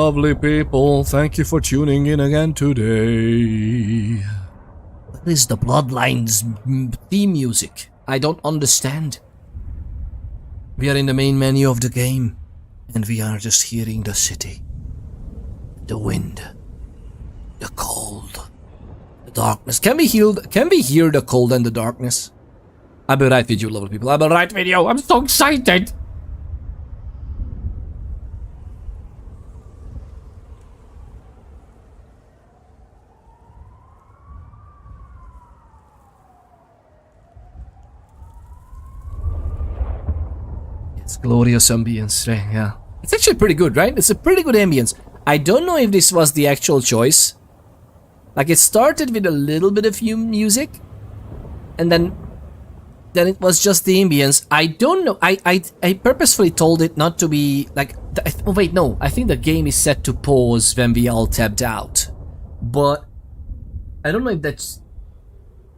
lovely people. Thank you for tuning in again today. What is the Bloodlines theme music? I don't understand. We are in the main menu of the game, and we are just hearing the city, the wind, the cold, the darkness. Can we hear the cold and the darkness? I'll be right with you, lovely people. I'll be right with you. I'm so excited. It's glorious ambience, right? Yeah. It's actually pretty good, right? It's a pretty good ambience. I don't know if this was the actual choice. Like, it started with a little bit of music, and then it was just the ambience. I don't know. I purposefully told it not to be like. Oh wait, no. I think the game is set to pause when we all tapped out, but I don't know if that's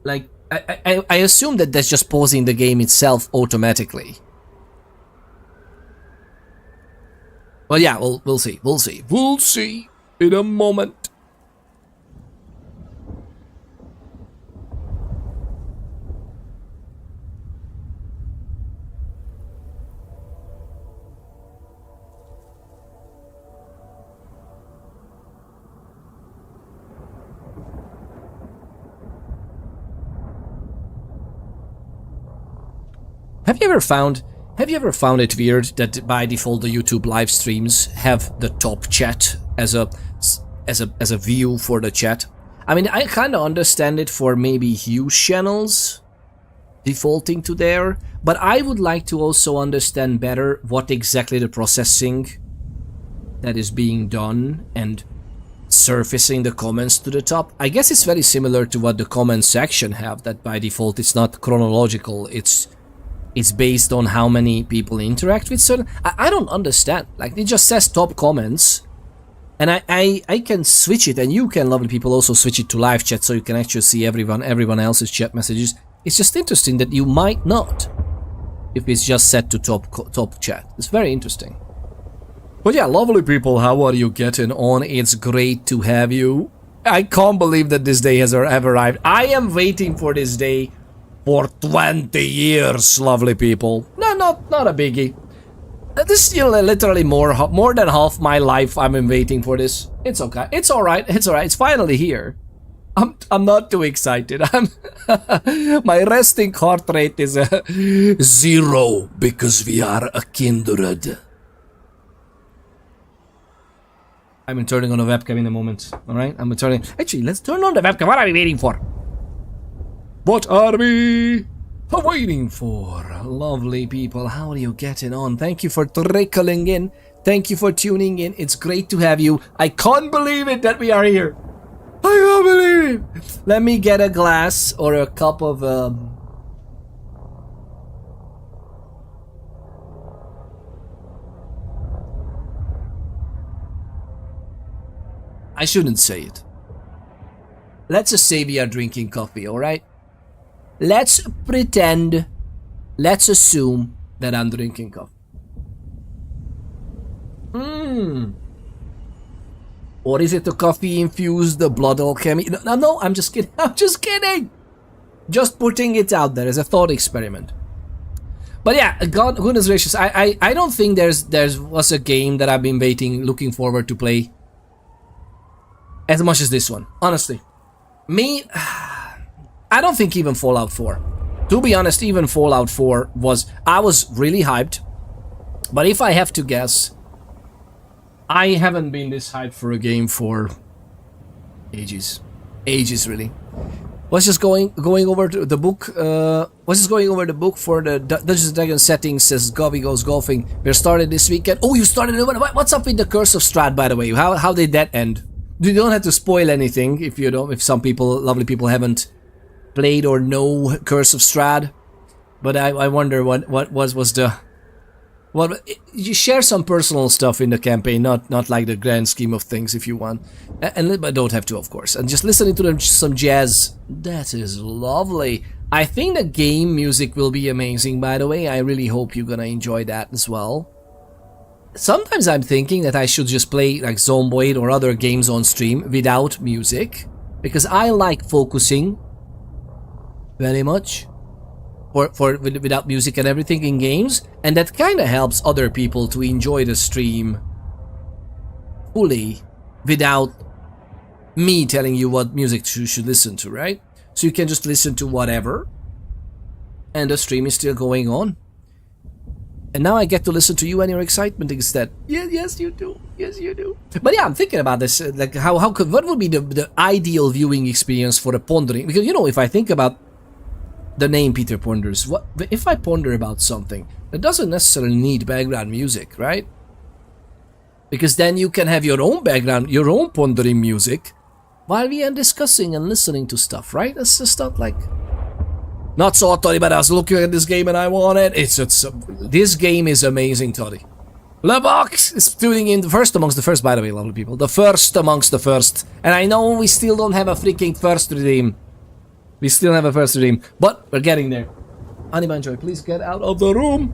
like. I assume that that's just pausing the game itself automatically. Well, yeah, we'll see. We'll see. We'll see in a moment. Have you ever found it weird that by default the YouTube live streams have the top chat as a view for the chat? I mean, I kind of understand it for maybe huge channels defaulting to there, but I would like to also understand better what exactly the processing that is being done and surfacing the comments to the top. I guess it's very similar to what the comment section have, that by default it's not chronological, it's based on how many people interact with certain. I don't understand. Like, it just says top comments, and I can switch it, and you can, lovely people, also switch it to live chat so you can actually see everyone else's chat messages. It's just interesting that you might not if it's just set to top chat. It's very interesting. But yeah, lovely people, how are you getting on? It's great to have you. I can't believe that this day has arrived. I am waiting for this day for 20 years, lovely people. No, not a biggie. This is literally more than half my life I've been waiting for this. It's okay. It's alright. It's alright. It's finally here. I'm not too excited. My resting heart rate is 0 because we are a kindred. I'm turning on the webcam in a moment. Alright? Actually, let's turn on the webcam. What are we waiting for? What are we waiting for? Lovely people, how are you getting on? Thank you for trickling in. Thank you for tuning in. It's great to have you. I can't believe it that we are here. I can't believe it. Let me get a glass or a cup of... I shouldn't say it. Let's just say we are drinking coffee, alright? Let's pretend, let's assume that I'm drinking coffee. Or is it a coffee-infused blood alchemy? No, I'm just kidding. I'm just kidding. Just putting it out there as a thought experiment. But yeah, goodness gracious, I don't think there was a game that I've been looking forward to play as much as this one, honestly. I don't think even Fallout 4. To be honest, even Fallout 4 I was really hyped. But if I have to guess, I haven't been this hyped for a game for ages. Ages, really. Was just going over to the book. Was just going over the book for the Dungeons & Dragons settings. Says Govy Goes Golfing. We're started this weekend. Oh, you started. What's up with the Curse of Strahd, by the way? How did that end? You don't have to spoil anything if you don't. If some people, lovely people, haven't played or know Curse of Strahd, but I wonder what was the. Well, you share some personal stuff in the campaign, not like the grand scheme of things if you want, but don't have to, of course. And just listening to some jazz, that is lovely. I think the game music will be amazing, by the way. I really hope you're gonna enjoy that as well. sometimes I'm thinking that I should just play like Zomboid or other games on stream without music, because I like focusing very much without music and everything in games, and that kind of helps other people to enjoy the stream fully without me telling you what music you should listen to, right? So you can just listen to whatever and the stream is still going on. And now I get to listen to you and your excitement instead. Yes, you do. Yes, you do. But yeah, I'm thinking about this. Like, what would be the ideal viewing experience for a pondering? Because, you know, if I think about the name Peter Ponders, if I ponder about something, that doesn't necessarily need background music, right? Because then you can have your own background, your own pondering music, while we are discussing and listening to stuff, right? It's just not like... Not so, Toddy, but I was looking at this game and I want it. This game is amazing, Toddy. Le Box is tuning in the first amongst the first, by the way, lovely people. The first amongst the first. And I know we still don't have a freaking first redeem. We still have a first redeem, but we're getting there. Animanjoy, please get out of the room.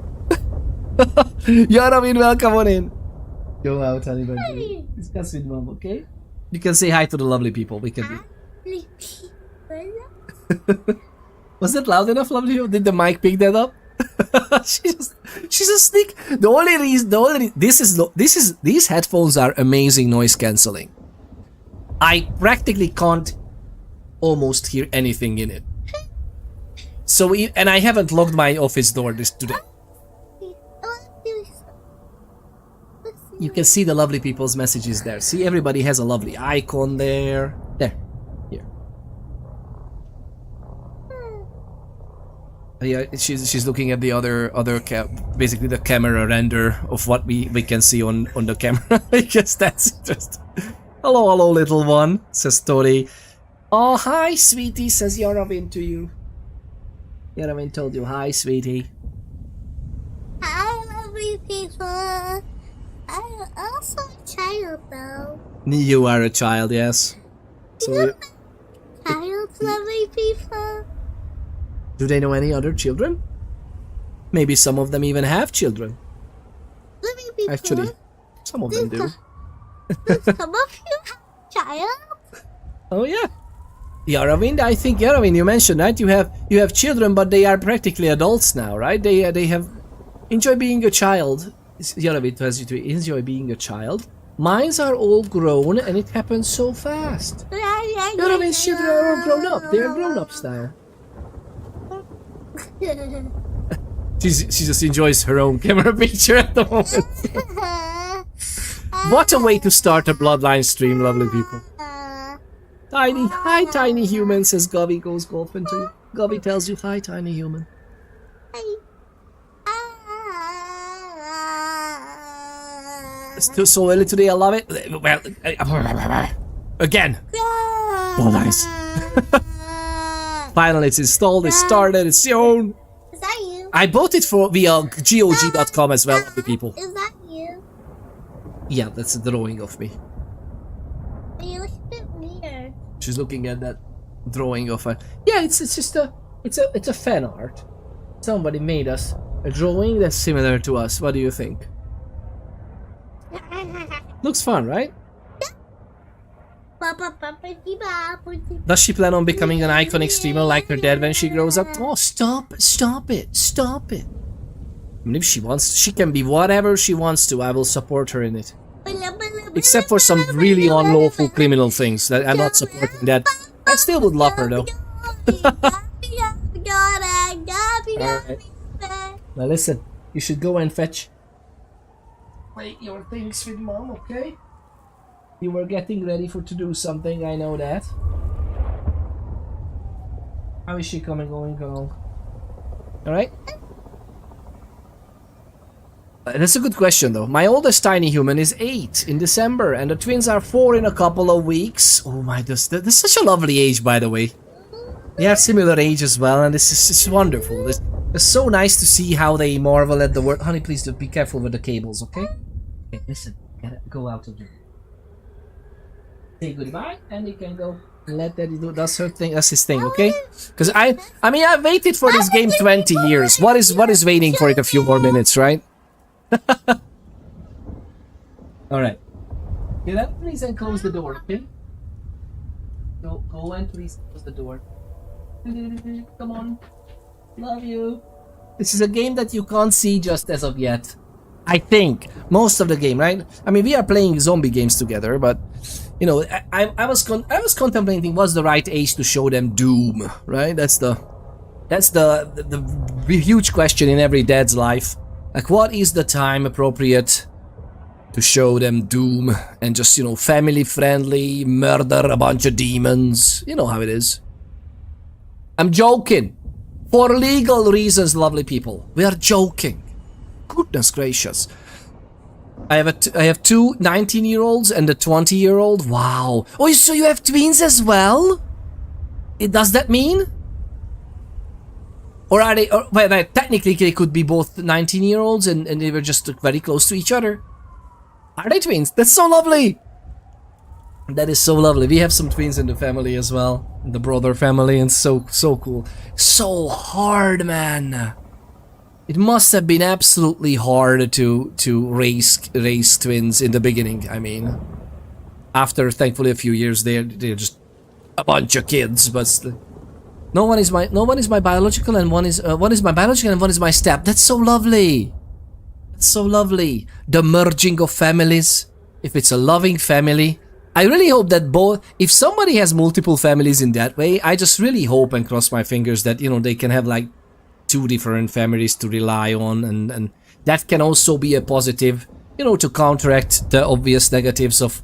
Yaravin, welcome on in. Go out, Animanjoy. Discuss with mom, okay? You can say hi to the lovely people. We can do. Was that loud enough, lovely? Did the mic pick that up? she's a sneak. The only reason, these headphones are amazing noise cancelling. I practically can't almost hear anything in it. So, and I haven't locked my office door today. You can see the lovely people's messages there. See, everybody has a lovely icon there. There. Yeah, she's looking at the other basically the camera render of what we can see on the camera. Because that's just hello little one, says Tori. Oh, hi sweetie, says Yaravin to you. Yaravin told you hi, sweetie. Hi, lovely people. I'm also a child though. You are a child, yes. So child, lovely people. Do they know any other children? Maybe some of them even have children. Actually, some of them do. Some of you have child? Oh yeah. Yaravin, I think Yaravin, you mentioned, right? You have children, but they are practically adults now, right? They have enjoy being a child. Yaravin tells you to enjoy being a child. Mines are all grown, and it happens so fast. Yaravin's children are all grown up. They are grown-ups now. She just enjoys her own camera picture at the moment. What a way to start a Bloodline stream, lovely people. Hi tiny human, says Govy, goes golfing to you. Govy tells you hi tiny human. It's too so early today, I love it. Well, again. Bloodlines. Finally, it's installed, it's started, it's own. Is that you? I bought it via GOG.com as well, the people. Is that you? Yeah, that's a drawing of me. You look a bit weird. She's looking at that drawing of her. Yeah, it's just a fan art. Somebody made us a drawing that's similar to us. What do you think? Looks fun, right? Does she plan on becoming an iconic streamer like her dad when she grows up? Oh, stop it. I mean, if she wants, she can be whatever she wants to. I will support her in it. Except for some really unlawful criminal things that I'm not supporting that. I still would love her though. Alright. Now listen, you should go and fetch your things with mom, okay? You were getting ready to do something, I know that. How is she going along? Alright? That's a good question though. My oldest tiny human is 8 in December and the twins are 4 in a couple of weeks. Oh my, that's such a lovely age, by the way. They have similar age as well, and this is wonderful. It's so nice to see how they marvel at the world. Honey, please be careful with the cables, okay? Okay, listen, go out of the room. Say goodbye, and you can go and let Daddy do that's his thing, okay? Because I mean I've waited for this game 20 years. What is waiting for it a few more minutes, right? Alright. Get up, please, and close the door, okay? Go and please close the door. Come on. Love you. This is a game that you can't see just as of yet. I think. Most of the game, right? I mean, we are playing zombie games together, but... You know, I was contemplating what's the right age to show them Doom, right? That's the huge question in every dad's life. Like, what is the time appropriate to show them Doom and just, you know, family friendly, murder a bunch of demons. You know how it is. I'm joking. For legal reasons, lovely people. We are joking. Goodness gracious. I have two 19-year-olds and a 20-year-old. Wow. Oh, so you have twins as well? Does that mean? Or are they... well, technically they could be both 19-year-olds and they were just very close to each other. Are they twins? That's so lovely! That is so lovely. We have some twins in the family as well. In the brother family, and so cool. So hard, man! It must have been absolutely hard to raise twins in the beginning, I mean. After, thankfully, a few years, they're just a bunch of kids, but still. One is my biological and one is my biological and one is my step. That's so lovely. That's so lovely. The merging of families. If it's a loving family, I really hope that both. If somebody has multiple families in that way, I just really hope and cross my fingers that, you know, they can have like 2 different families to rely on, and that can also be a positive, you know, to counteract the obvious negatives of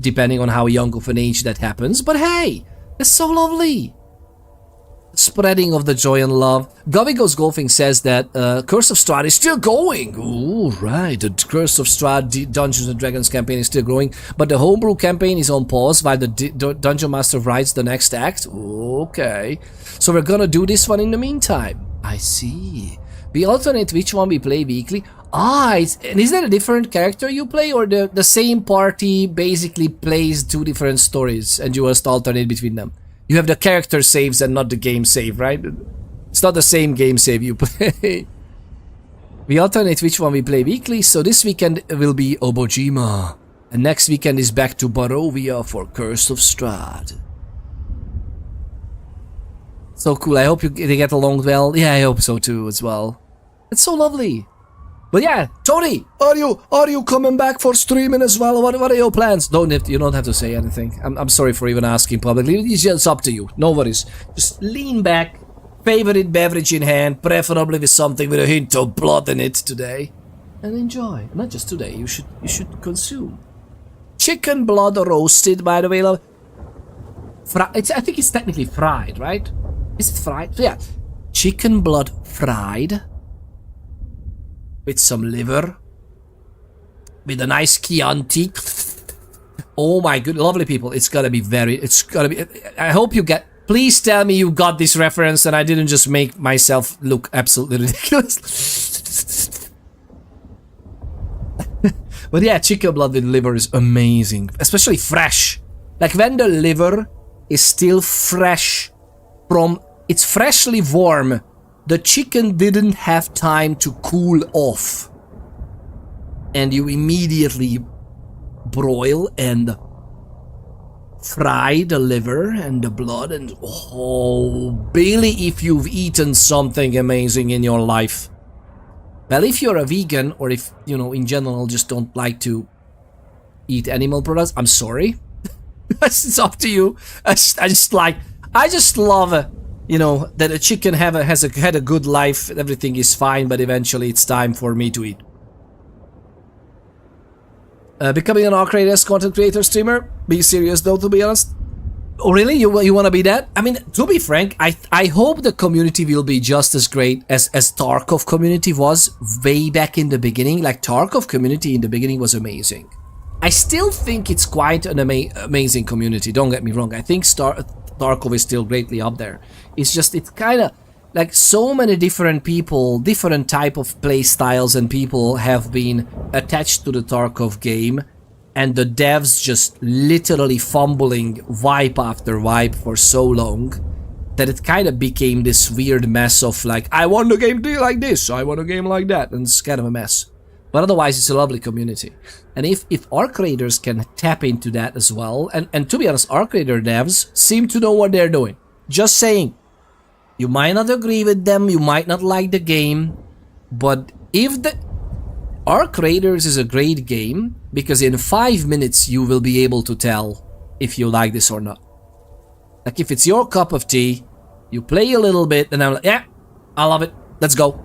depending on how young of an age that happens. But hey, that's so lovely. Spreading of the joy and love. Gavi Goes Golfing says that Curse of Strahd is still going. Ooh, right. The Curse of Strahd Dungeons and Dragons campaign is still growing, but the homebrew campaign is on pause while the Dungeon Master writes the next act. Okay. So we're gonna do this one in the meantime. I see. We alternate which one we play weekly. Ah, and is that a different character you play, or the same party basically plays 2 different stories and you just alternate between them? You have the character saves and not the game save, right? It's not the same game save you play. We alternate which one we play weekly, so this weekend will be Obojima. And next weekend is back to Barovia for Curse of Strahd. So cool, I hope they get along well. Yeah, I hope so too as well. It's so lovely. But yeah, Tony, are you coming back for streaming as well? What are your plans? You don't have to say anything. I'm sorry for even asking publicly. It's just up to you. No worries. Just lean back, favorite beverage in hand, preferably with something with a hint of blood in it today, and enjoy. Not just today. You should consume. Chicken blood roasted, by the way. I think it's technically fried, right? Is it fried? Yeah. Chicken blood fried. With some liver. With a nice Chianti. Oh my good, lovely people. It's gotta be I hope you get... Please tell me you got this reference and I didn't just make myself look absolutely ridiculous. But yeah, chicken blood with liver is amazing. Especially fresh. Like when the liver is still fresh from... It's freshly warm. The chicken didn't have time to cool off. And you immediately broil and fry the liver and the blood, and oh, Billy, if you've eaten something amazing in your life. Well, if you're a vegan, or if, you know, in general just don't like to eat animal products, I'm sorry. It's up to you. I just love you know, that a chicken had a good life, everything is fine, but eventually it's time for me to eat. Becoming an R-Creators content creator streamer? Be serious though, to be honest. Oh really? You wanna be that? I mean, to be frank, I hope the community will be just as great as Tarkov community was way back in the beginning. Like, Tarkov community in the beginning was amazing. I still think it's quite an amazing community, don't get me wrong. I think Tarkov is still greatly up there. It's just, it's kind of like so many different people, different type of play styles and people have been attached to the Tarkov game, and the devs just literally fumbling wipe after wipe for so long that it kind of became this weird mess of like, I want a game like this, I want a game like that, and it's kind of a mess. But otherwise, it's a lovely community. And if our creators can tap into that as well, and to be honest, our creator devs seem to know what they're doing. Just saying, you might not agree with them, you might not like the game, but if our creators is a great game, because in 5 minutes you will be able to tell if you like this or not. Like if it's your cup of tea, you play a little bit, and I'm like, yeah, I love it, let's go.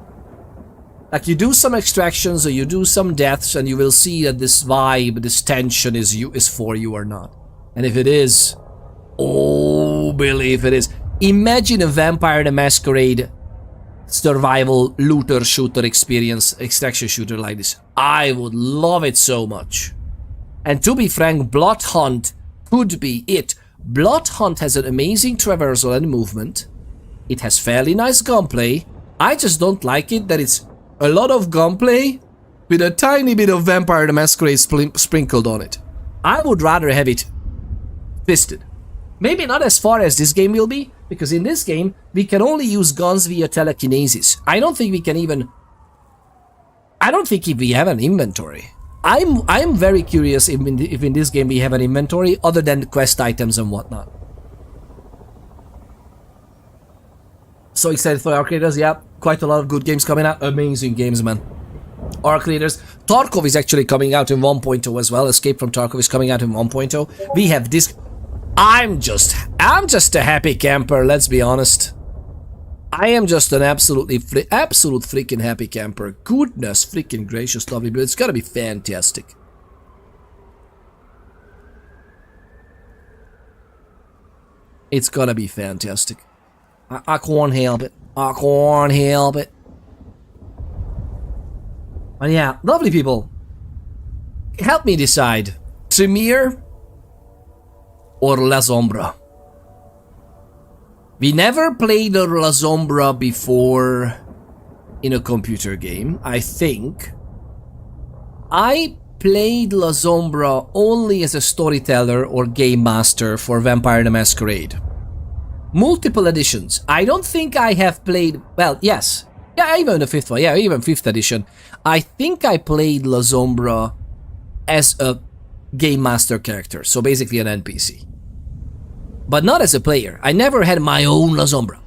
Like you do some extractions or you do some deaths and you will see that this vibe, this tension is for you or not. And if it is, oh Billy, if it is. Imagine a Vampire the Masquerade survival looter shooter experience, extraction shooter like this. I would love it so much. And to be frank, Blood Hunt could be it. Blood Hunt has an amazing traversal and movement. It has fairly nice gunplay. I just don't like it that it's a lot of gunplay with a tiny bit of Vampire the Masquerade sprinkled on it. I would rather have it twisted. Maybe not as far as this game will be, because in this game, we can only use guns via telekinesis. I don't think we can even... I don't think if we have an inventory. I'm very curious if in this game we have an inventory other than quest items and whatnot. So excited for our creators, yeah. Quite a lot of good games coming out. Amazing games, man. Our creators. Tarkov is actually coming out in 1.0 as well. Escape from Tarkov is coming out in 1.0. We have this... I'm just a happy camper, let's be honest. I am just an absolute freaking happy camper. Goodness freaking gracious, lovely, but it's gonna be fantastic. It's gonna be fantastic. I can't help it. I can't help it. But yeah, lovely people. Help me decide. Tremere or Lasombra? We never played a Lasombra before in a computer game, I think. I played Lasombra only as a storyteller or game master for Vampire the Masquerade. Multiple editions. I don't think I have played... Well, yes. Yeah, even the 5th one. Yeah, even 5th edition. I think I played Lasombra as a game master character. So basically an NPC. But not as a player. I never had my own Lasombra.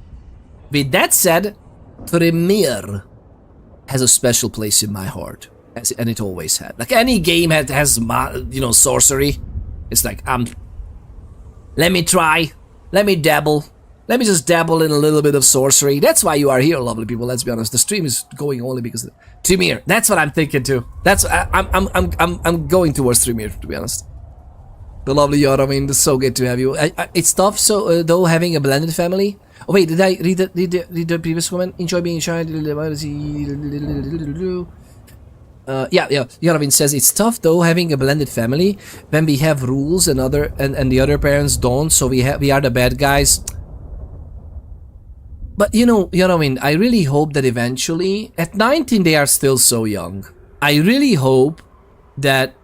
With that said, Tremere has a special place in my heart. And it always had. Like any game has you know, sorcery. It's like, let me try. Let me dabble. Let me just dabble in a little bit of sorcery. That's why you are here, lovely people. Let's be honest. The stream is going only because of Tremere. That's what I'm thinking too. That's I'm going towards Tremere, to be honest. The lovely Yoramin, it's so good to have you. It's tough, so though having a blended family. Oh wait, did I read the previous comment? Enjoy being shy. Yeah. Yoramin says it's tough though having a blended family when we have rules and the other parents don't. So we are the bad guys. But you know what I mean, I really hope that eventually, at 19 they are still so young. I really hope that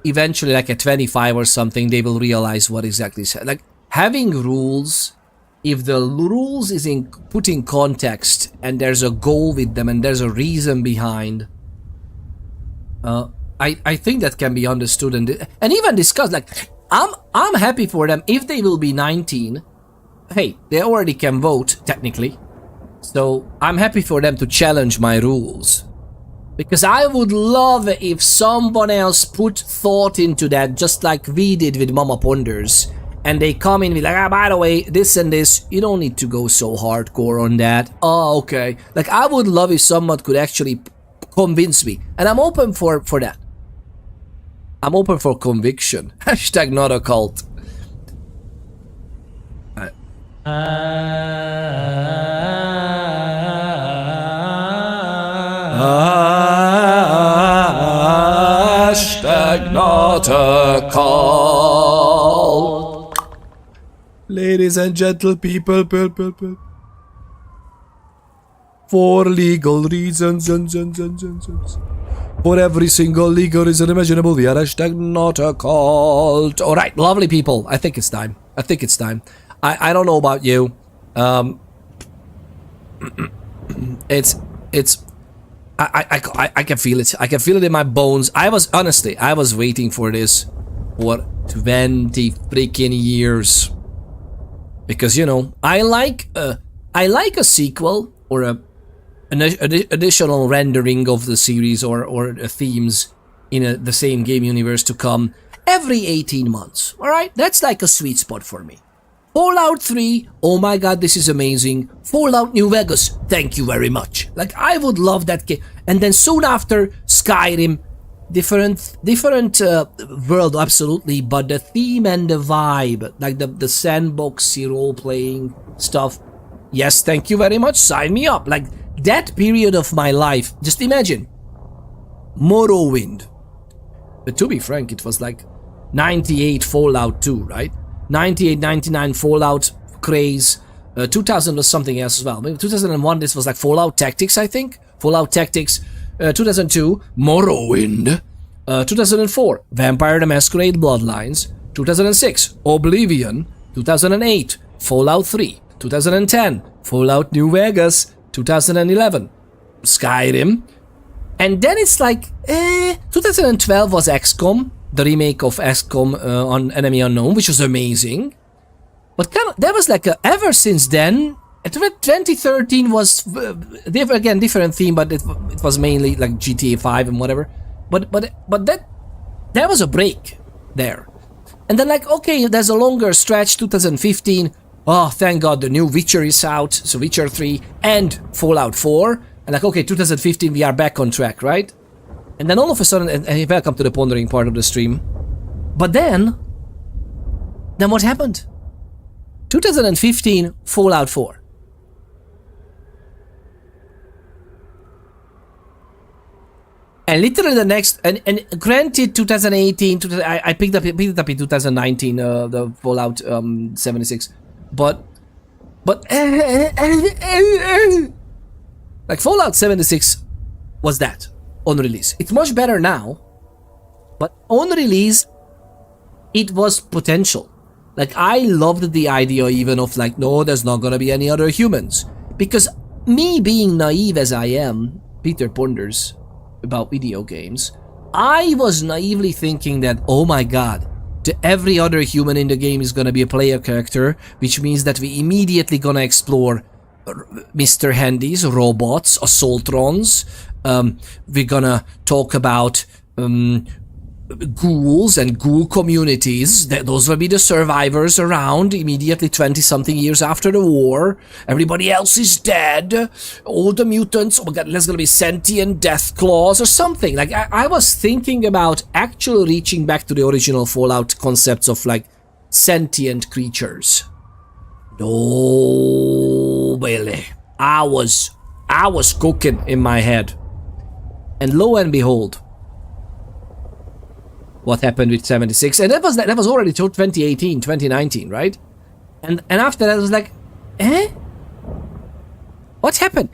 eventually, like at 25 or something, they will realize what exactly is, like having rules. If the rules is put in context and there's a goal with them and there's a reason behind, I think that can be understood and even discussed. Like I'm happy for them if they will be 19. Hey, they already can vote, technically. So, I'm happy for them to challenge my rules. Because I would love if someone else put thought into that, just like we did with Mama Ponders. And they come in with like, by the way, this and this, you don't need to go so hardcore on that. Oh, okay. Like, I would love if someone could actually convince me. And I'm open for that. I'm open for conviction. Hashtag not a cult. Hashtag not a call. Ladies and gentle people, for legal reasons, for every single legal reason imaginable, we are hashtag not a cult. Alright, lovely people, I think it's time. I don't know about you. It's I can feel it. I can feel it in my bones. I was waiting for this for 20 freaking years. Because, you know, I like a sequel or an additional rendering of the series or themes in the same game universe to come every 18 months. Alright? That's like a sweet spot for me. Fallout 3, oh my god, this is amazing. Fallout New Vegas, thank you very much. Like, I would love that game. And then soon after, Skyrim, different world, absolutely, but the theme and the vibe, like the sandboxy role-playing stuff, yes, thank you very much, sign me up. Like, that period of my life, just imagine, Morrowind. But to be frank, it was like 98 Fallout 2, right? 98, 99 Fallout craze. 2000 was something else as well. Maybe 2001 this was like Fallout Tactics, I think. Fallout Tactics. 2002 Morrowind. 2004 Vampire the Masquerade Bloodlines. 2006 Oblivion. 2008 Fallout 3. 2010 Fallout New Vegas. 2011 Skyrim. And then it's like 2012 was XCOM, the remake of XCOM on Enemy Unknown, which was amazing. But kind of, that was like ever since then. 2013 was again different theme, but it was mainly like GTA 5 and whatever. But that was a break there. And then like, okay, there's a longer stretch. 2015. Oh, thank God, the new Witcher is out. So Witcher 3 and Fallout 4. And like, okay, 2015, we are back on track, right? And then all of a sudden, and welcome to the pondering part of the stream. But then what happened? 2015, Fallout 4. And literally the next, and granted 2018, I picked it up in 2019, the Fallout 76. But like Fallout 76 was that on release. It's much better now, but on release, it was potential. Like, I loved the idea even of like, no, there's not gonna be any other humans. Because me being naive as I am, Peter ponders about video games, I was naively thinking that, oh my god, every other human in the game is gonna be a player character, which means that we immediately gonna explore Mr. Handy's, robots, assaultrons. We're gonna talk about ghouls and ghoul communities. Those will be the survivors around immediately 20-something years after the war. Everybody else is dead. All the mutants, oh my god, there's gonna be sentient death claws or something. Like, I was thinking about actually reaching back to the original Fallout concepts of like sentient creatures. No, Billy. I was cooking in my head. And lo and behold, what happened with 76? And that was already 2018, 2019, right? And after that, I was like, what happened?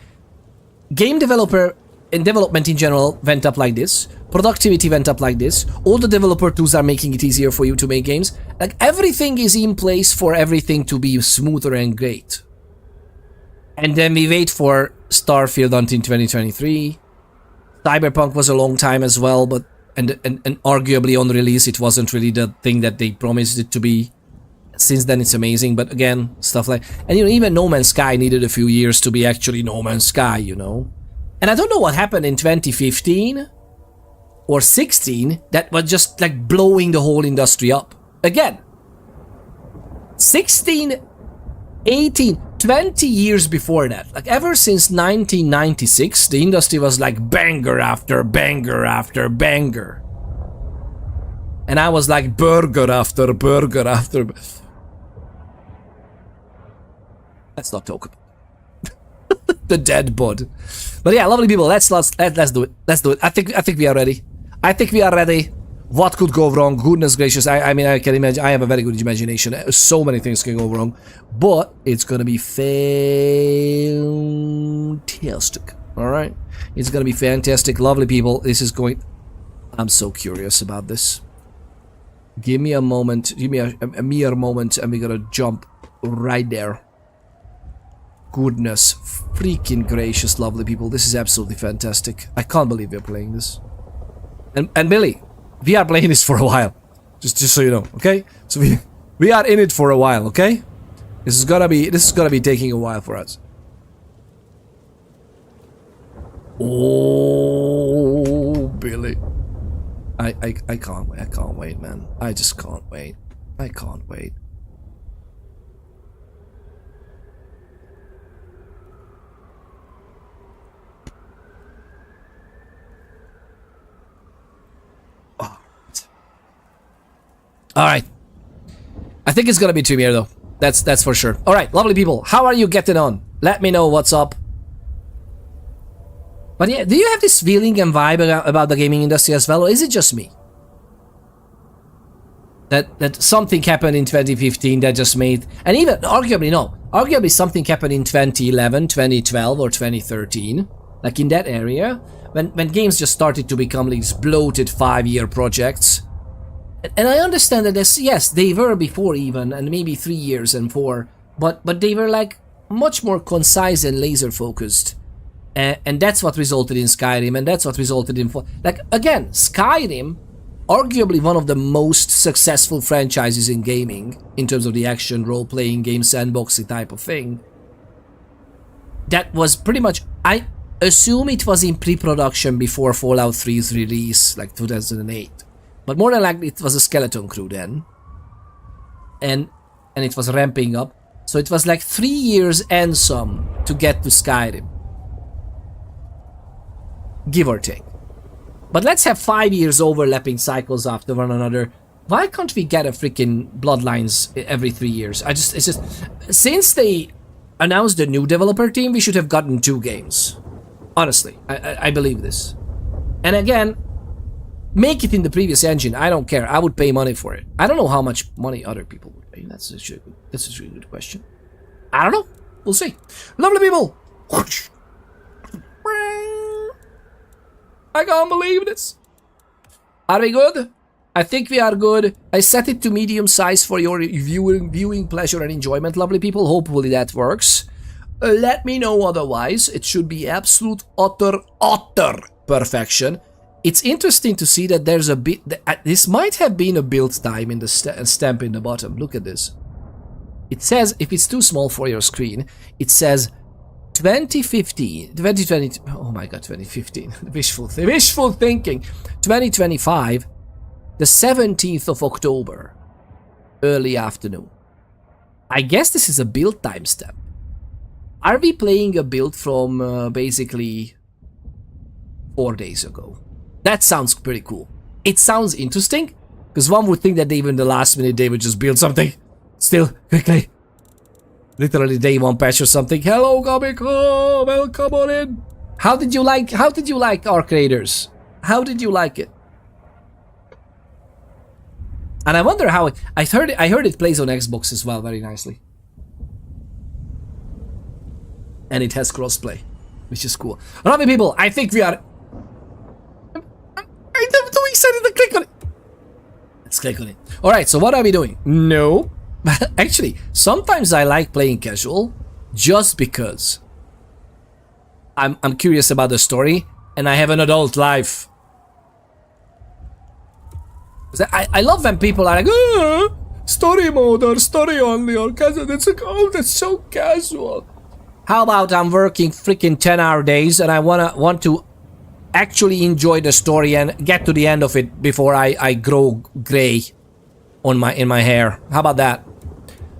Game developer and development in general went up like this. Productivity went up like this. All the developer tools are making it easier for you to make games. Like, everything is in place for everything to be smoother and great. And then we wait for Starfield until 2023. Cyberpunk was a long time as well, but and arguably on release it wasn't really the thing that they promised it to be. Since then it's amazing, but again, stuff like, and you know, even No Man's Sky needed a few years to be actually No Man's Sky, you know. And I don't know what happened in 2015 or 16 that was just like blowing the whole industry up. Again, 16, 18, 20 years before that, like ever since 1996, the industry was like banger after banger after banger. And I was like burger after burger after... Let's not talk about the dead bod. But yeah, lovely people, let's do it. Let's do it. I think we are ready. I think we are ready. What could go wrong? Goodness gracious. I mean, I can imagine. I have a very good imagination. So many things can go wrong. But it's gonna be fantastic. Alright? It's gonna be fantastic. Lovely people. This is going... I'm so curious about this. Give me a moment. Give me a mere moment and we're gonna jump right there. goodness, freaking gracious, lovely people. This is absolutely fantastic. I can't believe we're playing this. And Billy, we are playing this for a while. Just so you know, okay? So we are in it for a while, okay? This is gonna be taking a while for us. Oh, Billy. I can't wait. I can't wait, man. I just can't wait. I can't wait. All right. I think it's gonna be Tremere though. That's for sure. All right, lovely people. How are you getting on? Let me know what's up. But yeah, do you have this feeling and vibe about the gaming industry as well, or is it just me? That something happened in 2015 that just made, and even arguably something happened in 2011, 2012, or 2013, like in that area, when games just started to become these bloated 5-year projects. And I understand that yes, they were before even, and maybe 3 years and 4, but they were like much more concise and laser focused. And that's what resulted in Skyrim, and that's what resulted in... Like, again, Skyrim, arguably one of the most successful franchises in gaming, in terms of the action, role-playing game, sandboxy type of thing. That was pretty much... I assume it was in pre-production before Fallout 3's release, like 2008. But more than likely, it was a skeleton crew then. And it was ramping up. So it was like 3 years and some to get to Skyrim. Give or take. But let's have 5 years overlapping cycles after one another. Why can't we get a freaking Bloodlines every 3 years? It's just... Since they announced the new developer team, we should have gotten 2 games. Honestly, I believe this. And again, make it in the previous engine. I don't care. I would pay money for it. I don't know how much money other people would pay. That's a really good question. I don't know. We'll see. Lovely people! I can't believe this. Are we good? I think we are good. I set it to medium size for your viewing pleasure and enjoyment, lovely people. Hopefully that works. Let me know otherwise. It should be absolute, utter perfection. It's interesting to see that there's a bit... This might have been a build time in the stamp in the bottom. Look at this. It says, if it's too small for your screen, it says 2015, 2020, oh my god, 2015, wishful thinking, 2025, the 17th of October, early afternoon. I guess this is a build timestamp. Are we playing a build from basically 4 days ago? That sounds pretty cool. It sounds interesting, because one would think that even in the last minute they would just build something. Still, quickly. Literally day 1 patch or something. Hello, Gabiko! Welcome on in! How did you like Arc Raiders? How did you like it? And I wonder how I heard it plays on Xbox as well very nicely. And it has crossplay, which is cool. Lovely people, I think we are... I'm too excited to click on it. Let's click on it. Alright, so what are we doing? No. Actually, sometimes I like playing casual just because I'm curious about the story and I have an adult life. I love when people are like, story mode or story only or casual. That's like, oh, that's so casual. How about I'm working freaking 10-hour days and I want to actually enjoy the story and get to the end of it before I grow gray on in my hair. How about that?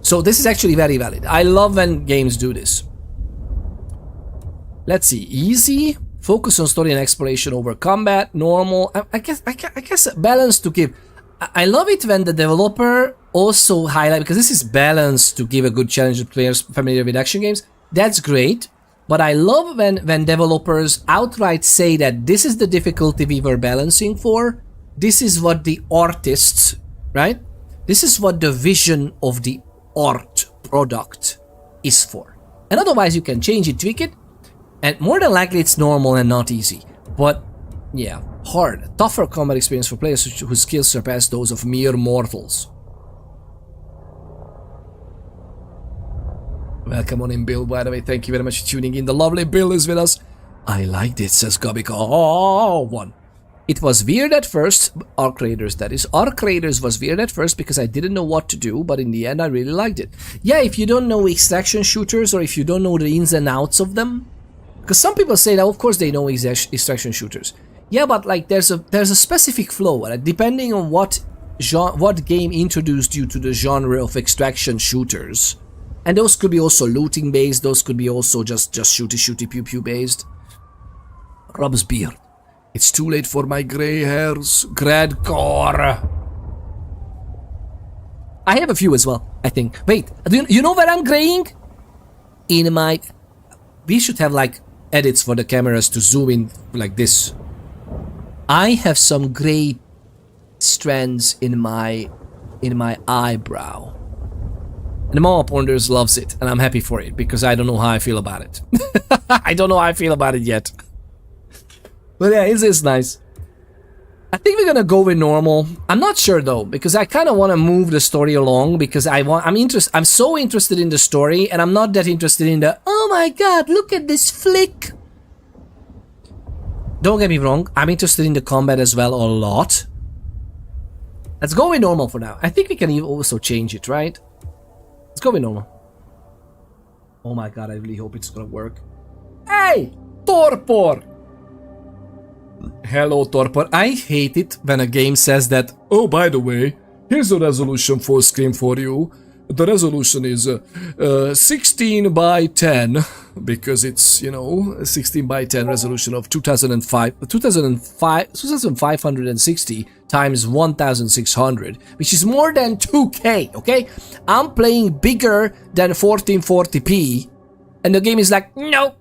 So this is actually very valid. I love when games do this. Let's see. Easy. Focus on story and exploration over combat. Normal. I guess balance to give. I love it when the developer also highlight, because this is balance to give a good challenge to players familiar with action games. That's great. But I love when developers outright say that this is the difficulty we were balancing for. This is what the artists, right? This is what the vision of the art product is for. And otherwise you can change it, tweak it, and more than likely it's normal and not easy. But yeah, hard, tougher combat experience for players whose skills surpass those of mere mortals. Welcome on in, Bill, by the way. Thank you very much for tuning in. The lovely Bill is with us. I liked it, says Gobiko. Oh, one. It was weird at first, Arc Raiders that is. Arc Raiders was weird at first because I didn't know what to do, but in the end I really liked it. Yeah, if you don't know extraction shooters or if you don't know the ins and outs of them, because some people say that of course they know extraction shooters. Yeah, but like there's a specific flow, depending on what game introduced you to the genre of extraction shooters. And those could be also looting based, those could be also just shooty pew pew based. Rob's beard. It's too late for my grey hairs. Gradcore. I have a few as well, I think. Wait, you know where I'm graying? In my... We should have like edits for the cameras to zoom in like this. I have some grey strands in my eyebrow. And the Mama Ponders loves it, and I'm happy for it, because I don't know how I feel about it. I don't know how I feel about it yet. But yeah, it is nice. I think we're gonna go with normal. I'm not sure though, because I kind of want to move the story along, because I'm so interested in the story, and I'm not that interested in the, oh my god, look at this flick. Don't get me wrong, I'm interested in the combat as well a lot. Let's go with normal for now. I think we can also change it, right? Let's go with normal. Oh my god, I really hope it's gonna work. Hey! Torpor! Hello, Torpor. I hate it when a game says that, oh, by the way, here's a resolution full screen for you. The resolution is 16 by 10, because it's, you know, a 16 by 10 resolution of 2560 times 1600, which is more than 2K, okay? I'm playing bigger than 1440p, and the game is like, no.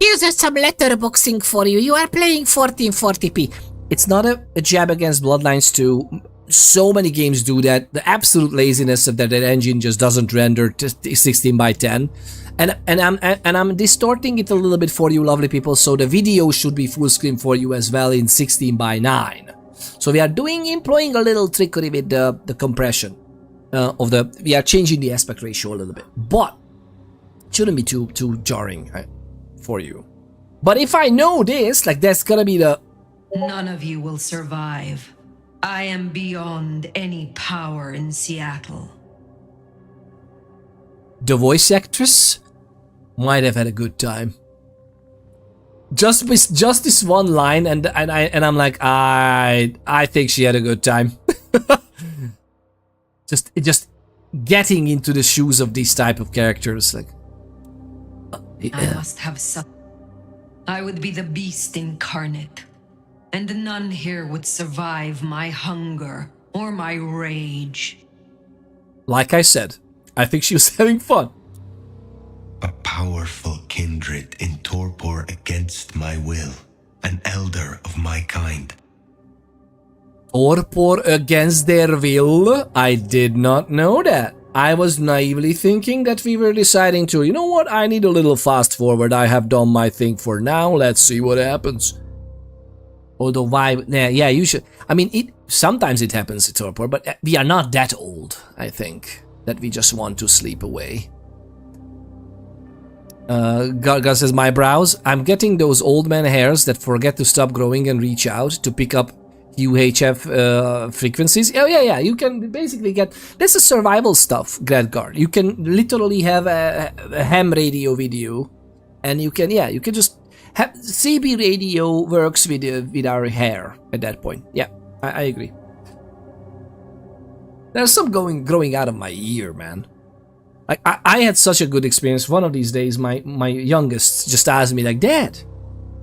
Here's some letterboxing for you. You are playing 1440p. It's not a jab against Bloodlines 2. So many games do that. The absolute laziness of that engine just doesn't render 16 by 10. And I'm distorting it a little bit for you, lovely people. So the video should be full screen for you as well in 16 by 9. So we are employing a little trickery with the compression we are changing the aspect ratio a little bit, but it shouldn't be too jarring for you. But if I know this, like, that's gonna be the... None of you will survive. I am beyond any power in Seattle. The voice actress might have had a good time. Just this one line, and I'm like, I think she had a good time. just getting into the shoes of these type of characters, like. I must have some. I would be the beast incarnate, and none here would survive my hunger or my rage. Like I said, I think she was having fun. A powerful kindred in Torpor against my will, an elder of my kind. Torpor against their will? I did not know that. I was naively thinking that we were deciding to, you know what, I need a little fast forward. I have done my thing for now. Let's see what happens. Although why? Yeah, you should. I mean, sometimes it happens at Torpor, but we are not that old, I think, that we just want to sleep away. Garga says, my brows. I'm getting those old man hairs that forget to stop growing and reach out to pick up UHF frequencies. Oh yeah, you can basically get... This is survival stuff, Gradguard. You can literally have a ham radio video, and you can just have... CB radio works with our hair at that point. Yeah, I agree. There's some growing out of my ear, man. Like, I had such a good experience. One of these days, my youngest just asked me, like, Dad,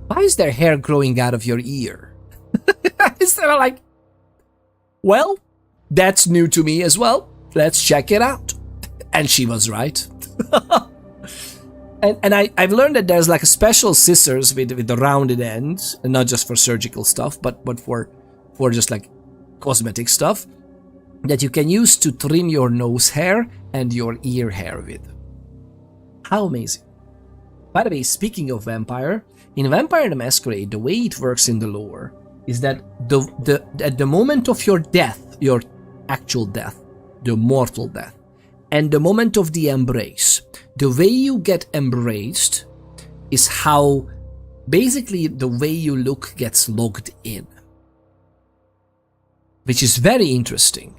why is there hair growing out of your ear? Instead of like, well, that's new to me as well. Let's check it out. And she was right. and I've learned that there's like a special scissors with the rounded ends, and not just for surgical stuff, but for just like cosmetic stuff, that you can use to trim your nose hair and your ear hair with. How amazing. By the way, speaking of vampire, in Vampire the Masquerade, the way it works in the lore is that at the moment of your death, your actual death, the mortal death, and the moment of the embrace. The way you get embraced is how basically the way you look gets logged in, which is very interesting.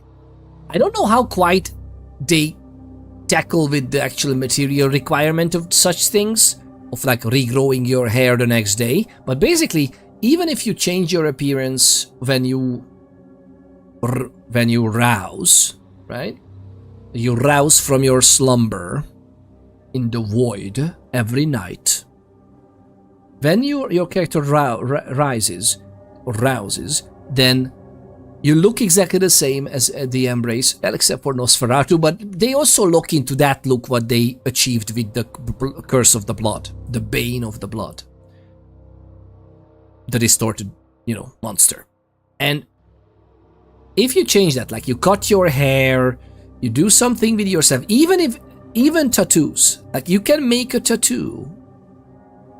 I don't know how quite they tackle with the actual material requirement of such things, of like regrowing your hair the next day, but basically, even if you change your appearance when you rouse, right? You rouse from your slumber in the void every night. When your character rouses, then you look exactly the same as the Embrace, except for Nosferatu, but they also look into that look what they achieved with the Curse of the Blood, the Bane of the Blood. The distorted, monster. And if you change that, like you cut your hair, you do something with yourself, even tattoos, like you can make a tattoo.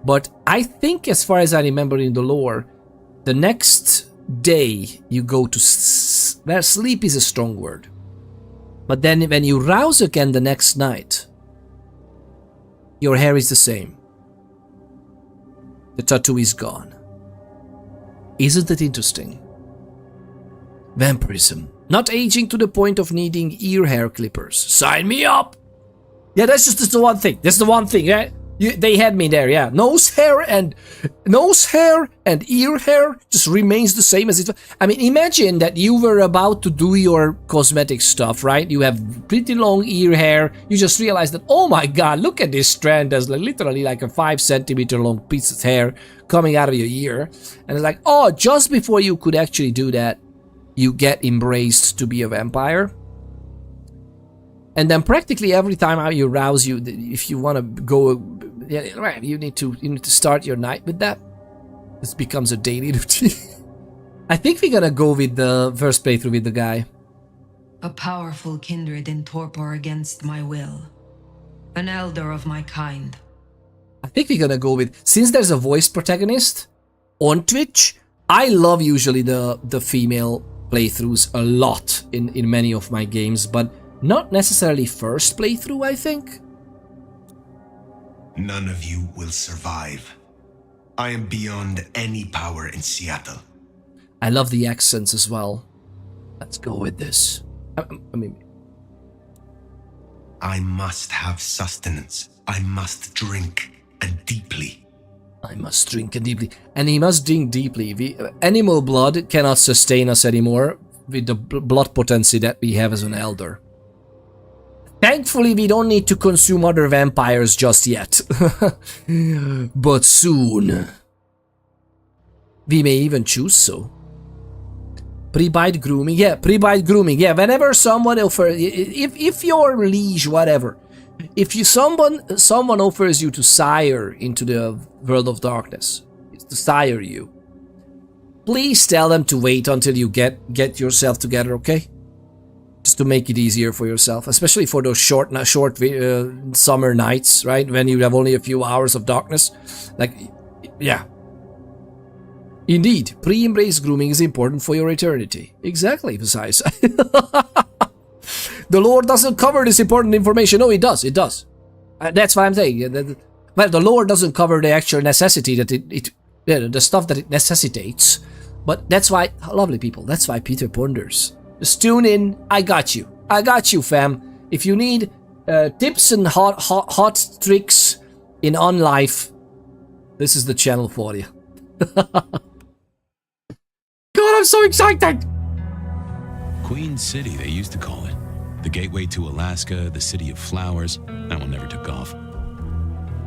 But I think, as far as I remember in the lore, the next day you go to sleep is a strong word. But then when you rouse again the next night, your hair is the same. The tattoo is gone. Isn't it interesting? Vampirism. Not aging to the point of needing ear hair clippers. Sign me up! Yeah, that's the one thing. That's the one thing, right? They had me there, yeah. Nose hair and ear hair just remains the same as it. I mean, imagine that you were about to do your cosmetic stuff, right? You have pretty long ear hair. You just realize that, oh my god, look at this strand. There's literally like a 5 centimeter long piece of hair coming out of your ear. And it's like, oh, just before you could actually do that, you get embraced to be a vampire. And then practically every time you rouse, if you want to go, yeah, right, you need to start your night with that. This becomes a daily routine. I think we're gonna go with the first playthrough with the guy. A powerful kindred in Torpor against my will. An elder of my kind. I think we're gonna go with, since there's a voice protagonist on Twitch, I love usually the female playthroughs a lot in many of my games, but not necessarily first playthrough, I think. None of you will survive. I am beyond any power in Seattle. I love the accents as well. Let's go with this. I must have sustenance. I must drink, and deeply. I must drink and deeply. And he must drink deeply. Animal blood cannot sustain us anymore with the blood potency that we have as an elder. Thankfully, we don't need to consume other vampires just yet. But soon. We may even choose so. Pre-bite grooming. Yeah, pre-bite grooming. Yeah, whenever someone offers... If your liege, whatever. If someone offers you to sire into the World of Darkness, to sire you, please tell them to wait until you get yourself together, okay? Just to make it easier for yourself, especially for those short summer nights, right? When you have only a few hours of darkness. Like, yeah. Indeed, pre-embrace grooming is important for your eternity. Exactly, besides. The lore doesn't cover this important information. No, it does. It does. That's what I'm saying. Well, the lore doesn't cover the actual necessity that the stuff that it necessitates. But that's why, lovely people, that's why Peter ponders. Just tune in. I got you. I got you, fam. If you need tips and hot tricks in on life, this is the channel for you. God, I'm so excited! Queen City, they used to call it. The gateway to Alaska, the city of flowers. That one never took off.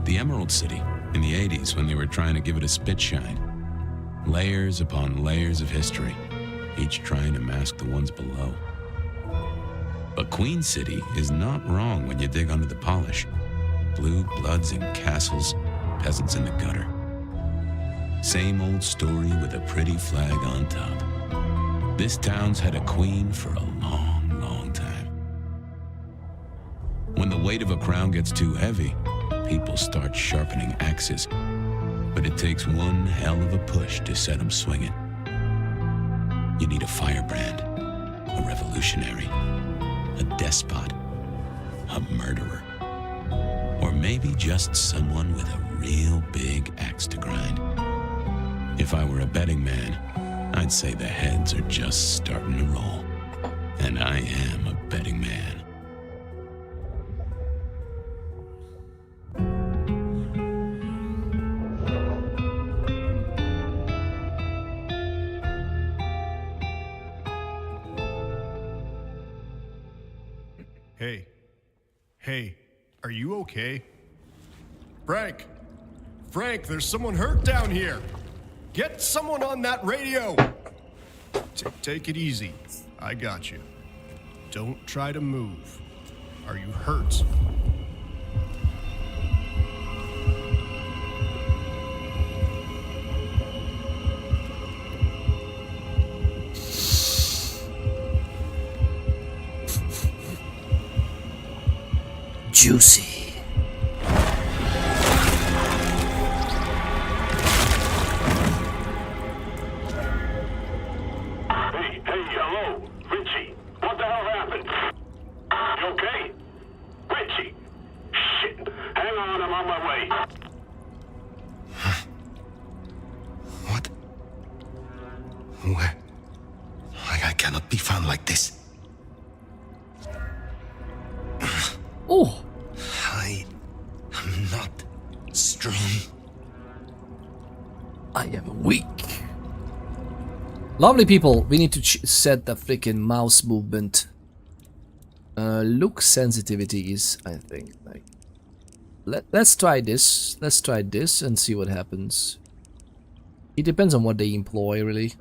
The Emerald City, in the 80s when they were trying to give it a spit shine. Layers upon layers of history, each trying to mask the ones below. But Queen City is not wrong when you dig under the polish. Blue bloods in castles, peasants in the gutter. Same old story with a pretty flag on top. This town's had a queen for a long, long time. When the weight of a crown gets too heavy, people start sharpening axes. But it takes one hell of a push to set them swinging. You need a firebrand, a revolutionary, a despot, a murderer. Or maybe just someone with a real big axe to grind. If I were a betting man, I'd say the heads are just starting to roll. And I am a betting man. Hey, are you okay? Frank! Frank, there's someone hurt down here! Get someone on that radio! Take it easy. I got you. Don't try to move. Are you hurt? Juicy. Hey, hello, Richie. What the hell happened? You okay? Richie! Shit! Hang on, I'm on my way. What? Where? I cannot be found like this. Oh. I am not strong. I am weak. Lovely people, we need to set the freaking mouse movement. Look sensitivities, I think. Like, let's try this. Let's try this and see what happens. It depends on what they employ, really.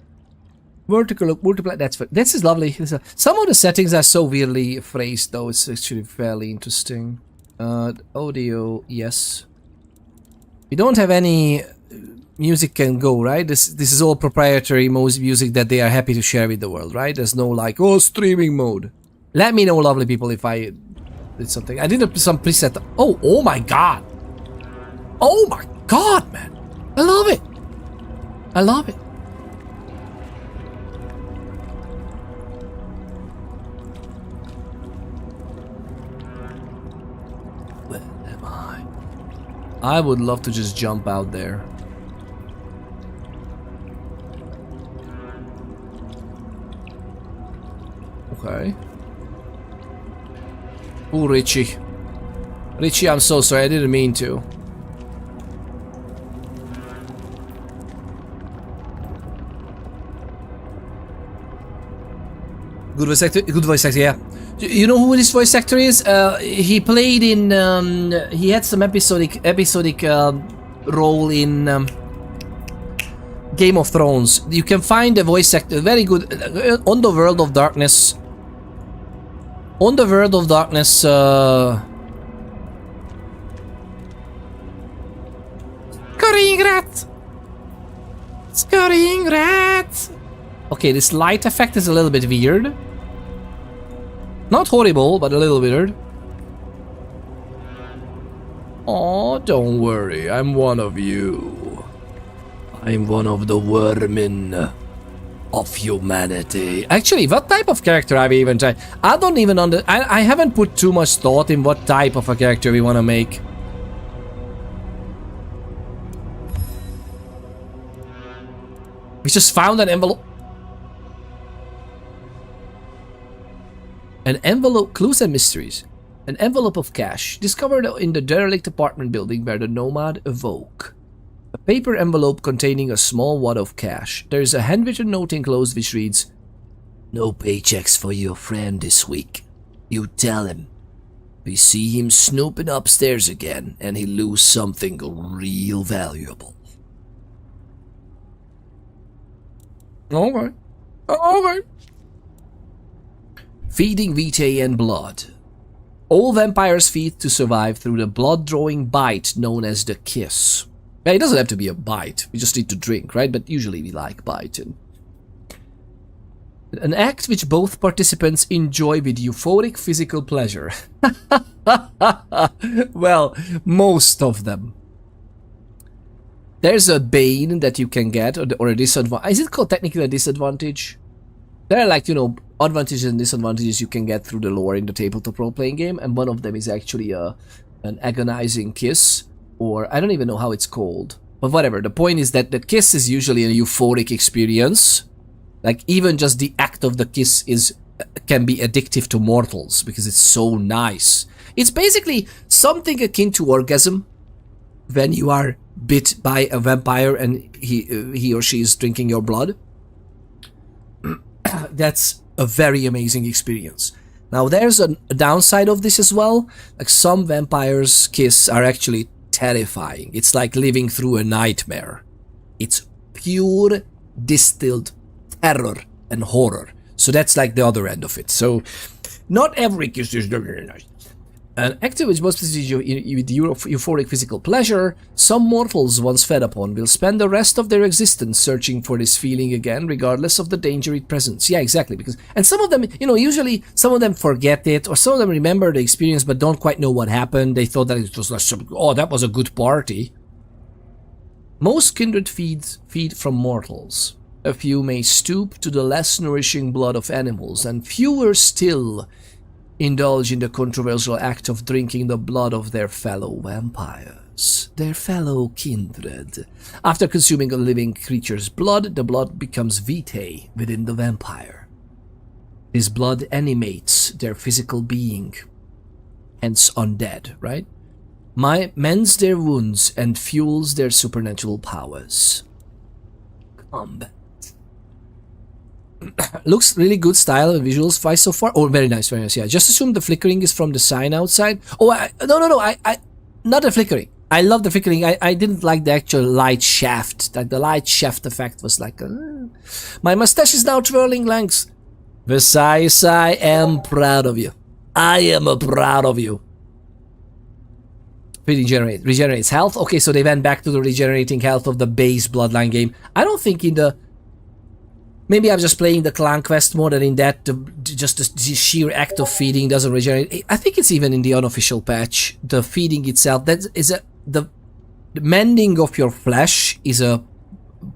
Vertical look, multiply. This is lovely. Some of the settings are so weirdly phrased, though. It's actually fairly interesting. Audio, yes. We don't have any music can go, right? This is all proprietary music that they are happy to share with the world, right? There's no like, oh, streaming mode. Let me know, lovely people, if I did something. I did some preset. Oh my god. Oh my god, man. I love it. I love it. Where am I? I would love to just jump out there. Okay. Oh, Richie. Richie, I'm so sorry. I didn't mean to. Good voice actor. Good voice actor. Yeah. You know who this voice actor is? He played in. He had some episodic role in Game of Thrones. You can find the voice actor very good on the World of Darkness. On the World of Darkness. Scurrying rat. Scurrying rat. Okay, this light effect is a little bit weird. Not horrible, but a little weird. Oh, don't worry, I'm one of you. I'm one of the vermin of humanity. Actually, what type of character have we even tried? I don't even I haven't put too much thought in what type of a character we want to make. We just found an envelope. An envelope, clues and mysteries. An envelope of cash discovered in the derelict apartment building where the nomad awoke. A paper envelope containing a small wad of cash. There is a handwritten note enclosed which reads, "No paychecks for your friend this week. You tell him. We see him snooping upstairs again and he lose something real valuable." Okay. Okay. Feeding vitae and blood. All vampires feed to survive through the blood-drawing bite known as the kiss. Yeah, it doesn't have to be a bite. We just need to drink, right? But usually we like biting. An act which both participants enjoy with euphoric physical pleasure. Well, most of them. There's a bane that you can get, or a disadvantage. Is it called technically a disadvantage? There are like, you know, advantages and disadvantages you can get through the lore in the tabletop role-playing game, and one of them is actually an agonizing kiss, or I don't even know how it's called, but whatever. The point is that the kiss is usually a euphoric experience. Like, even just the act of the kiss can be addictive to mortals because it's so nice. It's basically something akin to orgasm when you are bit by a vampire and he or she is drinking your blood. That's a very amazing experience. Now, there's a downside of this as well. Like, some vampires' kiss are actually terrifying. It's like living through a nightmare. It's pure distilled terror and horror. So that's like the other end of it. So not every kiss is very nice. And active with most with euphoric physical pleasure, some mortals once fed upon will spend the rest of their existence searching for this feeling again, regardless of the danger it presents. Yeah, exactly. And some of them, usually some of them forget it, or some of them remember the experience but don't quite know what happened. They thought that it was like, oh, that was a good party. Most kindred feed from mortals. A few may stoop to the less nourishing blood of animals, and fewer still indulge in the controversial act of drinking the blood of their fellow vampires, their fellow kindred. After consuming a living creature's blood, the blood becomes vitae within the vampire. This blood animates their physical being, hence undead, right? Mends their wounds and fuels their supernatural powers. Combat. Looks really good style and visuals wise so far. Oh, very nice, yeah. Just assume the flickering is from the sign outside. Oh, no, I not the flickering. I love the flickering. I didn't like the actual light shaft. Like, the light shaft effect was like, my mustache is now twirling lengths. Versailles, I am proud of you. I am proud of you. Regenerates health. Okay, so they went back to the regenerating health of the base Bloodline game. I don't think in the... Maybe I'm just playing the clan quest more than in that. Just the sheer act of feeding doesn't regenerate. I think it's even in the unofficial patch. The feeding itself, that is the mending of your flesh is a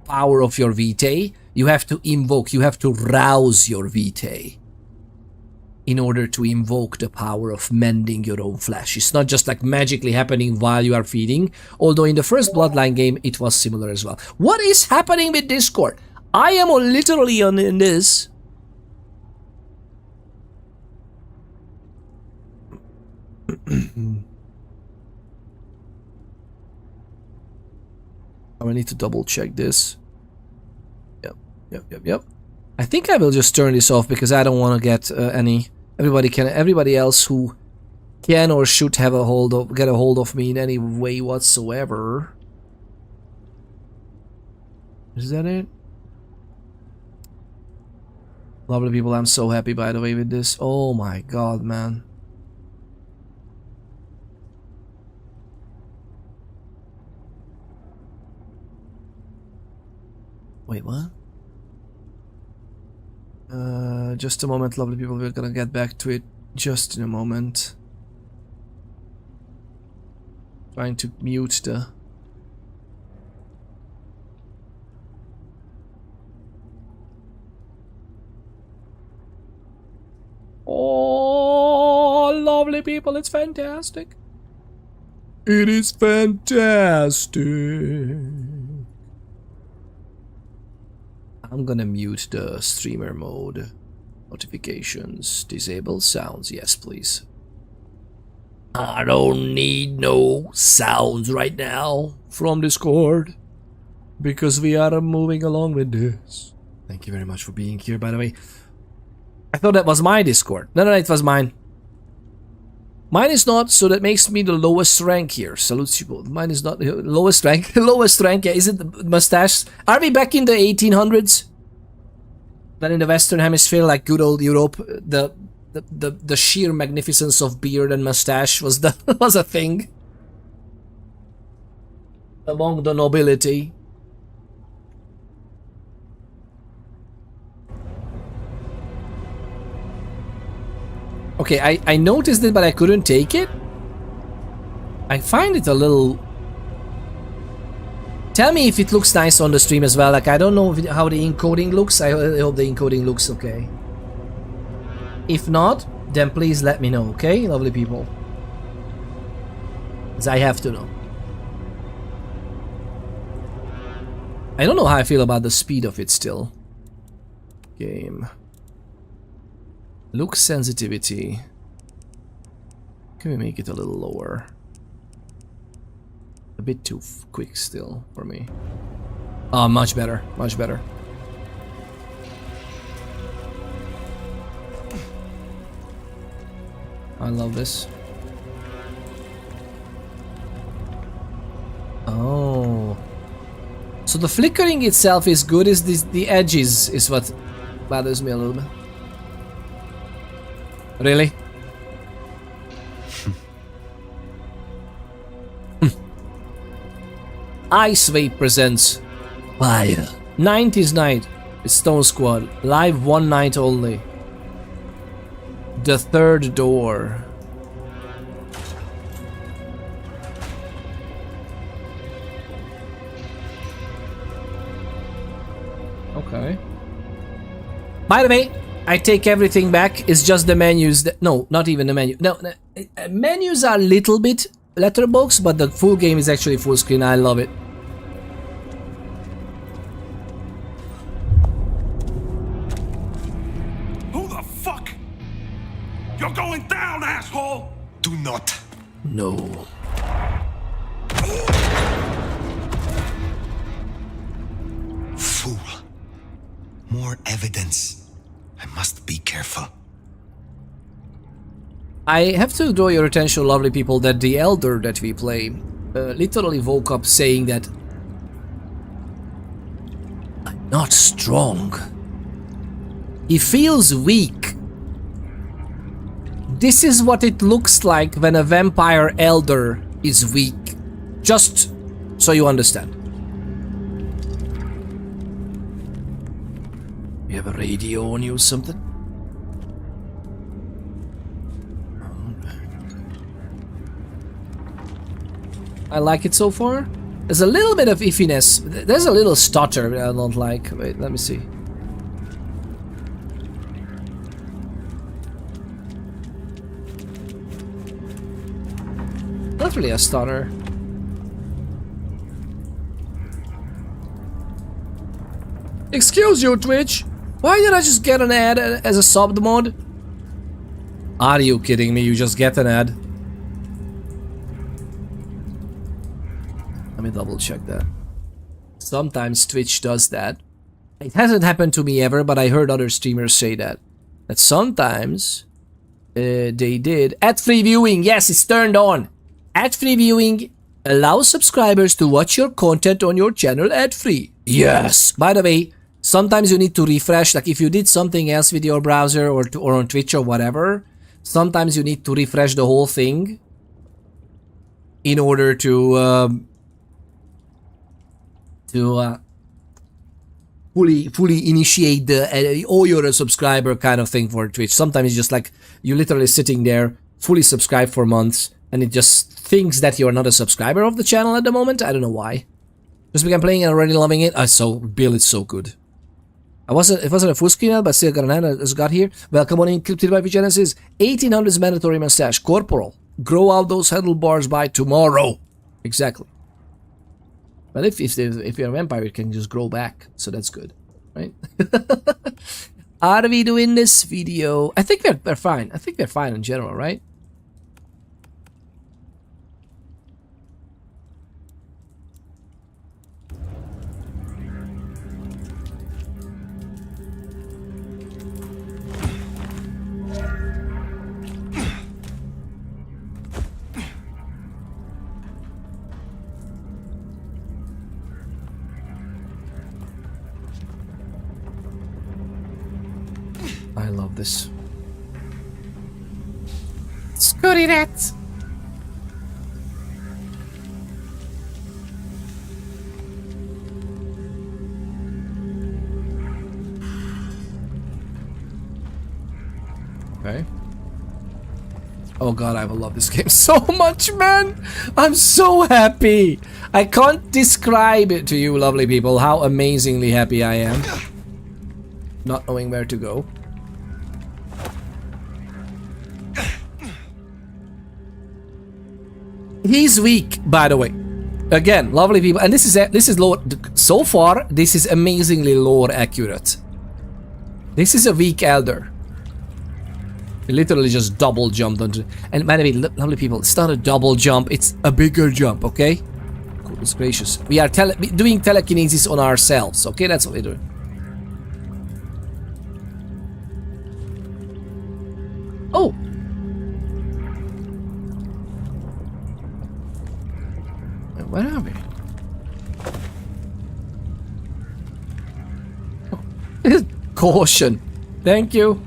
power of your vitae. You have to invoke, you have to rouse your vitae in order to invoke the power of mending your own flesh. It's not just like magically happening while you are feeding, although in the first Bloodline game it was similar as well. What is happening with Discord? I am literally in this. I need to double check this. Yep. I think I will just turn this off because I don't want to get everybody else who can or should have get a hold of me in any way whatsoever. Is that it? Lovely people, I'm so happy by the way with this. Oh my god, man. Wait, what? Just a moment, lovely people, we're gonna get back to it just in a moment. Trying to mute the... Oh, lovely people, it's fantastic. It is fantastic. I'm gonna mute the streamer mode. Notifications. Disable sounds. Yes, please. I don't need no sounds right now from Discord because we are moving along with this. Thank you very much for being here, by the way. I thought that was my Discord. No, it was mine. Mine is not, so that makes me the lowest rank here. Salutes you. Mine is not lowest rank. Lowest rank, yeah. Is it the mustache? Are we back in the 1800s? Then in the Western Hemisphere, like good old Europe, the sheer magnificence of beard and mustache was a thing among the nobility. Okay, I noticed it, but I couldn't take it. I find it a little... Tell me if it looks nice on the stream as well. Like, I don't know how the encoding looks. I hope the encoding looks okay. If not, then please let me know, okay, lovely people? Because I have to know. I don't know how I feel about the speed of it still. Game. Look sensitivity. Can we make it a little lower? A bit too quick still for me. Oh, much better, much better. I love this. Oh. So the flickering itself is good, is this, the edges is what bothers me a little bit. Really? Ice Wave presents Fire 90s Night with Stone Squad, live one night only. The Third Door. Okay. By the way, I take everything back. It's just the menus that, no, not even the menu. No, menus are a little bit letterbox, but the full game is actually full screen. I love it. Who the fuck? You're going down, asshole! Do not. No. Fool. More evidence. I must be careful. I have to draw your attention, lovely people, that the elder that we play literally woke up saying that I'm not strong. He feels weak. This is what it looks like when a vampire elder is weak. Just so you understand. You have a radio on you or something? I like it so far. There's a little bit of iffiness. There's a little stutter I don't like. Wait, let me see. Not really a stutter. Excuse you, Twitch. Why did I just get an ad as a subbed mod? Are you kidding me? You just get an ad. Let me double check that. Sometimes Twitch does that. It hasn't happened to me ever, but I heard other streamers say that. That sometimes they did. Ad-free viewing, yes, it's turned on. Ad-free viewing allows subscribers to watch your content on your channel ad-free. Yes. By the way, sometimes you need to refresh, like if you did something else with your browser or on Twitch or whatever, sometimes you need to refresh the whole thing in order to fully initiate the oh, you're a subscriber kind of thing for Twitch. Sometimes it's just like you're literally sitting there fully subscribed for months and it just thinks that you're not a subscriber of the channel at the moment. I don't know why. Just began playing and already loving it. Bill is so good. It wasn't a full screen, but still got an ad as got here. Welcome on in Clip by Genesis. 1800's mandatory mustache. Corporal. Grow out those handlebars by tomorrow. Exactly. But if you're a vampire, it can just grow back. So that's good. Right? Are we doing this video? I think we're fine. I think we're fine in general, right? I love this. Scotty Rat! Okay. Oh god, I will love this game so much, man! I'm so happy! I can't describe it to you, lovely people, how amazingly happy I am. Not knowing where to go. He's weak, by the way. Again, lovely people, and this is lore. So far, this is amazingly lore accurate. This is a weak elder. He literally just double jumped onto. And by the way, lovely people, it's not a double jump; it's a bigger jump. Okay? Goodness gracious, we are doing telekinesis on ourselves. Okay, that's what we're doing. Oh. Where are we? Oh. Caution. Thank you.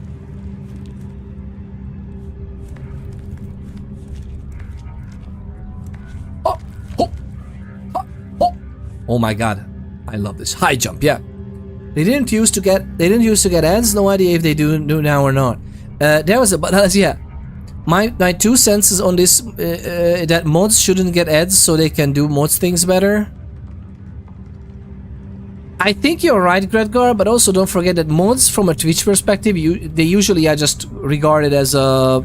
Oh. Oh. Oh. Oh. Oh my god. I love this. High jump, yeah. They didn't used to get ads, no idea if they do now or not. There was a yeah. My 2 cents on this, that mods shouldn't get ads so they can do mods things better. I think you're right, Gredgar, but also don't forget that mods from a Twitch perspective, they usually are just regarded as a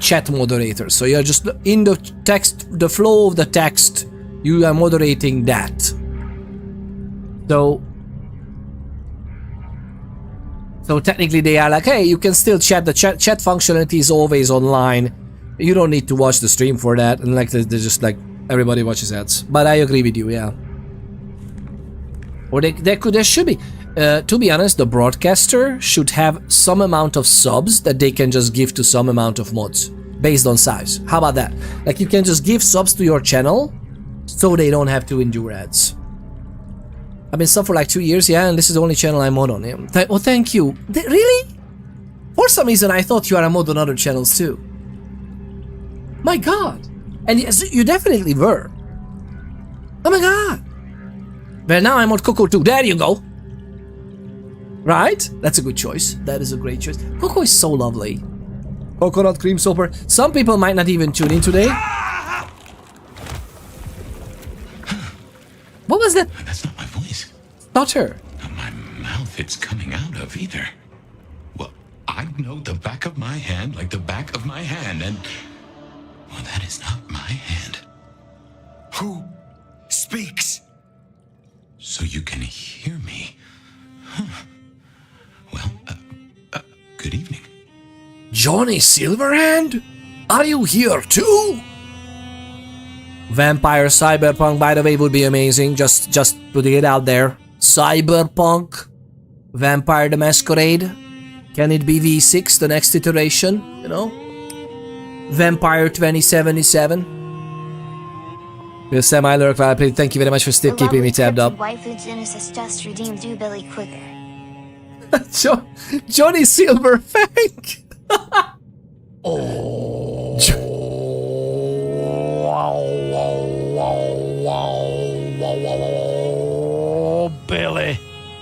chat moderator. So you're just in the text, the flow of the text, you are moderating that. So technically they are like, hey, you can still chat. The chat functionality is always online. You don't need to watch the stream for that. And like they're just like, everybody watches ads. But I agree with you, yeah. Or there should be. To be honest, the broadcaster should have some amount of subs that they can just give to some amount of mods based on size. How about that? Like you can just give subs to your channel so they don't have to endure ads. I've been sub for like 2 years, yeah, and this is the only channel I'm mod on. Yeah. Oh, thank you. Really? For some reason, I thought you are a mod on other channels too. My god. And yes, you definitely were. Oh my god. Well, now I'm on Coco too. There you go. Right? That's a good choice. That is a great choice. Coco is so lovely. Coconut cream soper. Some people might not even tune in today. What was that? That's not my voice. Stutter. Not my mouth it's coming out of either. Well, I know the back of my hand like the back of my hand, and... well, that is not my hand. Who speaks? So you can hear me. Huh. Well, good evening. Johnny Silverhand? Are you here too? Vampire Cyberpunk, by the way, would be amazing. Just putting it out there. Cyberpunk, Vampire the Masquerade. Can it be V6, the next iteration? You know, Vampire 2077. Sam, I lurk. Thank you very much for still keeping me tabbed up. Just redeemed you, Billy Quicker. Johnny Silverfang. Oh. Oh, Billy.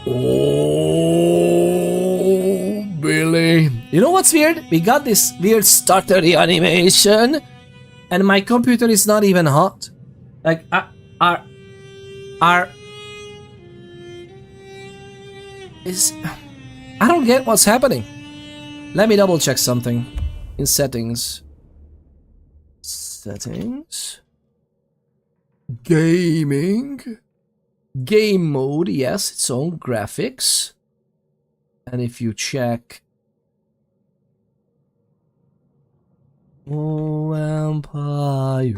Oh, Billy. You know what's weird? We got this weird stuttery animation, and my computer is not even hot. Like, I don't get what's happening. Let me double check something in settings. Settings. Gaming. Game mode, yes, its own graphics. And if you check... Oh, Vampire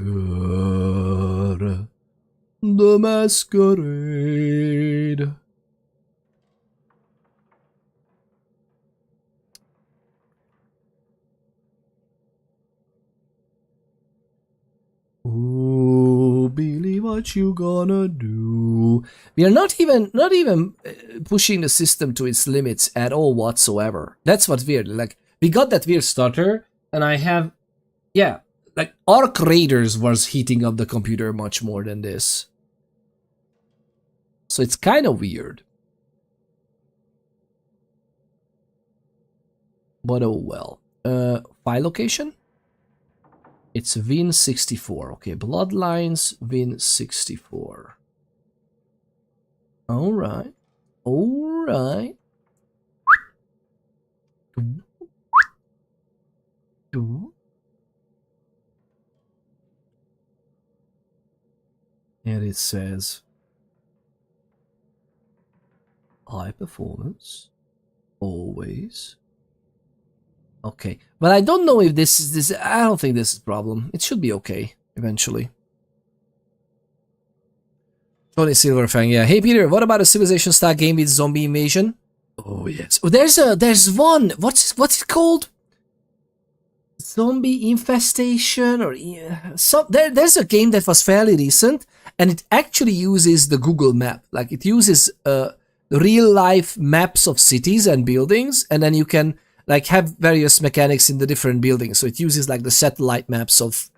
the Masquerade. Oh, Billy, what you gonna do? We are not even pushing the system to its limits at all whatsoever. That's what's weird. Like, we got that weird stutter, and I have, yeah, like Arc Raiders was heating up the computer much more than this. So it's kind of weird. But oh well. File location? It's Win64. Okay, Bloodlines Win64. Alright. Alright. And it says high performance always. Okay, but I don't know if this is this. I don't think this is a problem. It should be okay eventually. Tony Silverfang, yeah. Hey Peter, what about a Civilization style game with zombie invasion? Oh yes. Oh, there's one. What's it called? Zombie infestation or there's a game that was fairly recent and it actually uses the Google map. Like it uses real life maps of cities and buildings, and then you can like have various mechanics in the different buildings. So it uses like the satellite maps of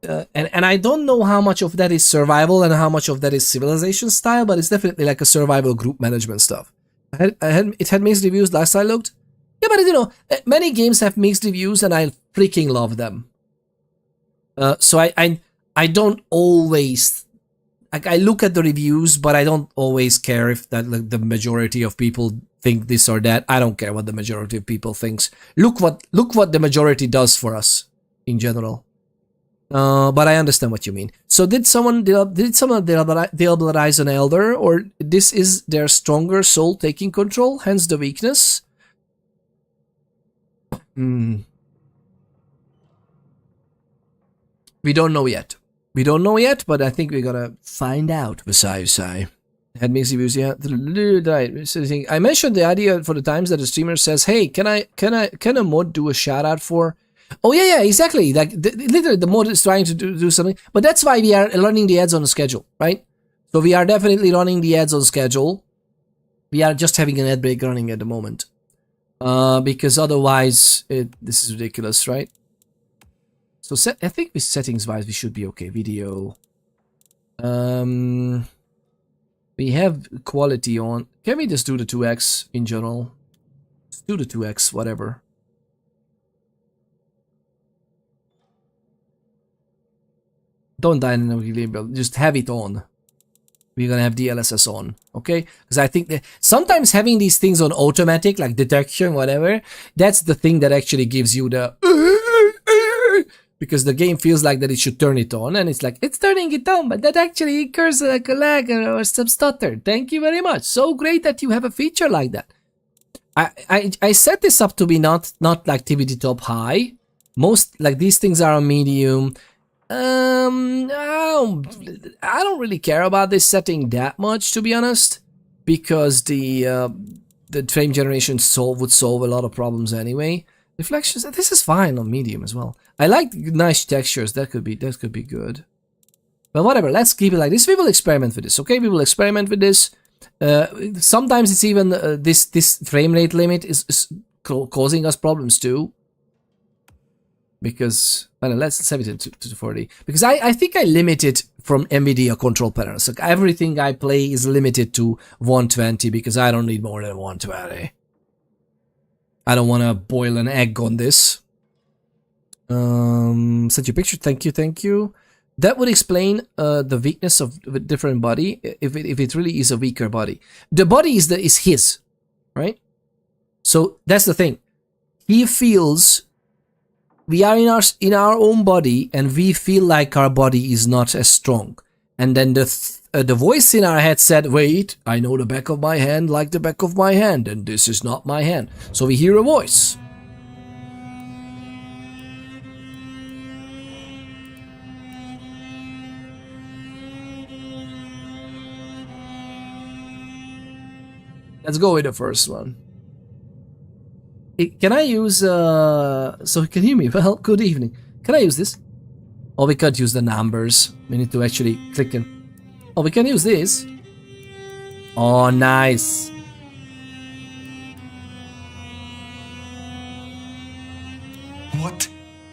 and I don't know how much of that is survival and how much of that is Civilization style, but it's definitely like a survival group management stuff. It had mixed reviews last I looked. Yeah, but you know, many games have mixed reviews and I freaking love them. So I don't always, like, I look at the reviews, but I don't always care if that like the majority of people think this or that. I don't care what the majority of people thinks. Look what the majority does for us in general. But I understand what you mean. So did someone deabilitize an elder, or this is their stronger soul taking control, hence the weakness? We don't know yet. We don't know yet, but I think we're gonna find out. Visai. Had mixed reviews, yeah. I mentioned the idea for the times that the streamer says, "Hey, can a mod do a shout out for?" Oh yeah, exactly. Like literally, the mod is trying to do something, but that's why we are running the ads on schedule, right? So we are definitely running the ads on schedule. We are just having an ad break running at the moment, because otherwise, this is ridiculous, right? So I think with settings wise, we should be okay. Video. We have quality on. Can we just do the 2x in general? Let's do the 2x, whatever. Don't dynamically build, just have it on. We're gonna have DLSS on, okay? Because I think that sometimes having these things on automatic, like detection, whatever, that's the thing that actually gives you the because the game feels like that it should turn it on, and it's like, it's turning it on, but that actually occurs like a lag or some stutter. Thank you very much. So great that you have a feature like that. I set this up to be not like TBD top high. Most, like, these things are on medium. I don't really care about this setting that much, to be honest, because the frame generation would solve a lot of problems anyway. Reflections, this is fine on medium as well. I like nice textures. That could be good. But whatever, let's keep it like this. We will experiment with this, okay? We will experiment with this. Sometimes it's even this frame rate limit is causing us problems too. Because, well, let's save it to 40. Because I think I limit it from NVIDIA control panels. So everything I play is limited to 120 because I don't need more than 120. I don't want to boil an egg on this. Sent you a picture. Thank you. That would explain the weakness of a different body if it really is a weaker body. The body is his, right? So that's the thing. He feels we are in our own body, and we feel like our body is not as strong. And then the voice in our head said, "Wait, I know the back of my hand like the back of my hand, and this is not my hand." So we hear a voice. Let's go with the first one. Can I use, so you can hear me? Well, good evening. Can I use this? Oh, we can't use the numbers. We need to actually click in. Oh, we can use this. Oh, nice. What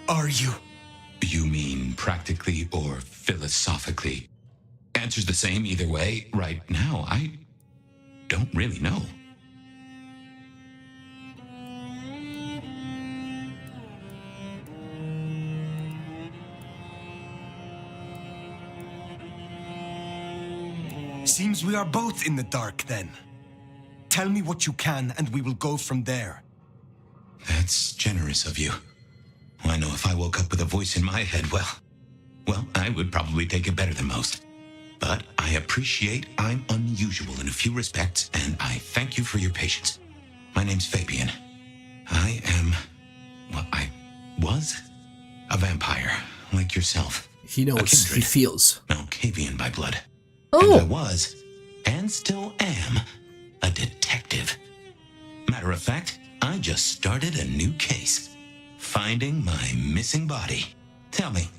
are you? You mean practically or philosophically? Answer's the same either way. Right now, I don't really know. Seems we are both in the dark, then. Tell me what you can, and we will go from there. That's generous of you. I know if I woke up with a voice in my head, well, I would probably take it better than most. But I appreciate I'm unusual in a few respects, and I thank you for your patience. My name's Fabian. I am... well, I was a vampire, like yourself. He knows, he feels. Malkavian by blood. Oh! And I was, and still am, a detective. Matter of fact, I just started a new case. Finding my missing body. Tell me,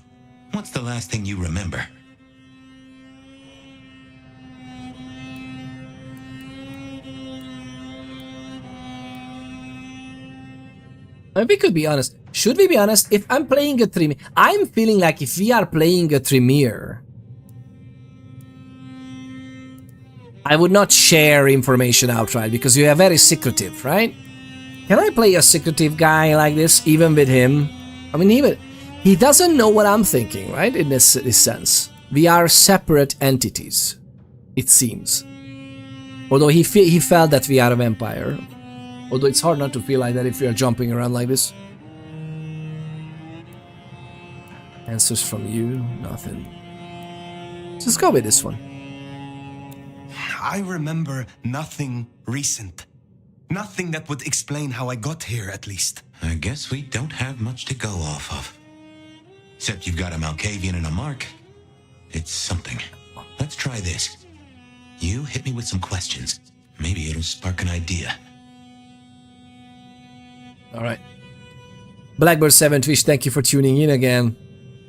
what's the last thing you remember? We could be honest. Should we be honest? If I'm playing a Tremere, I'm feeling like if we are playing a Tremere, I would not share information outright because you are very secretive, right? Can I play a secretive guy like this, even with him? I mean, he doesn't know what I'm thinking, right? In this sense, we are separate entities, it seems. Although he felt that we are a vampire. Although it's hard not to feel like that if we are jumping around like this. Answers from you, nothing. Let's go with this one. I remember nothing recent. Nothing that would explain how I got here, at least. I guess we don't have much to go off of. Except you've got a Malkavian and a mark. It's something. Let's try this. You hit me with some questions. Maybe it'll spark an idea. Alright. Blackbird7 Twitch, thank you for tuning in again.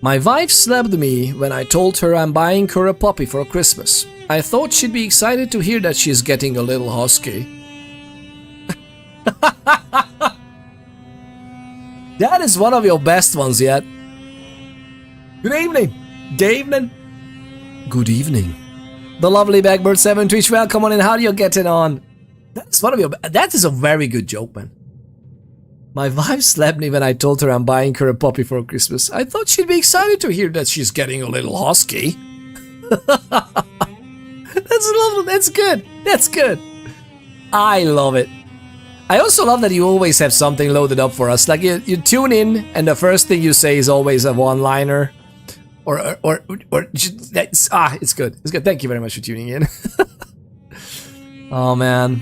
My wife slapped me when I told her I'm buying her a puppy for Christmas. I thought she'd be excited to hear that she's getting a little husky. That is one of your best ones yet. Good evening. Good evening. Good evening. The lovely Blackbird7 Twitch, welcome on in. How are you getting on? That's one of your... That is a very good joke, man. My wife slapped me when I told her I'm buying her a puppy for Christmas. I thought she'd be excited to hear that she's getting a little husky. That's lovely. That's good. That's good. I love it. I also love that you always have something loaded up for us. Like you tune in and the first thing you say is always a one-liner. Or that's, it's good. It's good. Thank you very much for tuning in. Oh man.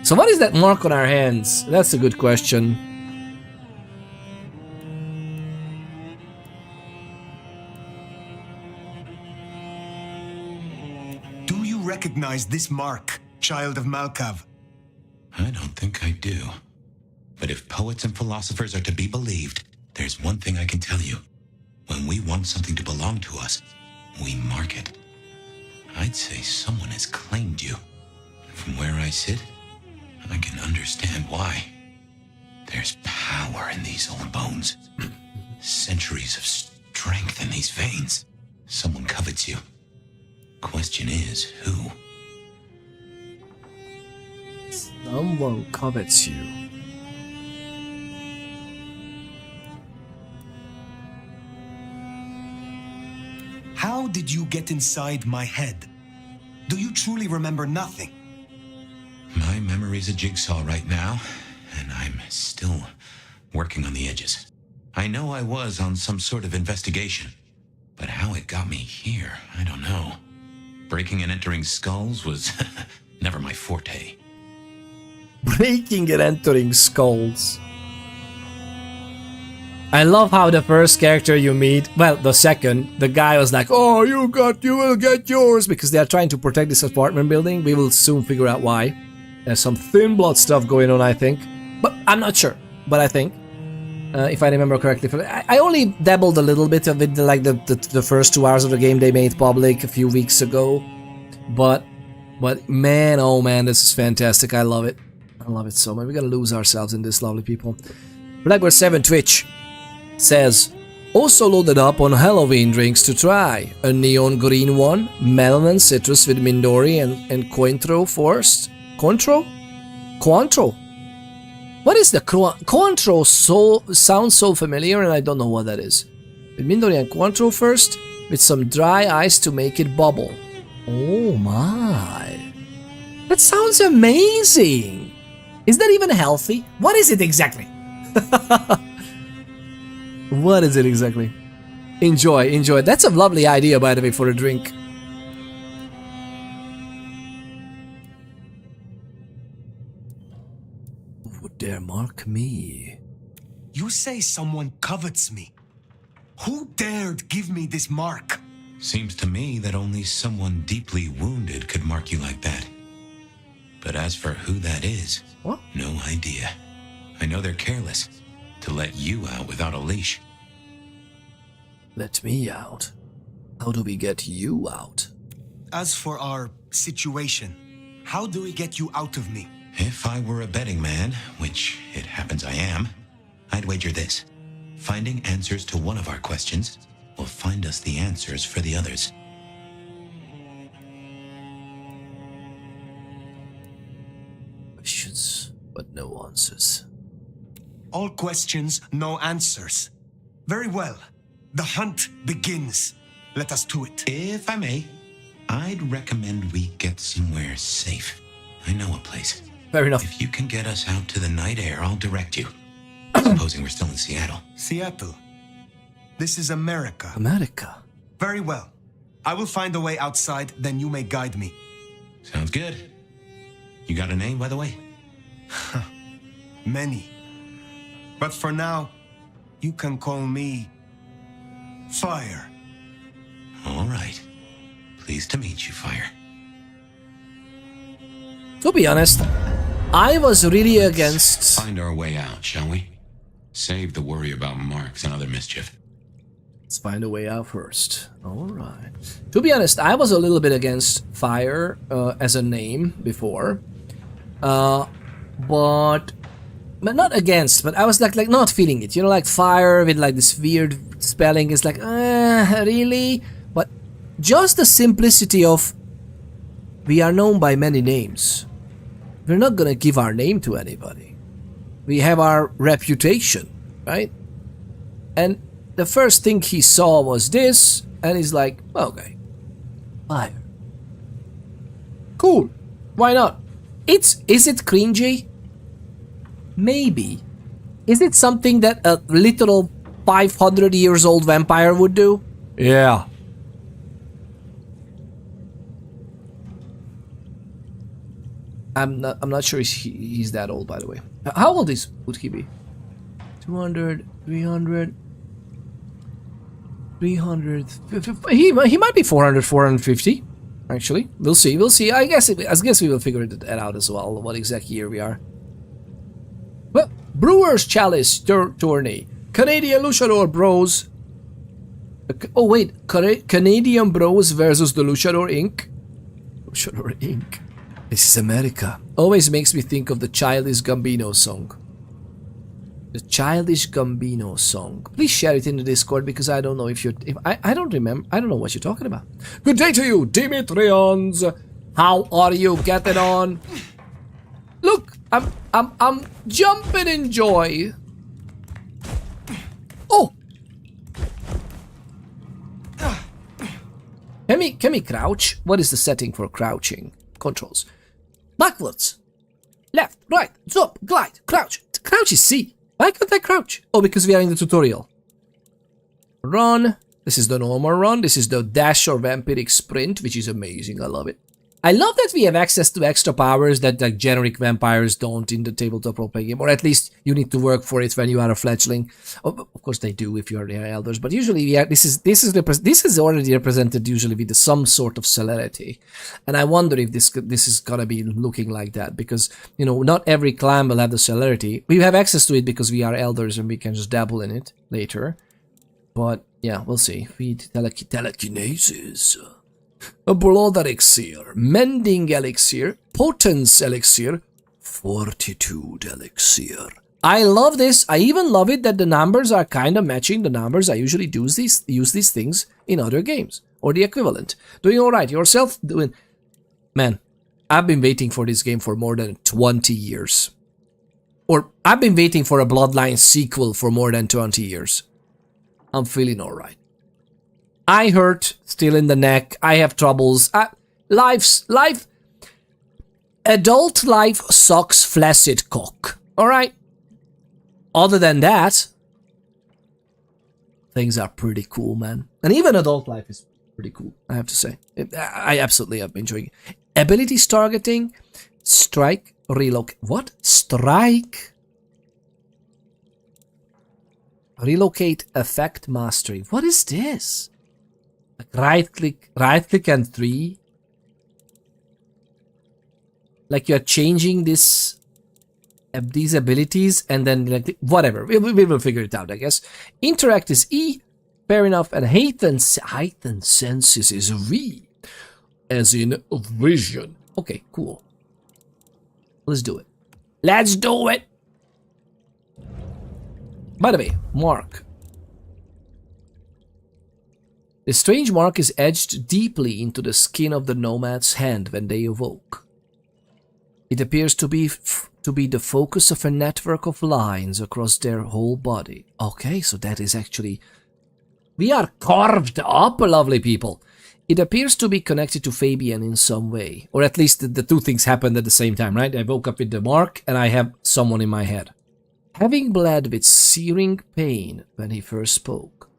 So what is that mark on our hands? That's a good question. Do you recognize this mark, child of Malkav? I don't think I do. But if poets and philosophers are to be believed, there's one thing I can tell you. When we want something to belong to us, we mark it. I'd say someone has claimed you. From where I sit, I can understand why. There's power in these old bones. Centuries of strength in these veins. Someone covets you. Question is, who? Someone covets you. How did you get inside my head? Do you truly remember nothing? My memory's a jigsaw right now, and I'm still working on the edges. I know I was on some sort of investigation, but how it got me here, I don't know. Breaking and entering skulls was never my forte. Breaking and entering skulls. I love how the first character you meet, well, the second, the guy was like, oh, you will get yours, because they are trying to protect this apartment building. We will soon figure out why. There's some thin blood stuff going on, I think. But I'm not sure, but I think, if I remember correctly. I only dabbled a little bit of it, like the first 2 hours of the game they made public a few weeks ago. But man, oh man, this is fantastic. I love it. I love it so much. We're gonna lose ourselves in this, lovely people. Blackbird7 Twitch says, also loaded up on Halloween drinks to try. A neon green one, melon and citrus with Mindori and Cointreau first. Cointreau? Cointreau? What is the Cointreau? Sounds so familiar and I don't know what that is. With Mindori and Cointreau first, with some dry ice to make it bubble. Oh my. That sounds amazing. Is that even healthy? What is it exactly? What is it exactly? Enjoy, enjoy. That's a lovely idea, by the way, for a drink. would dare mark me? You say someone covets me. Who dared give me this mark? Seems to me that only someone deeply wounded could mark you like that. But as for who that is, What? no idea. I know they're careless to let you out without a leash. Let me out? How do we get you out? As for our situation, how do we get you out of me? If I were a betting man, which it happens I am, I'd wager this. Finding answers to one of our questions will find us the answers for the others. Questions, but no answers. All questions, no answers. Very well. The hunt begins. Let us to it. If I may, I'd recommend we get somewhere safe. I know a place. Fair enough. If you can get us out to the night air, I'll direct you. Supposing we're still in Seattle. Seattle. This is America. America. Very well. I will find a way outside, then you may guide me. Sounds good. You got a name, by the way? Many. But for now, you can call me Fire. All right. Pleased to meet you, Fire. To be honest, I was really against... Find our way out, shall we? Save the worry about marks and other mischief. Let's find a way out first. Alright. To be honest, I was a little bit against Fire as a name before. But not against, but I was like not feeling it. You know, like Fire with like this weird spelling is like, really? But just the simplicity of we are known by many names. We're not gonna give our name to anybody. We have our reputation, right? And the first thing he saw was this, and he's like, okay, Fire. Cool. Why not? Is it cringy? Maybe. Is it something that a literal 500 years old vampire would do? Yeah. I'm not sure he's that old, by the way. How old would he be? 200, 300, 300. He might be 400, 450. Actually, we'll see. I guess we will figure it out as well. What exact year we are? Well, Brewer's Chalice Tourney, Canadian Luchador Bros. Oh wait, Canadian Bros versus the Luchador Inc. Luchador Inc. This is America. Always makes me think of the Childish Gambino song. The Childish Gambino song. Please share it in the Discord because I don't know if you're... I don't remember. I don't know what you're talking about. Good day to you, Dimitrions. How are you getting on? Look, I'm jumping in joy. Oh! Can we crouch? What is the setting for crouching? Controls. Backwards. Left, right, jump, glide, crouch. Crouch is C. Why can't I crouch? Oh, because we are in the tutorial. Run. This is the normal run. This is the dash or vampiric sprint, which is amazing. I love it. I love that we have access to extra powers that like generic vampires don't in the tabletop role-playing game, or at least you need to work for it when you are a fledgling. Of course they do if you are the elders, but usually this is already represented usually with some sort of celerity, and I wonder if this is gonna be looking like that because you know not every clan will have the celerity. We have access to it because we are elders and we can just dabble in it later, but yeah, we'll see. Feed telekinesis. A blood elixir, mending elixir, potence elixir, fortitude elixir. I love this. I even love it that the numbers are kind of matching the numbers I usually use these things in other games or the equivalent. Doing all right yourself? Doing, man. I've been waiting for this game for more than 20 years, or I've been waiting for a Bloodlines sequel for more than 20 years. I'm feeling all right. I hurt, still in the neck, I have troubles, adult life sucks flaccid cock, alright? Other than that, things are pretty cool, man. And even adult life is pretty cool, I have to say. I absolutely have been enjoying it. Abilities targeting, strike, relocate, what? Strike, Relocate effect mastery. What is this? Like right click and 3. Like you're changing this these abilities and then like whatever. We will figure it out, I guess. Interact is E. Fair enough. And heightened senses is V. As in vision. Okay, cool. Let's do it. Let's do it! By the way, mark. The strange mark is etched deeply into the skin of the nomad's hand when they evoke. It appears to be the focus of a network of lines across their whole body. Okay, so that is actually... We are carved up, lovely people. It appears to be connected to Fabian in some way. Or at least the two things happened at the same time, right? I woke up with the mark and I have someone in my head. Having bled with searing pain when he first spoke.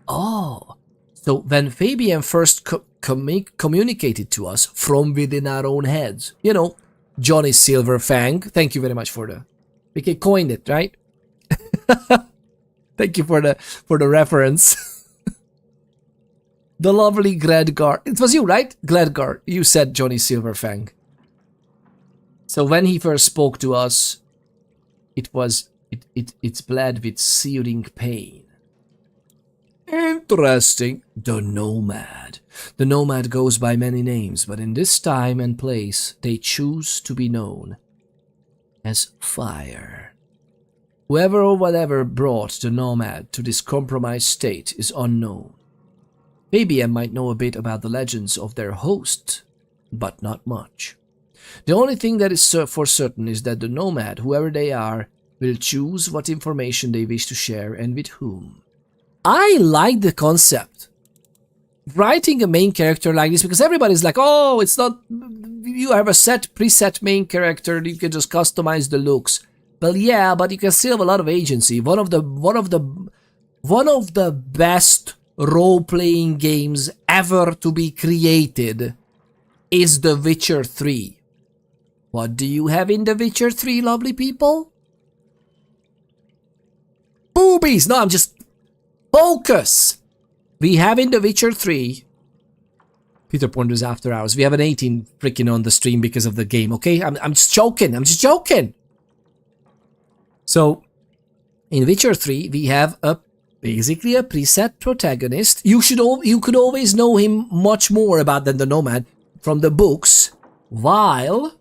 Oh, so when Fabian first communicated to us from within our own heads, you know, Johnny Silverfang, thank you very much for the... We can coin it, right? Thank you for the reference. The lovely Gledgar. It was you, right? Gledgar. You said Johnny Silverfang. So when he first spoke to us, it's bled with searing pain. Interesting. The Nomad. The Nomad goes by many names, but in this time and place, they choose to be known as Fire. Whoever or whatever brought the Nomad to this compromised state is unknown. Fabian might know a bit about the legends of their host, but not much. The only thing that is for certain is that the Nomad, whoever they are, will choose what information they wish to share and with whom. I like the concept. Writing a main character like this, because everybody's like, oh, it's not... You have a preset main character, you can just customize the looks. Well, yeah, but you can still have a lot of agency. One of the best role-playing games ever to be created is The Witcher 3. What do you have in The Witcher 3, lovely people? Boobies! No, I'm just... Focus! We have in The Witcher 3... Peter Ponders After Hours. We have an 18 freaking on the stream because of the game, okay? I'm just joking. I'm just joking! So, in Witcher 3, we have basically a preset protagonist. You could always know him much more about than the Nomad from the books, while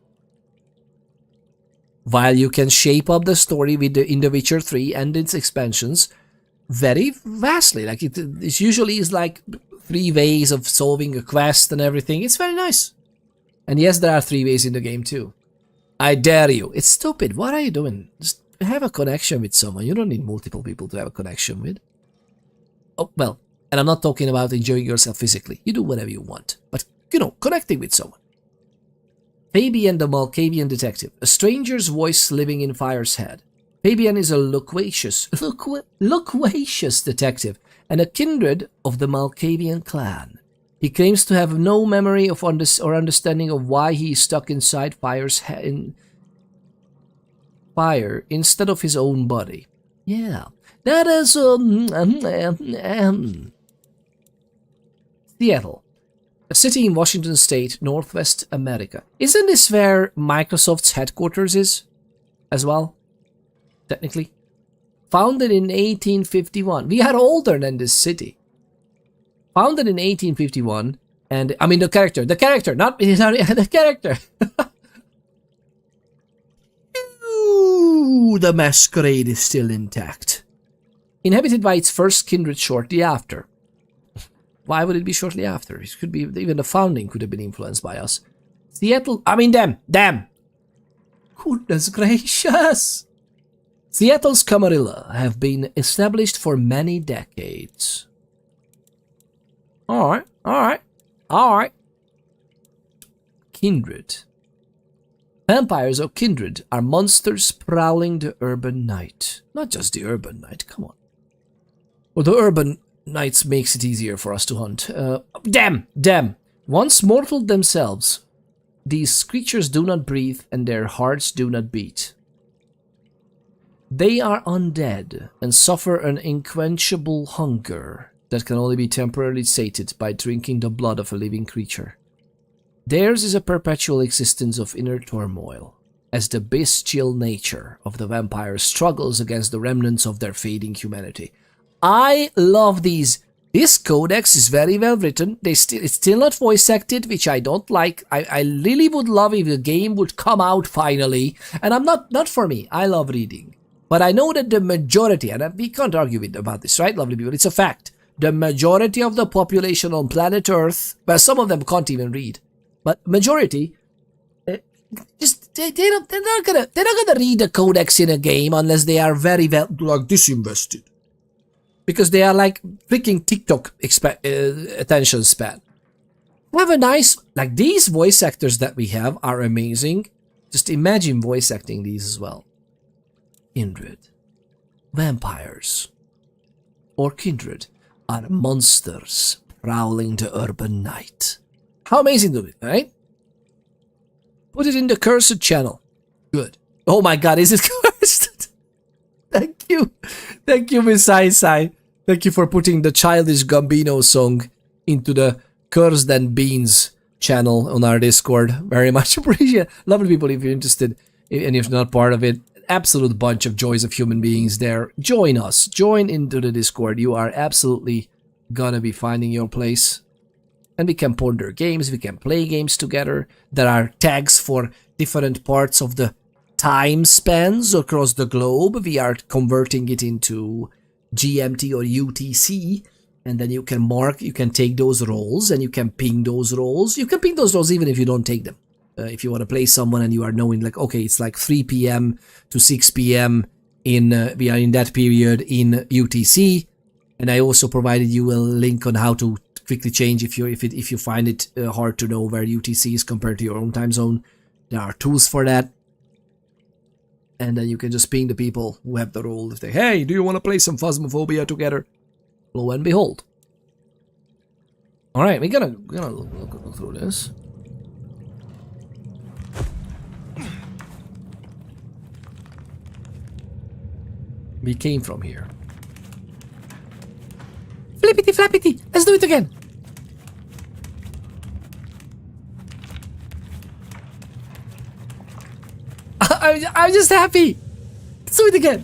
you can shape up the story in the Witcher 3 and its expansions very vastly. Like it usually is like 3 ways of solving a quest and everything. It's very nice. And yes, there are 3 ways in the game too. I dare you. It's stupid. What are you doing? Just have a connection with someone. You don't need multiple people to have a connection with. Oh, well, and I'm not talking about enjoying yourself physically. You do whatever you want. But, you know, connecting with someone. Fabian the Malkavian detective. A stranger's voice living in Fire's head. Fabian is a loquacious detective and a kindred of the Malkavian clan. He claims to have no memory of or understanding of why he is stuck inside Fire's head. Fire instead of his own body. Yeah, that is Seattle, a city in Washington State, Northwest America. Isn't this where Microsoft's headquarters is, as well? Technically, founded in 1851. We are older than this city. Founded in 1851, and I mean the character, not the character. Ooh, the masquerade is still intact. Inhabited by its first kindred shortly after. Why would it be shortly after? It could be, even the founding could have been influenced by us. Seattle, I mean them. Goodness gracious. Seattle's Camarilla have been established for many decades. Alright. Kindred. Vampires or kindred are monsters prowling the urban night. Not just the urban night, come on. Well, the urban nights makes it easier for us to hunt. Damn! Once mortal themselves, these creatures do not breathe and their hearts do not beat. They are undead and suffer an unquenchable hunger that can only be temporarily sated by drinking the blood of a living creature. Theirs is a perpetual existence of inner turmoil, as the bestial nature of the vampires struggles against the remnants of their fading humanity. I love these. This codex is very well written. It's still not voice acted, which I don't like. I really would love if the game would come out finally. And I'm not for me. I love reading. But I know that the majority, and we can't argue about this, right, lovely people? It's a fact. The majority of the population on planet Earth, well, some of them can't even read, but majority, they're not gonna read the codex in a game unless they are very well like disinvested, because they are like freaking TikTok attention span. We have a nice, like, these voice actors that we have are amazing. Just imagine voice acting these as well. Kindred, vampires, or kindred are monsters prowling the urban night. How amazing to be, right? Put it in the cursed channel. Good. Oh my god, is it cursed? Thank you. Thank you, Miss Sai. Thank you for putting the Childish Gambino song into the Cursed and Beans channel on our Discord. Very much appreciate it. Lovely people, if you're interested, and if you're not part of it, absolute bunch of joys of human beings there. Join us. Join into the Discord. You are absolutely gonna be finding your place. And we can ponder games, we can play games together. There are tags for different parts of the time spans across the globe. We are converting it into GMT or UTC. And then you can mark, you can take those roles and you can ping those roles. You can ping those roles even if you don't take them. If you want to play someone and you are knowing, like, okay, it's like 3 p.m. to 6 p.m. we are in that period in UTC, and I also provided you a link on how to quickly change if you find it hard to know where UTC is compared to your own time zone. There are tools for that, and then you can just ping the people who have the role. If they, hey, do you want to play some Phasmophobia together? Lo and behold. All right, we're gonna look through this. We came from here. Flippity flappity! Let's do it again! I'm just happy! Let's do it again!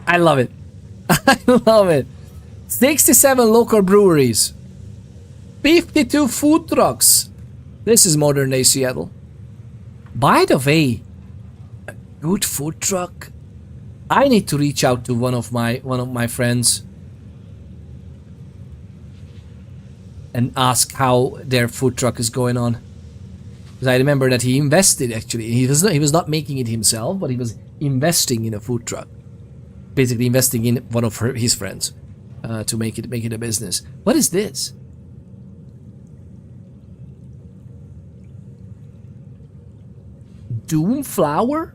I love it. I love it. 67 local breweries. 52 food trucks. This is modern day Seattle. By the way, a good food truck. I need to reach out to one of my friends and ask how their food truck is going on. Because I remember that he invested, actually. He was not making it himself, but he was investing in a food truck. Basically investing in one of his friends to make it a business. What is this? Doomflower?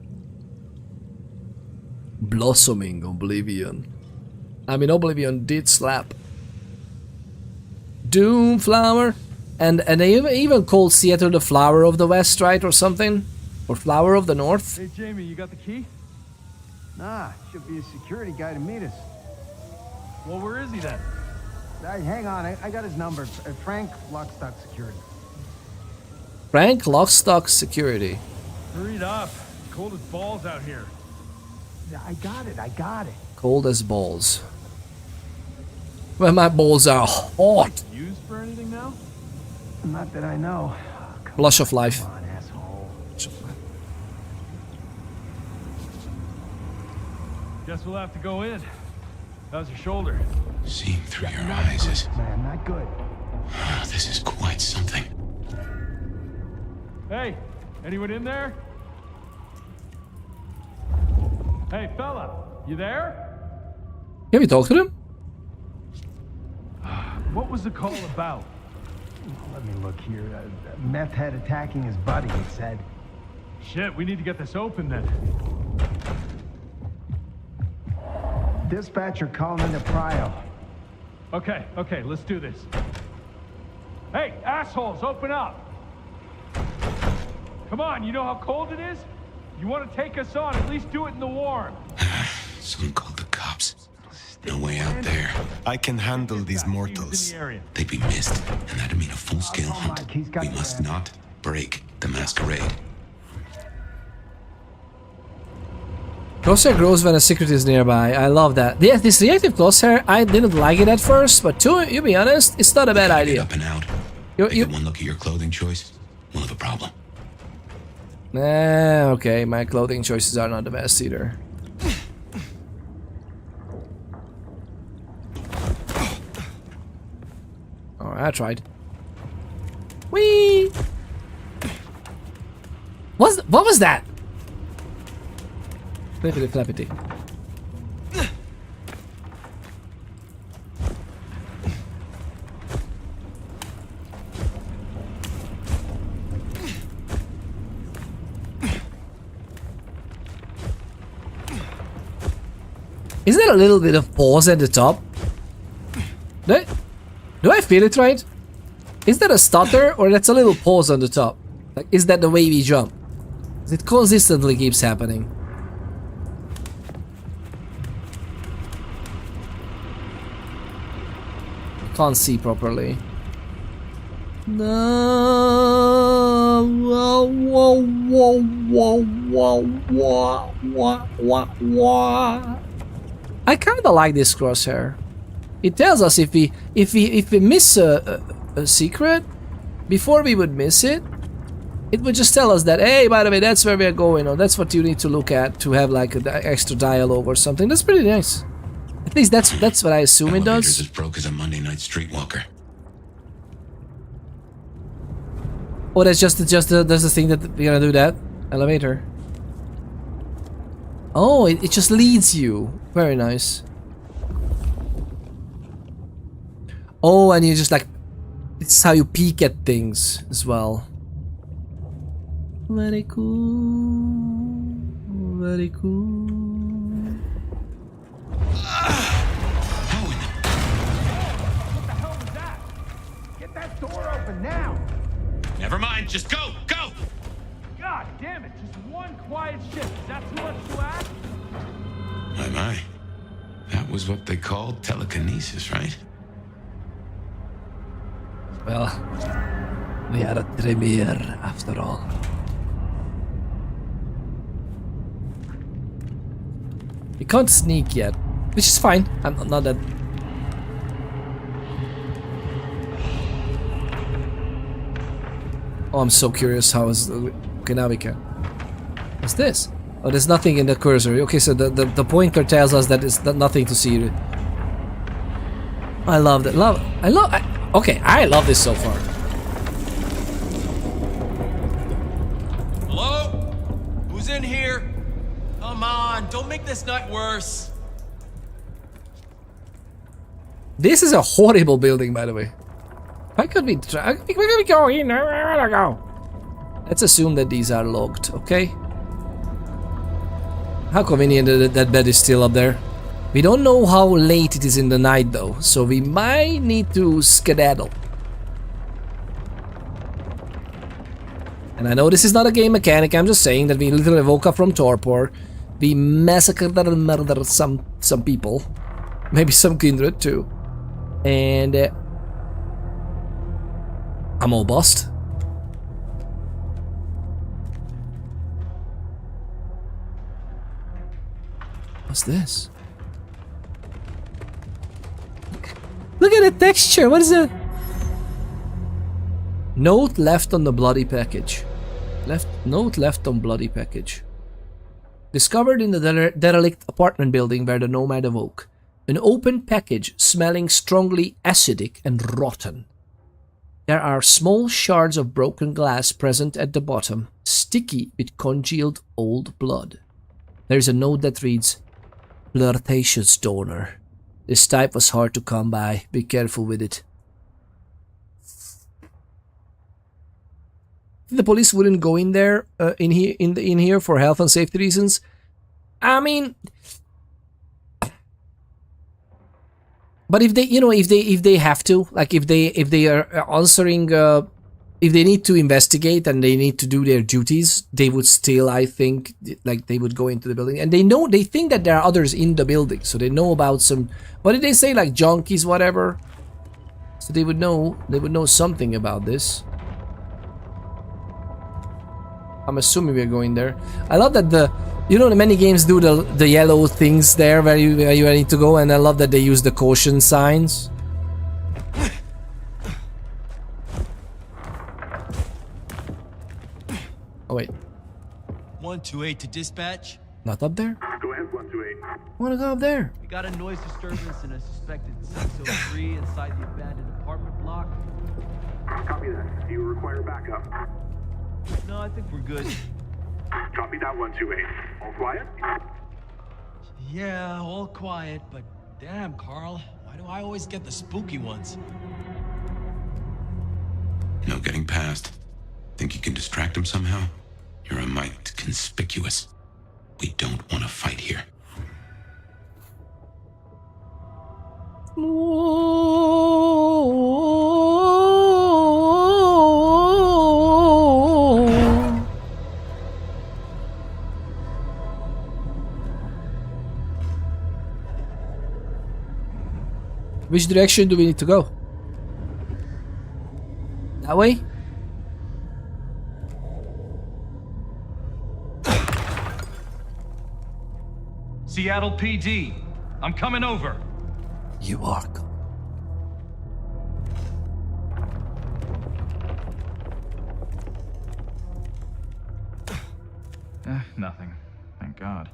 Blossoming Oblivion. I mean, Oblivion did slap. Doomflower? And they even called Seattle the Flower of the West, right? Or something? Or Flower of the North? Hey, Jamie, you got the key? Nah, should be a security guy to meet us. Well, where is he then? Hang on, I got his number. Frank Lockstock Security. Frank Lockstock Security. Hurry it up. Cold as balls out here. I got it. Cold as balls. Well, my balls are hot. Used for anything now? Not that I know. Blush of life. Come on, asshole. Guess we'll have to go in. How's your shoulder? Seeing through your eyes is... Man, not good. This is quite something. Hey, anyone in there? Hey, fella, you there? Can we talk to them? What was the call about? Let me look here. Meth head attacking his buddy, he said. Shit, we need to get this open then. Dispatcher calling into Prio. Okay, let's do this. Hey, assholes, open up! Come on, you know how cold it is? You want to take us on, at least do it in the warm. Someone called the cops. No way out there. I can handle these mortals. They'd be missed, and that'd mean a full-scale hunt. We must not break the masquerade. Crosshair grows when a secret is nearby. I love that. Yeah, this reactive crosshair, I didn't like it at first, but to be honest, it's not a bad idea. Up and out. Take one look at your clothing choice, we'll have a problem. Okay, my clothing choices are not the best either. Alright, I tried. Whee! What was that? Flippity flappity. Is there a little bit of pause at the top? Do I feel it right? Is that a stutter or that's a little pause on the top? Like, is that the way we jump? It consistently keeps happening. I can't see properly. No. Whoa, whoa, whoa, whoa, whoa, whoa, whoa. I kinda like this crosshair. It tells us if we miss a secret, before we would miss it, it would just tell us that, hey, by the way, that's where we are going, or that's what you need to look at to have like an extra dialogue or something. That's pretty nice. At least that's what I assume it does. As broke as a Monday night streetwalker. Oh, that's just the thing that we're gonna do that elevator. Oh, it just leads you. Very nice. Oh, and you just like, it's how you peek at things as well. Very cool. Very cool. What the hell was that? Get that door open now! Never mind, just go, go! God damn it, just one quiet shift. Is that too much to ask? My. That was what they called telekinesis, right? Well, we are a Tremere after all. You can't sneak yet, which is fine. I'm not that. Oh, I'm so curious how is. Okay, now we can. What's this? Oh, there's nothing in the cursor. Okay, so the pointer tells us that it's nothing to see. I love that. Okay, I love this so far. Hello? Who's in here? Come on, don't make this night worse. This is a horrible building, by the way. Why could we go in? I wanna go. Let's assume that these are locked, okay? How convenient that that bed is still up there. We don't know how late it is in the night though, so we might need to skedaddle. And I know this is not a game mechanic, I'm just saying that we literally woke up from Torpor. We massacred and murdered some people. Maybe some kindred too. And I'm all bust. What's this? Look at the texture, what is that? Note left on the bloody package. Note left on bloody package. Discovered in the derelict apartment building where the nomad awoke. An open package smelling strongly acidic and rotten. There are small shards of broken glass present at the bottom, sticky with congealed old blood. There is a note that reads, "Flirtatious donor. This type was hard to come by. Be careful with it." The police wouldn't go in there, in here for health and safety reasons. I mean, But if they, you know, if they have to, like if they are answering, if they need to investigate and they need to do their duties, they would still, I think, like they would go into the building, and they think that there are others in the building, so they know about some. What did they say? Like junkies, whatever. So they would know something about this. I'm assuming we're going there. I love that the many games do the yellow things there where you need to go, and I love that they use the caution signs. Oh wait. 128 to dispatch. Not up there? Go ahead, 128. I wanna go up there. We got a noise disturbance in a suspected 603 inside the abandoned apartment block. Copy that. Do you require backup? No, I think we're good. Copy that, 128. All quiet? Yeah, all quiet, but damn, Carl, why do I always get the spooky ones? No getting past. Think you can distract him somehow? You're a mite conspicuous. We don't want to fight here. Which direction do we need to go? That way? Seattle PD, I'm coming over. You are. Nothing. Thank God.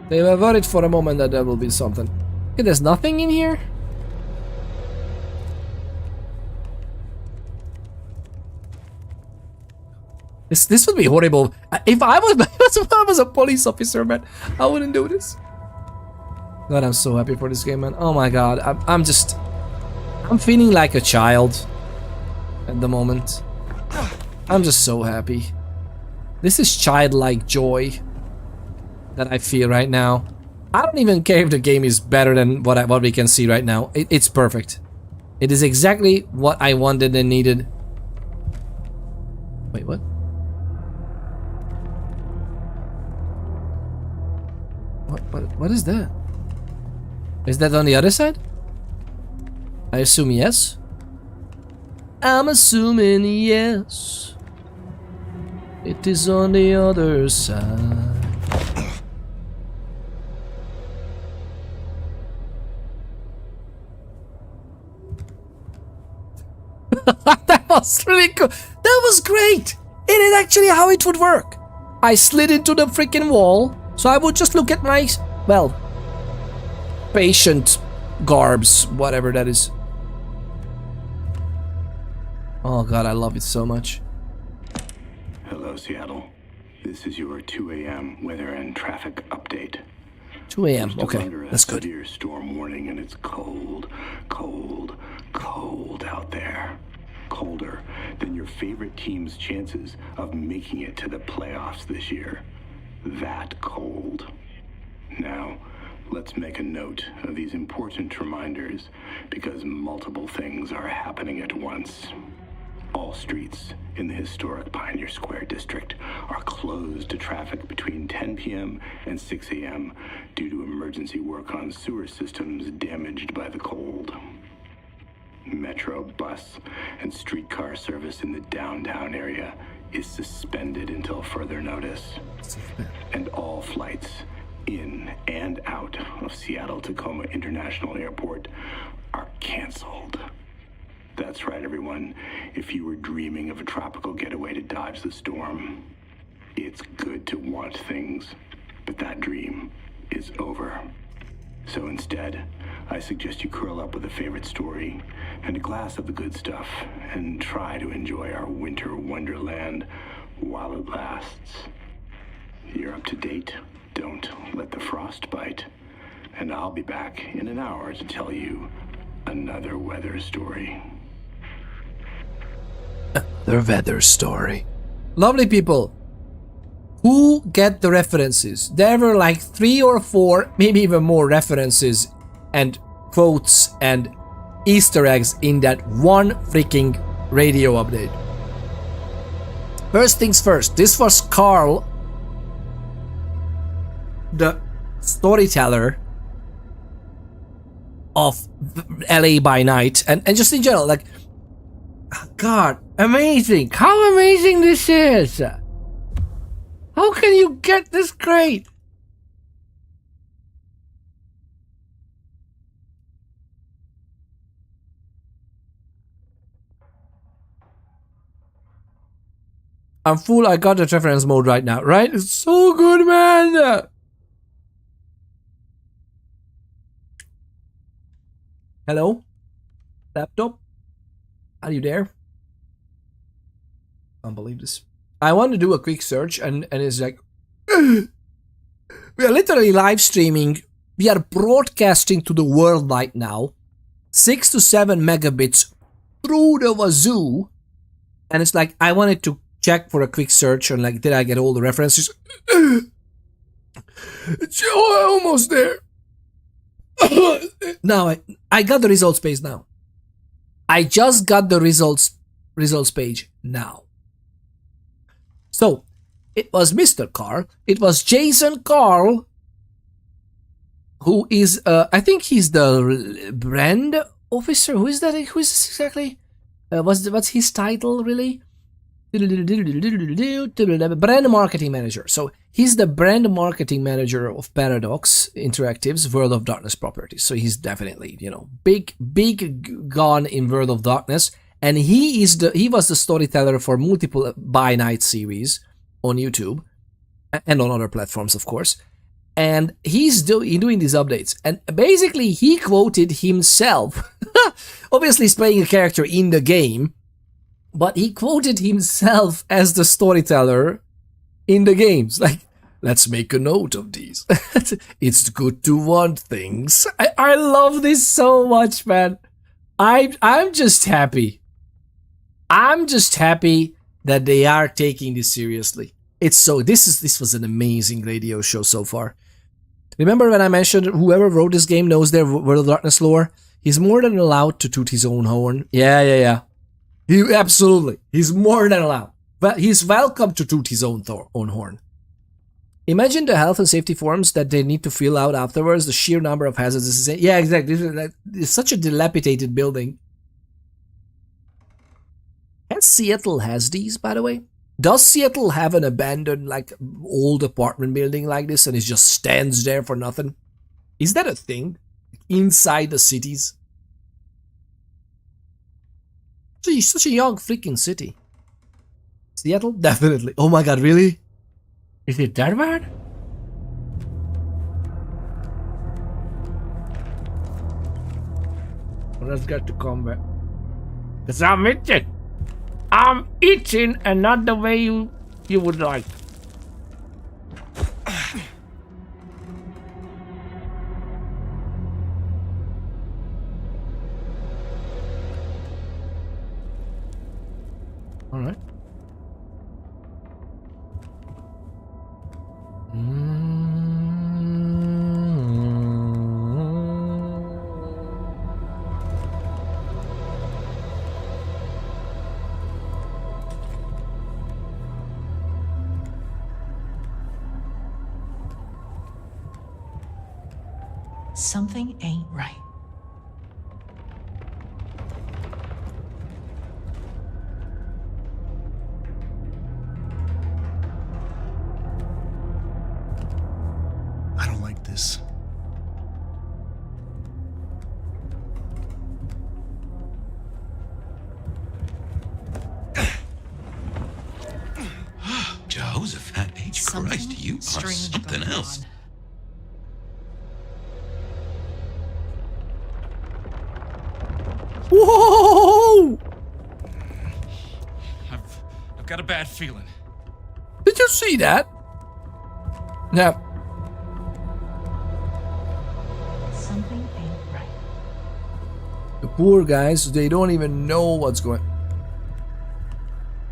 They were worried for a moment that there will be something. Okay, there's nothing in here? This would be horrible. If I was a police officer, man, I wouldn't do this. God, I'm so happy for this game, man. Oh my God, I'm feeling like a child at the moment. I'm just so happy. This is childlike joy that I feel right now. I don't even care if the game is better than what we can see right now. It's perfect. It is exactly what I wanted and needed. Wait, what? What is that? Is that on the other side? I assume yes. I'm assuming yes. It is on the other side. That was really cool. That was great. It is actually how it would work. I slid into the freaking wall, so I would just look at my, well, patient garbs, whatever that is. Oh God, I love it so much. Hello, Seattle. This is your 2 a.m. weather and traffic update. 2 a.m. Okay, that's good. Severe storm warning, and it's cold, cold, cold out there. Colder than your favorite team's chances of making it to the playoffs this year. That cold. Now, let's make a note of these important reminders, because multiple things are happening at once. All streets in the historic Pioneer Square district are closed to traffic between 10 p.m. and 6 a.m. due to emergency work on sewer systems damaged by the cold. Metro, bus, and streetcar service in the downtown area is suspended until further notice. And all flights in and out of Seattle-Tacoma International Airport are canceled. That's right, everyone. If you were dreaming of a tropical getaway to dodge the storm, it's good to want things, but that dream is over. So instead, I suggest you curl up with a favorite story and a glass of the good stuff and try to enjoy our winter wonderland while it lasts. You're up to date. Don't let the frost bite. And I'll be back in an hour to tell you another weather story. The weather story. Lovely people. Who get the references? There were like 3 or 4, maybe even more references and quotes and Easter eggs in that one freaking radio update. First things first, this was Carl, the storyteller of LA by Night, and just in general, like, God, amazing! How amazing this is! How can you get this great? I'm full, I got the reference mode right now, right? It's so good, man! Hello? Laptop? Are you there? Can't believe this. I want to do a quick search and it's like... we are literally live streaming. We are broadcasting to the world right now. 6 to 7 megabits through the wazoo. And it's like, I wanted to check for a quick search and like, did I get all the references? Almost there. Now I got the results page now. I just got the results page now. So it was Mr. Carl. It was Jason Carl, who is I think he's the brand officer. Who is that? Who is this exactly? What's his title really? Brand marketing manager. So he's the brand marketing manager of Paradox Interactive's World of Darkness properties. So he's definitely, you know, big gun in World of Darkness, and he was the storyteller for multiple By Night series on YouTube and on other platforms, of course. And he's doing these updates, and basically he quoted himself. Obviously, he's playing a character in the game. But he quoted himself as the storyteller in the games. Like, let's make a note of these. It's good to want things. I love this so much, man. I'm just happy. I'm just happy that they are taking this seriously. This was an amazing radio show so far. Remember when I mentioned whoever wrote this game knows their World of Darkness lore? He's more than allowed to toot his own horn. Yeah. Absolutely. He's more than allowed. But he's welcome to toot his own horn. Imagine the health and safety forms that they need to fill out afterwards. The sheer number of hazards. Yeah, exactly. It's such a dilapidated building. And Seattle has these, by the way. Does Seattle have an abandoned, like, old apartment building like this and it just stands there for nothing? Is that a thing? Inside the cities? Such a young freaking city. Seattle? Definitely. Oh my god, really? Is it that bad? Well, let's get to combat. Cause I'm itching. I'm itching, and not the way you would like. All right. Something ain't right. I don't like this. Jehoshaphat H. Christ, you are something else. Whoa! I've got a bad feeling. Did you see that? Yeah. Something ain't right. The poor guys, they don't even know what's going.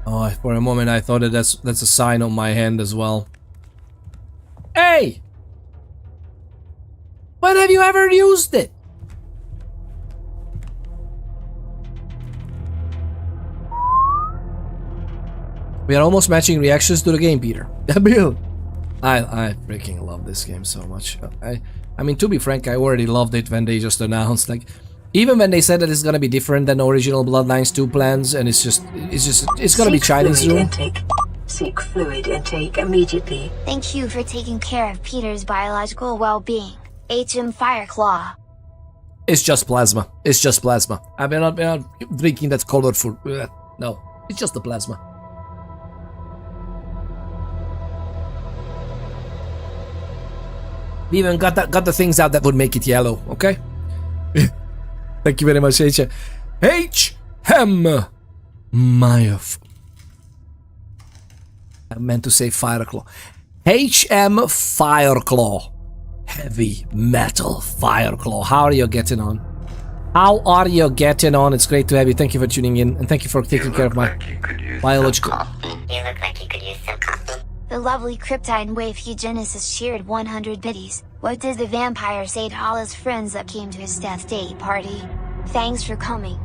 Oh, for a moment I thought that's a sign on my hand as well. Hey! When have you ever used it? We are almost matching reactions to the game, Peter. Bill. I freaking love this game so much. I mean, to be frank, I already loved it when they just announced, like, even when they said that it's gonna be different than original Bloodlines 2 plans, and it's gonna be Chinese room. Seek fluid intake immediately. Thank you for taking care of Peter's biological well-being. HM Fireclaw. It's just plasma. It's just plasma. I've been not drinking that colorful. No, it's just the plasma. We even got the things out that would make it yellow. Okay. Thank you very much, H. H.M. Mayev. I meant to say Fireclaw. H.M. Fireclaw. Heavy metal Fireclaw. How are you getting on? How are you getting on? It's great to have you. Thank you for tuning in, and thank you for taking care of my biological. You look like you could use some coffee. The lovely Kryptide Wave Eugenesis shared 100 biddies. What did the vampire say to all his friends that came to his death day party? Thanks for coming.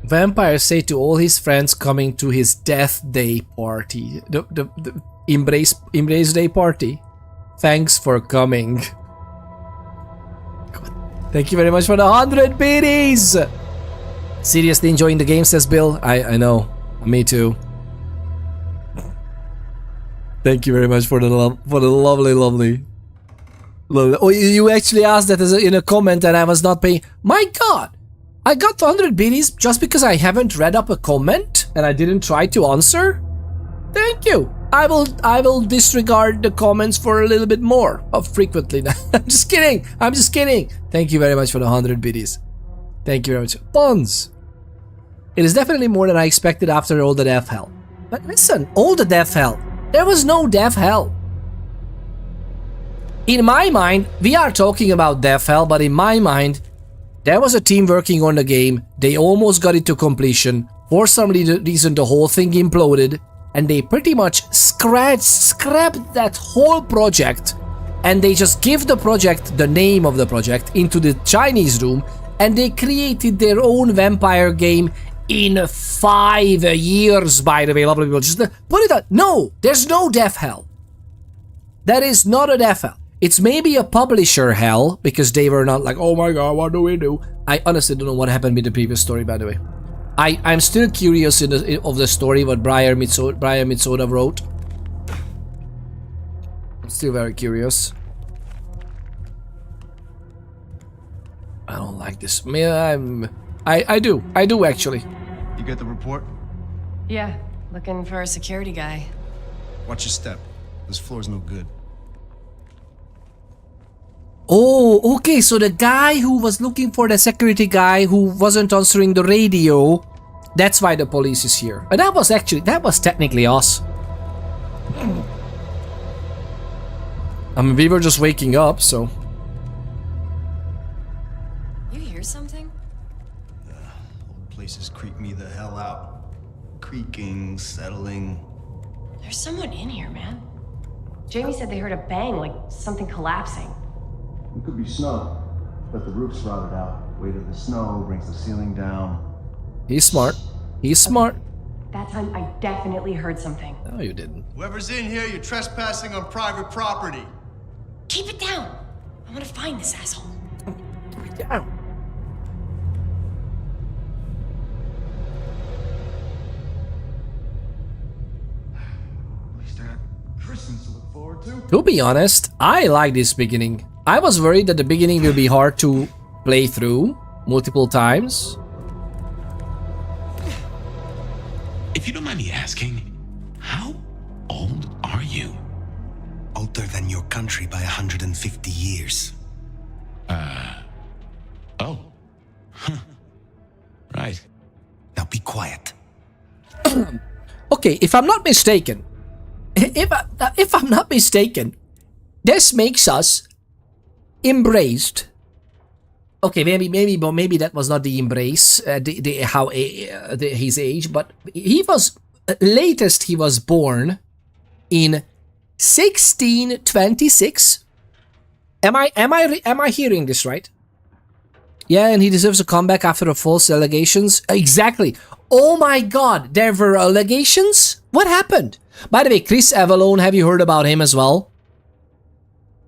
Vampire say to all his friends coming to his death day party. The embrace day party. Thanks for coming. Thank you very much for the 100 biddies. Seriously enjoying the game, says Bill. I know. Me too. Thank you very much for the lovely. Oh, you actually asked that in a comment, and I was not paying. My God. I got 100 biddies just because I haven't read up a comment and I didn't try to answer? Thank you. I will disregard the comments for a little bit more frequently now. I'm just kidding. Thank you very much for the 100 biddies. Thank you very much. Buns. It is definitely more than I expected after all the death hell. But listen, all the death hell. There was no death hell. In my mind, we are talking about death hell, but in my mind, there was a team working on the game, they almost got it to completion, for some reason the whole thing imploded, and they pretty much scrapped that whole project, and they just give the project the name of the project into the Chinese room, and they created their own vampire game in 5 years, by the way, lovely people. Just put it out. No, there's no death hell. That is not a death hell. It's maybe a publisher hell, because they were not like, oh my god, what do we do? I honestly don't know what happened with the previous story, by the way. I'm still curious of the story what Brian Mitsoda wrote. I'm still very curious. I don't like this. Man, I do actually. You get the report? Yeah, looking for a security guy. Watch your step. This floor's no good. Oh, okay, so the guy who was looking for the security guy who wasn't answering the radio, that's why the police is here. And that was technically us. I mean, we were just waking up, so. You hear something? Old places creep me the hell out. Creaking, settling. There's someone in here, man. Jamie said they heard a bang, like something collapsing. It could be snow, but the roof's rotted out. Weight of the snow brings the ceiling down. He's smart. He's smart. That time I definitely heard something. No, you didn't. Whoever's in here, you're trespassing on private property. Keep it down. I want to find this asshole. Keep it down. At least I got Christmas to look forward to. To be honest, I like this beginning. I was worried that the beginning will be hard to play through multiple times. If you don't mind me asking, how old are you? Older than your country by 150 years. Oh. Huh. Right. Now be quiet. Okay, if I'm not mistaken, if I'm not mistaken, this makes us embraced. Okay, maybe that was not the embrace, his age, but he was latest. He was born in 1626. Am I hearing this right? Yeah, and he deserves a comeback after the false allegations. Exactly. Oh my god, there were allegations? What happened? By the way, Chris Avalone, have you heard about him as well?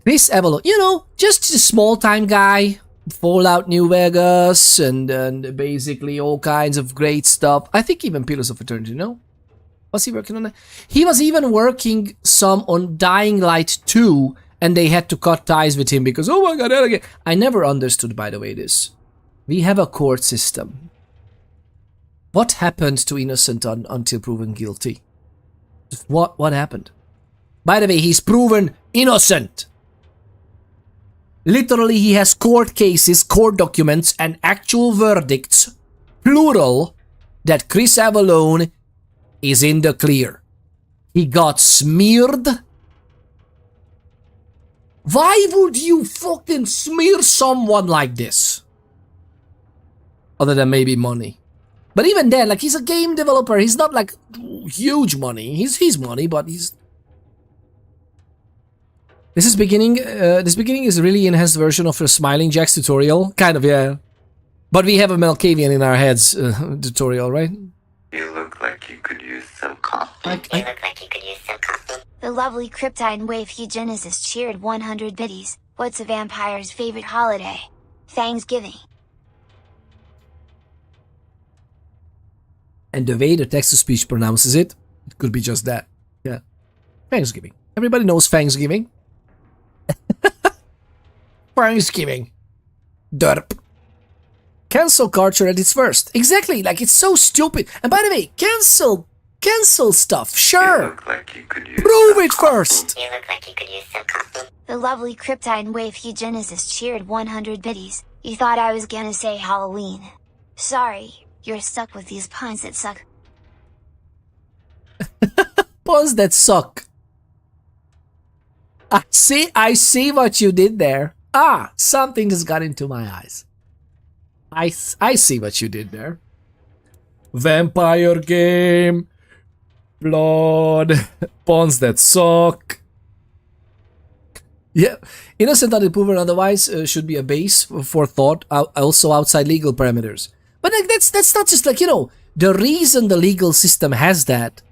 Chris Avalone, you know, just a small-time guy. Fallout New Vegas and basically all kinds of great stuff. I think even Pillars of Eternity, no? Was he working on that? He was even working some on Dying Light 2, and they had to cut ties with him because, oh my god, again. I never understood, by the way, this. We have a court system. What happened to innocent until proven guilty? What happened? By the way, he's proven innocent. Literally, he has court cases, court documents, and actual verdicts, plural, that Chris Avalone is in the clear. He got smeared. Why would you fucking smear someone like this? Other than maybe money. But even then, like, he's a game developer. He's not like huge money. He's money, but he's... This beginning is a really enhanced version of a Smiling Jack's tutorial. Kind of, yeah. But we have a Malkavian in our heads tutorial, right? You look like you could use some coffee. You look like you could use some coffee. The lovely Kryptine wave Eugenesis cheered 100 biddies. What's a vampire's favorite holiday? Thanksgiving. And the way the text-to-speech pronounces it, it could be just that. Yeah. Thanksgiving. Everybody knows Thanksgiving. Thanksgiving. Derp. Cancel culture at its worst. Exactly, like it's so stupid. And by the way, cancel stuff, sure. You look like you could use Prove it first. You look like you could use some coffee. The lovely Kryptine wave Eugenesis cheered 100 biddies. You thought I was gonna say Halloween. Sorry, you're stuck with these puns that suck. Puns that suck. I see what you did there. Ah, something just got into my eyes. I see what you did there. Vampire game. Blood. Puns that suck. Yeah. Innocent until proven otherwise should be a base for thought, also outside legal parameters. But like, that's not just like, you know, the reason the legal system has that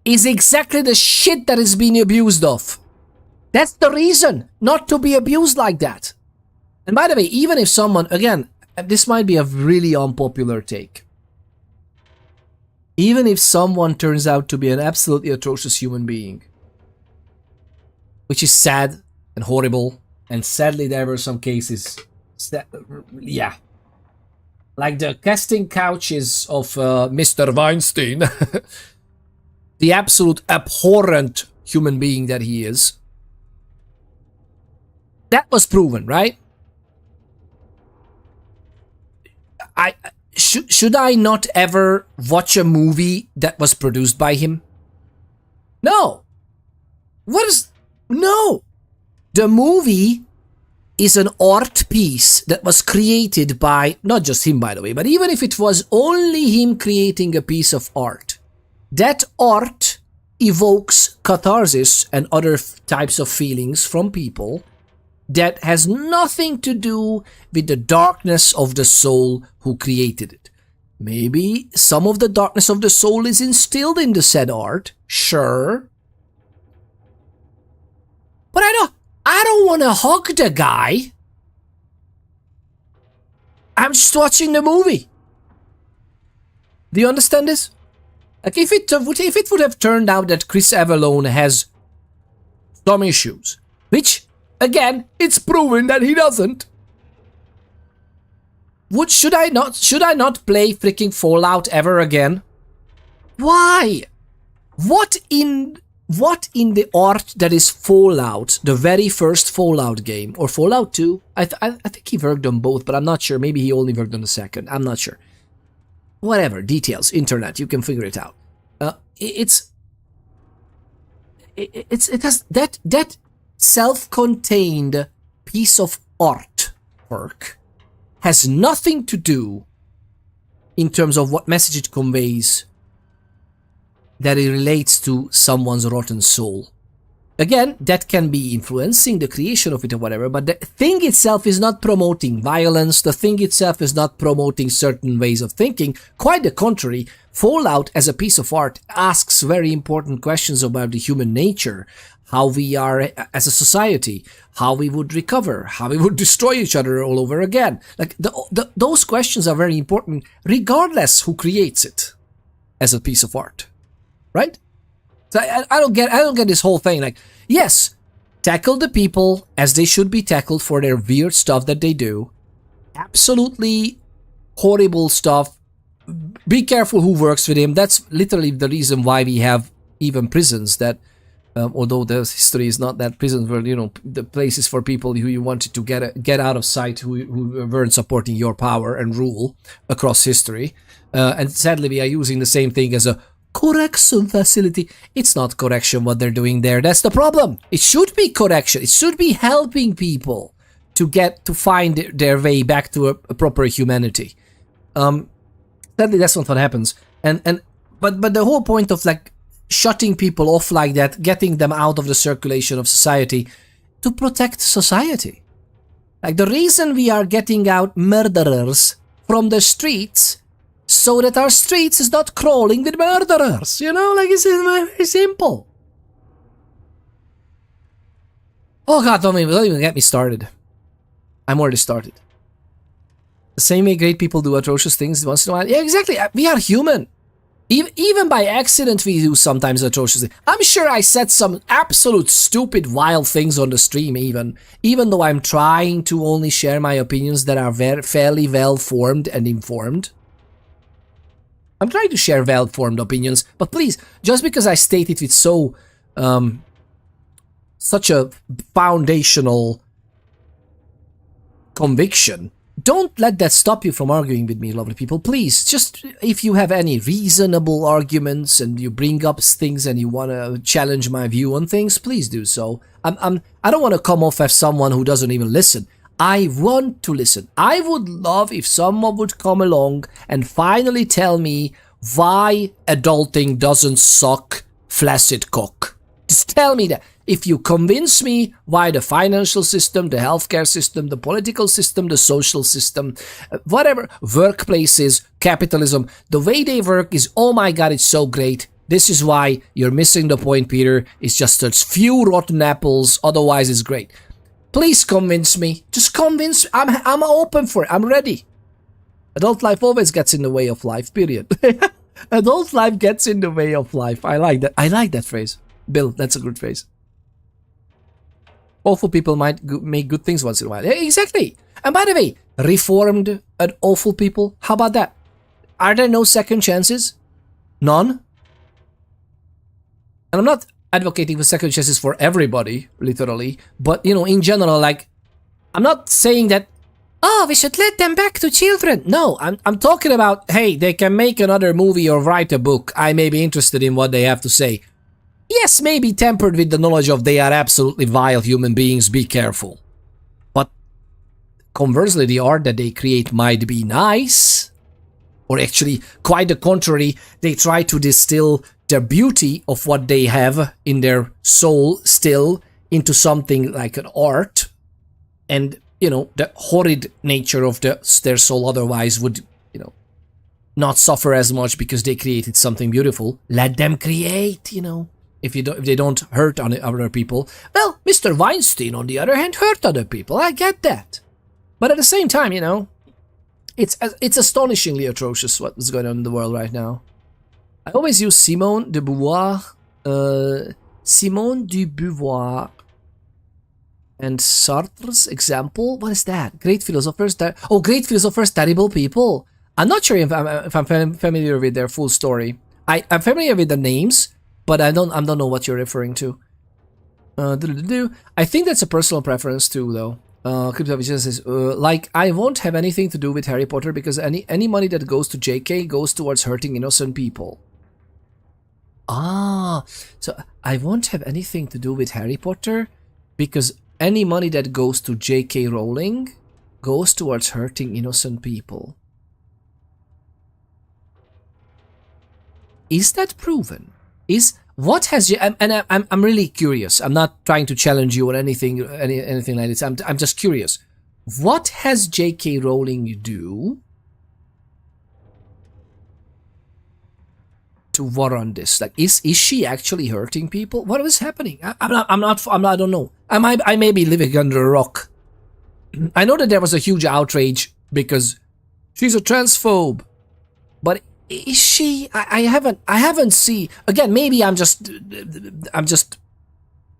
is exactly the shit that is being abused of. That's the reason not to be abused like that. And by the way, even if someone, again, this might be a really unpopular take. Even if someone turns out to be an absolutely atrocious human being, which is sad and horrible, and sadly there were some cases, yeah. Like the casting couches of Mr. Weinstein, the absolute abhorrent human being that he is. That was proven, right? Should I not ever watch a movie that was produced by him? No. No. The movie is an art piece that was created by, not just him by the way, but even if it was only him creating a piece of art, that art evokes catharsis and other types of feelings from people that has nothing to do with the darkness of the soul who created it. Maybe some of the darkness of the soul is instilled in the said art, sure. But I don't want to hug the guy. I'm just watching the movie. Do you understand this? Like if it would have turned out that Chris Avalone has some issues, which again, it's proven that he doesn't. Should I not play freaking Fallout ever again? Why? What in the art that is Fallout, the very first Fallout game, or Fallout 2? I think he worked on both, but I'm not sure. Maybe he only worked on the second. I'm not sure. Whatever, details, internet, you can figure it out. It has that self-contained piece of artwork has nothing to do in terms of what message it conveys that it relates to someone's rotten soul. again, that can be influencing the creation of it or whatever, but the thing itself is not promoting violence, the thing itself is not promoting certain ways of thinking. Quite the contrary, Fallout as a piece of art asks very important questions about the human nature, how we are as a society, how we would recover, how we would destroy each other all over again. Like, those questions are very important, regardless who creates it as a piece of art, right? So I don't get this whole thing. Like, yes, tackle the people as they should be tackled for their weird stuff that they do. Absolutely horrible stuff. Be careful who works with him. That's literally the reason why we have even prisons that, although the history is not that prisons were, you know, the places for people who you wanted to get out of sight, who weren't supporting your power and rule across history. And sadly, we are using the same thing as a correction facility. It's not correction what they're doing there. That's the problem. It should be correction. It should be helping people to find their way back to a proper humanity. Sadly, that's not what happens. But the whole point of like shutting people off like that, getting them out of the circulation of society, to protect society. Like, the reason we are getting out murderers from the streets, so that our streets is not crawling with murderers, you know, like, it's very simple. Oh god, don't even get me started. I'm already started. The same way great people do atrocious things once in a while. Yeah, exactly, we are human. Even by accident we do sometimes atrocious things. I'm sure I said some absolute stupid wild things on the stream even though I'm trying to only share my opinions that are fairly well formed and informed. I'm trying to share well-formed opinions, but please, just because I state it with such a foundational conviction, don't let that stop you from arguing with me, lovely people. Please, just if you have any reasonable arguments and you bring up things and you want to challenge my view on things, please do so. I don't want to come off as someone who doesn't even listen. I want to listen. I would love if someone would come along and finally tell me why adulting doesn't suck flaccid cock. Just tell me that. If you convince me why the financial system, the healthcare system, the political system, the social system, whatever, workplaces, capitalism, the way they work is, oh my god, it's so great. This is why you're missing the point, Peter. It's just a few rotten apples, otherwise it's great. Please convince me. Just convince me. I'm open for it. I'm ready. Adult life always gets in the way of life, period. Adult life gets in the way of life. I like that. I like that phrase. Bill, that's a good phrase. Awful people might make good things once in a while. Yeah, exactly. And by the way, reformed and awful people, how about that? Are there no second chances? None? And I'm not advocating for second chances for everybody, literally, but, you know, in general, like, I'm not saying that, oh, we should let them back to children. No, I'm talking about, hey, they can make another movie or write a book. I may be interested in what they have to say. Yes, maybe tempered with the knowledge of they are absolutely vile human beings, be careful. But conversely, the art that they create might be nice. Or actually, quite the contrary, they try to distill the beauty of what they have in their soul still into something like an art. And, you know, the horrid nature of their soul otherwise would, you know, not suffer as much because they created something beautiful. Let them create, you know. If they don't hurt other people. Well, Mr. Weinstein, on the other hand, hurt other people. I get that. But at the same time, you know, it's astonishingly atrocious what's going on in the world right now. I always use Simone de Beauvoir and Sartre's example. What is that? Great philosophers, terrible people. I'm not sure if I'm familiar with their full story. I'm familiar with the names, but I don't know what you're referring to. I think that's a personal preference too, though. Crypto says, like, I won't have anything to do with Harry Potter because any money that goes to JK goes towards hurting innocent people. Ah, so I won't have anything to do with Harry Potter because any money that goes to JK Rowling goes towards hurting innocent people. Is that proven? What has you? I'm really curious. I'm not trying to challenge you or anything like this. I'm just curious. What has J.K. Rowling do to warrant this? Like, is she actually hurting people? What is happening? I don't know. I may be living under a rock. I know that there was a huge outrage because she's a transphobe, but is she? I haven't seen. Again, maybe I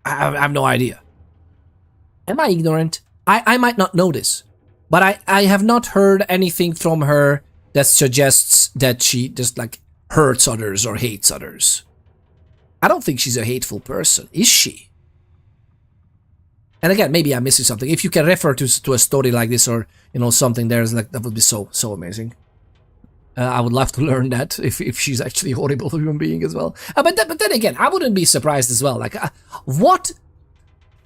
have no idea. Am I ignorant? I might not know this, but I have not heard anything from her that suggests that she just like hurts others or hates others. I don't think she's a hateful person, is she? And again, maybe I'm missing something. If you can refer to a story like this, or something, there's like, that would be so amazing. I would love to learn that if she's actually a horrible human being as well. But then again, I wouldn't be surprised as well. Like,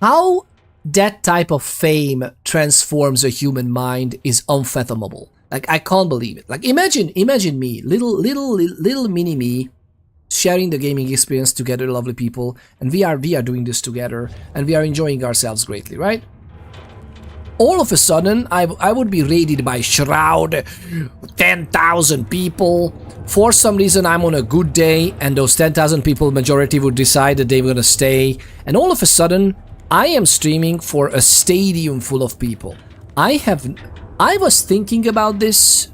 how that type of fame transforms a human mind is unfathomable. Like, I can't believe it. Like, imagine me, little mini me, sharing the gaming experience together, lovely people, and we are doing this together, and we are enjoying ourselves greatly, right? All of a sudden, I would be raided by Shroud, 10,000 people. For some reason, I'm on a good day, and those 10,000 people, majority would decide that they were gonna stay. And all of a sudden, I am streaming for a stadium full of people. I was thinking about this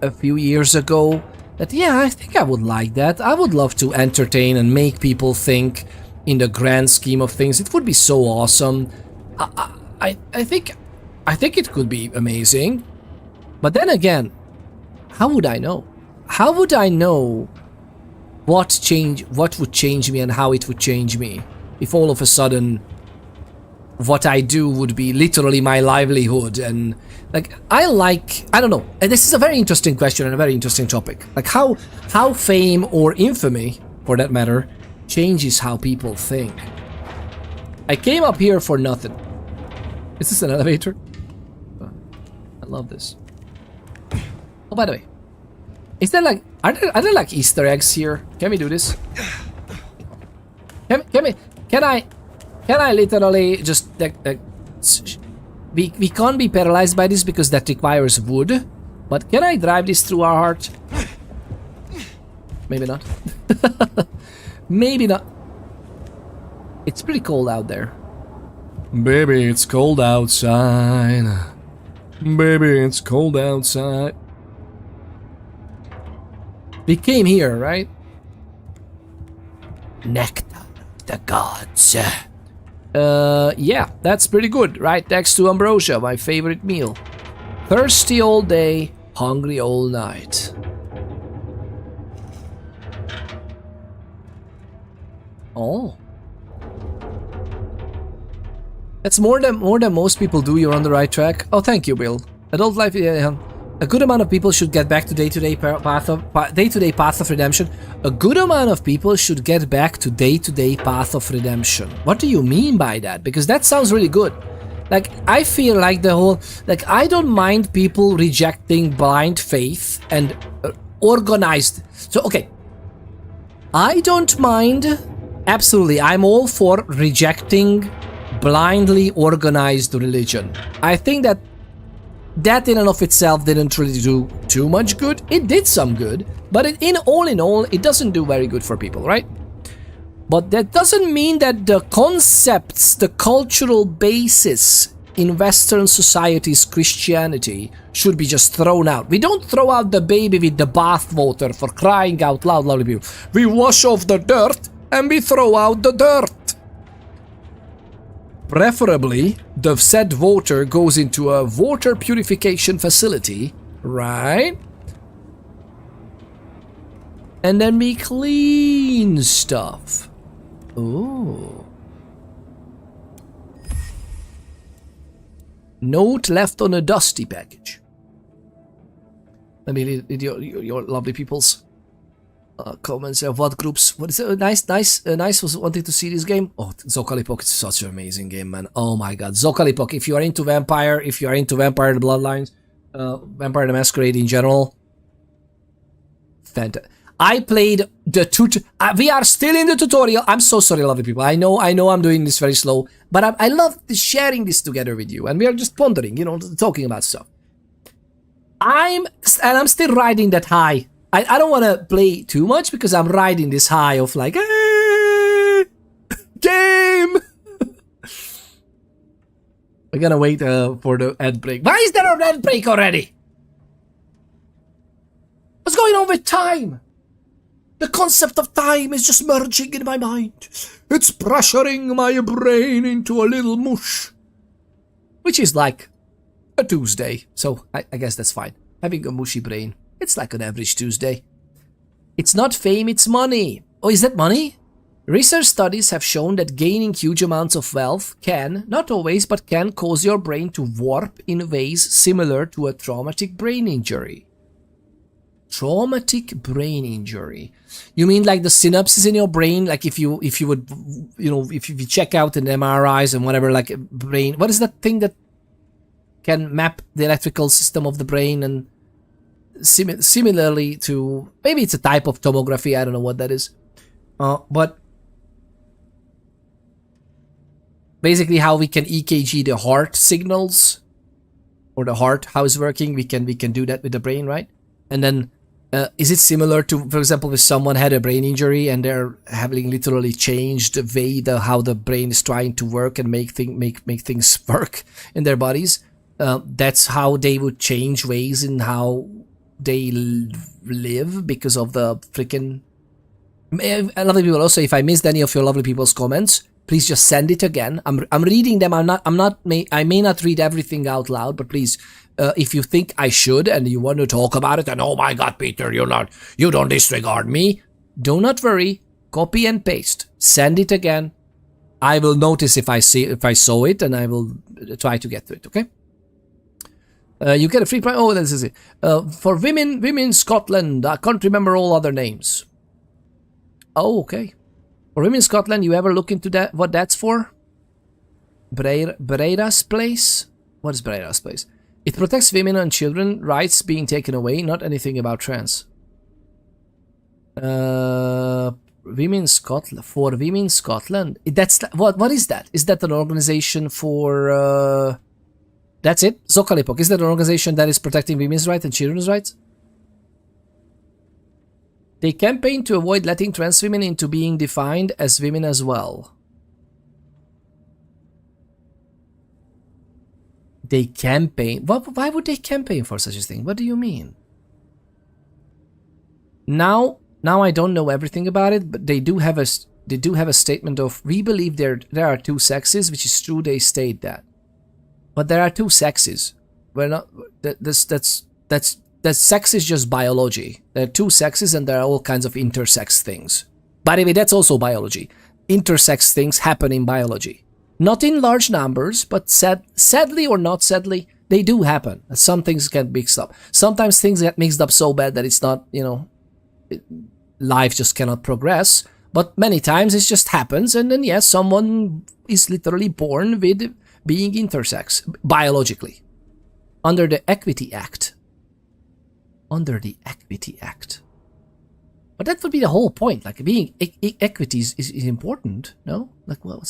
a few years ago, that yeah, I think I would like that. I would love to entertain and make people think in the grand scheme of things. It would be so awesome. I think it could be amazing. But then again, how would I know? How would I know what would change me and how it would change me if all of a sudden what I do would be literally my livelihood? And like, I don't know. And this is a very interesting question and a very interesting topic. Like, how fame or infamy, for that matter, changes how people think. I came up here for nothing. Is this an elevator? Oh, I love this. Oh, by the way, is there like, are there like Easter eggs here? Can we do this? Can I literally just we can't be paralyzed by this because that requires wood, but can I drive this through our heart? Maybe not. Maybe not. It's pretty cold out there. Baby, it's cold outside. Baby, it's cold outside. We came here, right? Nectar of the gods. Yeah, that's pretty good. Right next to ambrosia, my favorite meal. Thirsty all day, hungry all night. Oh. That's more than most people do. You're on the right track. Oh, thank you, Bill. Adult life, yeah. A good amount of people should get back to day-to-day path of redemption. A good amount of people should get back to day-to-day path of redemption. What do you mean by that? Because that sounds really good. Like, I feel like the whole... Like, I don't mind people rejecting blind faith and organized... So, okay. I don't mind... Absolutely, I'm all for rejecting blindly organized religion. I think that in and of itself didn't really do too much good. It did some good, but in all, it doesn't do very good for people, right? But that doesn't mean that the concepts, the cultural basis in Western society's Christianity should be just thrown out. We don't throw out the baby with the bathwater, for crying out loud, lovely people. We wash off the dirt and we throw out the dirt. Preferably, the said water goes into a water purification facility, right? And then we clean stuff. Ooh. Note left on a dusty package. Let me read your lovely people's comments of what groups. What is it? Nice was wanting to see this game. Oh, Zokalipok is such an amazing game, man. Oh my god, Zokalipok. If you are into Vampire, the Bloodlines, Vampire the Masquerade in general, fantastic. I played the we are still in the tutorial. I'm so sorry, lovely people. I know I'm doing this very slow, but I love sharing this together with you, and we are just pondering, you know, talking about stuff. I'm still riding that high. I don't want to play too much because I'm riding this high of like, hey, game. We're gonna wait for the ad break. Why is there an ad break already? What's going on with time? The concept of time is just merging in my mind. It's pressuring my brain into a little mush. Which is like a Tuesday. So I guess that's fine. Having a mushy brain. It's like an average Tuesday. It's not fame, it's money. Oh, is that money? Research studies have shown that gaining huge amounts of wealth can, not always, but can cause your brain to warp in ways similar to a traumatic brain injury. Traumatic brain injury. You mean like the synapses in your brain? Like if you would, you know, if you check out an MRIs and whatever, like brain. What is that thing that can map the electrical system of the brain? And similarly to, maybe it's a type of tomography. I don't know what that is. But basically how we can EKG the heart signals or the heart, how it's working. We can do that with the brain, right? And then is it similar to, for example, if someone had a brain injury and they're having literally changed the way how the brain is trying to work and make things work in their bodies? That's how they would change ways in how they live because of the freaking. Lovely people, also, if I missed any of your lovely people's comments, please just send it again. I'm reading them. I may not read everything out loud, but please, if you think I should and you want to talk about it, and oh my God, Peter, you don't disregard me. Do not worry. Copy and paste. Send it again. I will notice if I saw it, and I will try to get to it. Okay. You get a free prize. Oh, this is it. For women Scotland. I can't remember all other names. Oh, okay. For women Scotland, you ever look into that? What that's for? Breira's Place? What is Breira's Place? It protects women and children rights being taken away. Not anything about trans. Women Scotland. For women Scotland. That's what is that? Is that an organization for? That's it. Zokalipok. Is that an organization that is protecting women's rights and children's rights? They campaign to avoid letting trans women into being defined as women as well. They campaign. Why would they campaign for such a thing? What do you mean? Now I don't know everything about it, but they do have a statement of, we believe there are two sexes, which is true. They state that, but there are two sexes. We're not. That sex is just biology. There are two sexes and there are all kinds of intersex things. By the way, that's also biology. Intersex things happen in biology. Not in large numbers, but sadly or not sadly, they do happen. Some things get mixed up. Sometimes things get mixed up so bad that it's not, life just cannot progress. But many times it just happens, and then yes, someone is literally born with being intersex, biologically. Under the Equity Act. Under the Equity Act. But that would be the whole point. Like, being equity is important, no? Like, well,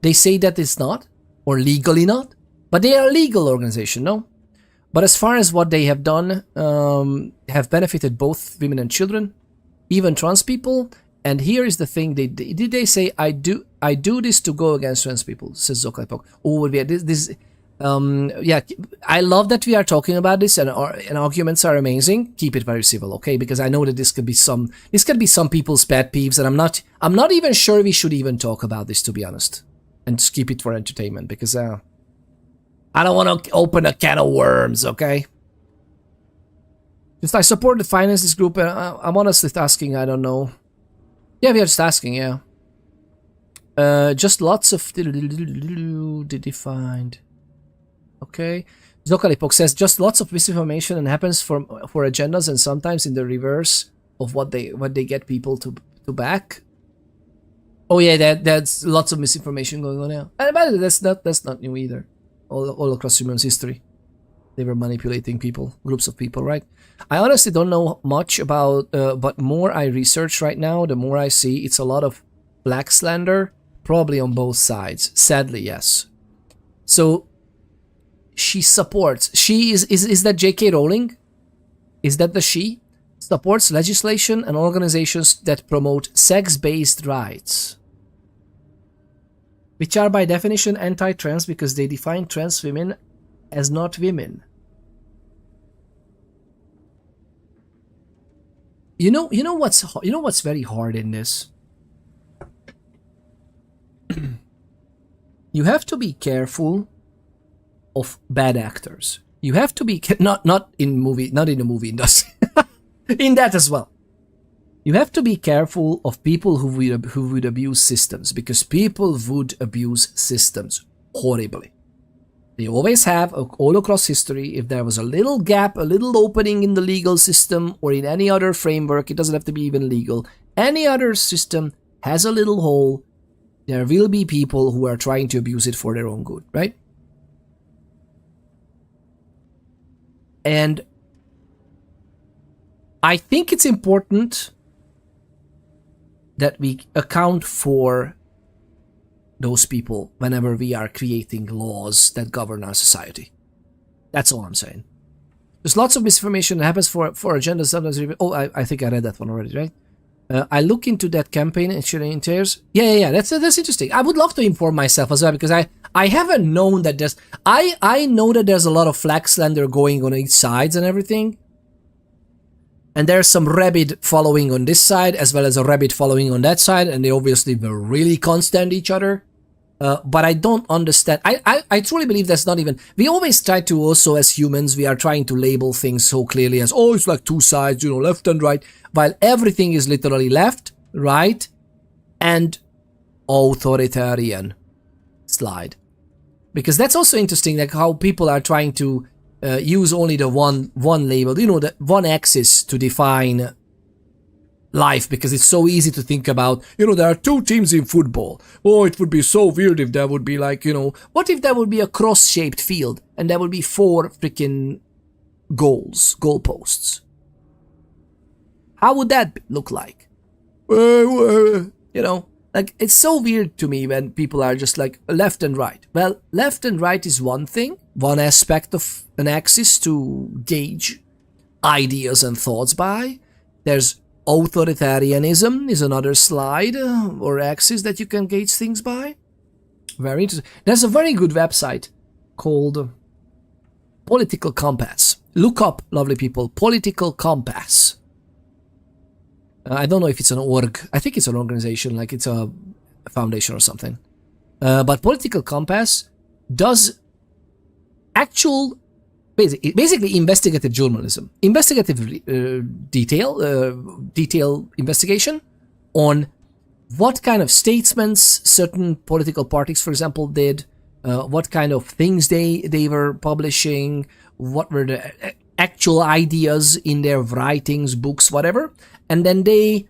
they say that it's not, or legally not, but they are a legal organization, no? But as far as what they have done, have benefited both women and children, even trans people. And here is the thing: did they say, I do this to go against trans people? Says Zokalipok. Oh, yeah, I love that we are talking about this, and arguments are amazing. Keep it very civil, okay? Because I know that this could be some people's pet peeves, and I'm not even sure we should even talk about this, to be honest, and just keep it for entertainment, because I don't want to open a can of worms, okay? Just I support the finances group, and I'm honestly asking. I don't know. Yeah, we are just asking. Yeah. Just lots of defined. Okay. Zokalipok says just lots of misinformation and happens for agendas, and sometimes in the reverse of what they get people to back. Oh yeah, that's lots of misinformation going on now. And by the way, that's not new either. All across human history. They were manipulating people, groups of people, right? I honestly don't know much about, but more I research right now, the more I see it's a lot of black slander, probably on both sides. Sadly, yes. So she supports. She is that J.K. Rowling? Is that the she? Supports legislation and organizations that promote sex-based rights, which are by definition anti-trans because they define trans women as not women. You know what's very hard in this? You have to be careful of bad actors. You have to be not in the movie industry. In that as well. You have to be careful of people who would abuse systems, because people would abuse systems horribly. They always have, all across history. If there was a little gap, a little opening in the legal system or in any other framework, it doesn't have to be even legal, any other system has a little hole, there will be people who are trying to abuse it for their own good, right? And I think it's important that we account for those people whenever we are creating laws that govern our society. That's all I'm saying. There's lots of misinformation that happens for agendas sometimes. Oh, I think I read that one already, right? I look into that campaign and shenanigans. Yeah. That's interesting. I would love to inform myself as well, because I haven't known that there's. I know that there's a lot of flag slander going on each sides and everything. And there's some rabid following on this side as well as a rabid following on that side, and they obviously will really constant each other. But I don't understand. I truly believe that's not even... We always try to also, as humans, we are trying to label things so clearly as, oh, it's like two sides, left and right, while everything is literally left, right, and authoritarian slide. Because that's also interesting, like how people are trying to use only the one label, the one axis to define life, because it's so easy to think about, there are two teams in football. Oh, it would be so weird if there would be like, what if there would be a cross-shaped field and there would be 4 freaking goalposts? How would that look like? Like, it's so weird to me when people are just like left and right. Well, left and right is one thing, one aspect of an axis to gauge ideas and thoughts by. There's authoritarianism is another slide or axis that you can gauge things by. Very interesting. There's a very good website called Political Compass. Look up, lovely people, Political Compass. I don't know if it's an org. I think it's an organization, like it's a foundation or something. But Political Compass does actual, basically investigative journalism, investigative detail investigation on what kind of statements certain political parties, for example, did, what kind of things they were publishing, what were the actual ideas in their writings, books, whatever. And then they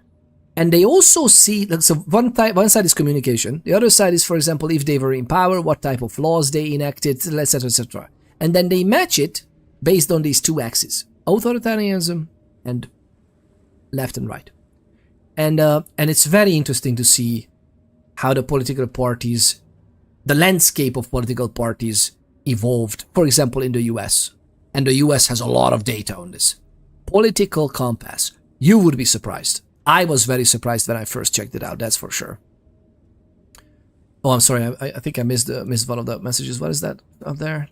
also see, like, so one side is communication, the other side is, for example, if they were in power, what type of laws they enacted, etc., etc. And then they match it based on these two axes, authoritarianism and left and right. And it's very interesting to see how the political parties, the landscape of political parties evolved, for example, in the US. And the US has a lot of data on this. Political Compass. You would be surprised. I was very surprised when I first checked it out, that's for sure. Oh, I'm sorry, I think I missed one of the messages. What is that up there?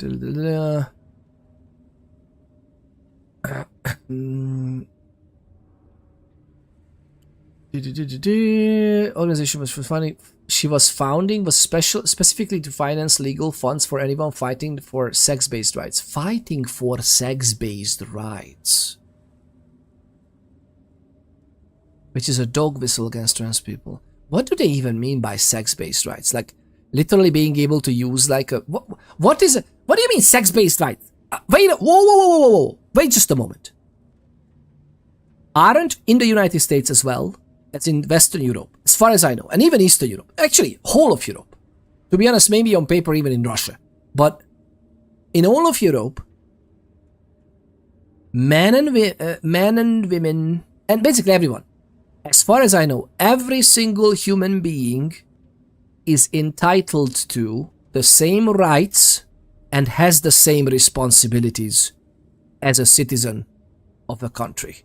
Organization was funny. She was founding was specifically to finance legal funds for anyone fighting for sex-based rights. Fighting for sex-based rights. Which is a dog whistle against trans people. What do they even mean by sex-based rights? Like, literally being able to use like a... What is it? What do you mean sex-based rights? Wait, whoa. Wait just a moment. Aren't in the United States as well, as in Western Europe, as far as I know, and even Eastern Europe, actually, whole of Europe. To be honest, maybe on paper even in Russia. But in all of Europe, men and women, and basically everyone. As far as I know, every single human being is entitled to the same rights and has the same responsibilities as a citizen of the country.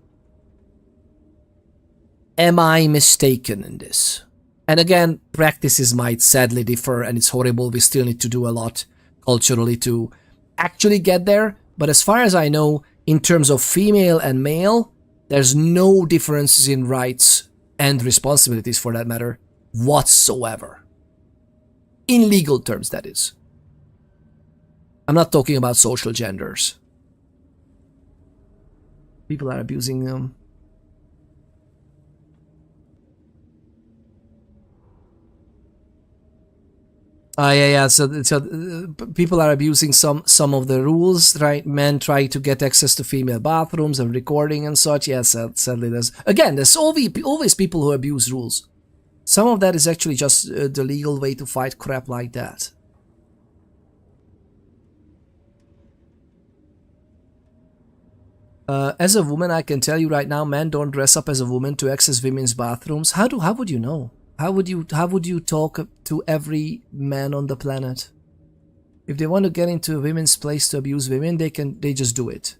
Am I mistaken in this? And again, practices might sadly differ, and it's horrible. We still need to do a lot culturally to actually get there. But as far as I know, in terms of female and male, there's no differences in rights and responsibilities, for that matter, whatsoever. In legal terms, that is. I'm not talking about social genders. People are abusing them. Yeah. So people are abusing some of the rules, right? Men try to get access to female bathrooms and recording and such. Yes, sadly there's... Again, there's always people who abuse rules. Some of that is actually just the legal way to fight crap like that. As a woman, I can tell you right now, men don't dress up as a woman to access women's bathrooms. How would you know? How would you talk to every man on the planet? If they want to get into a women's place to abuse women, they just do it.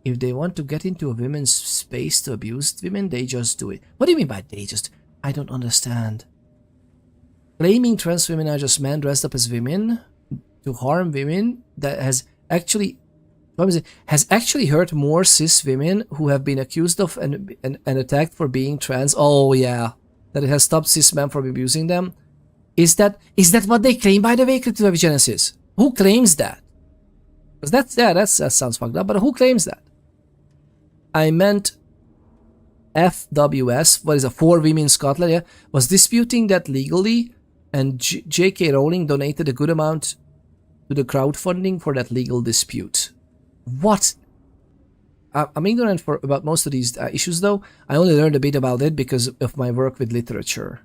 If they want to get into a women's space to abuse women, they just do it. What do you mean by they just? I don't understand. Claiming trans women are just men dressed up as women to harm women, that has actually hurt more cis women who have been accused of and attacked for being trans. Oh yeah. That it has stopped cis men from abusing them. Is that what they claim, by the way, Crypto Genesis? Who claims that? Because that sounds fucked up, but who claims that? I meant FWS, what is a 4 women in Scotland, yeah, was disputing that legally, and J.K. Rowling donated a good amount to the crowdfunding for that legal dispute. What? I'm ignorant about most of these issues, though. I only learned a bit about it because of my work with literature.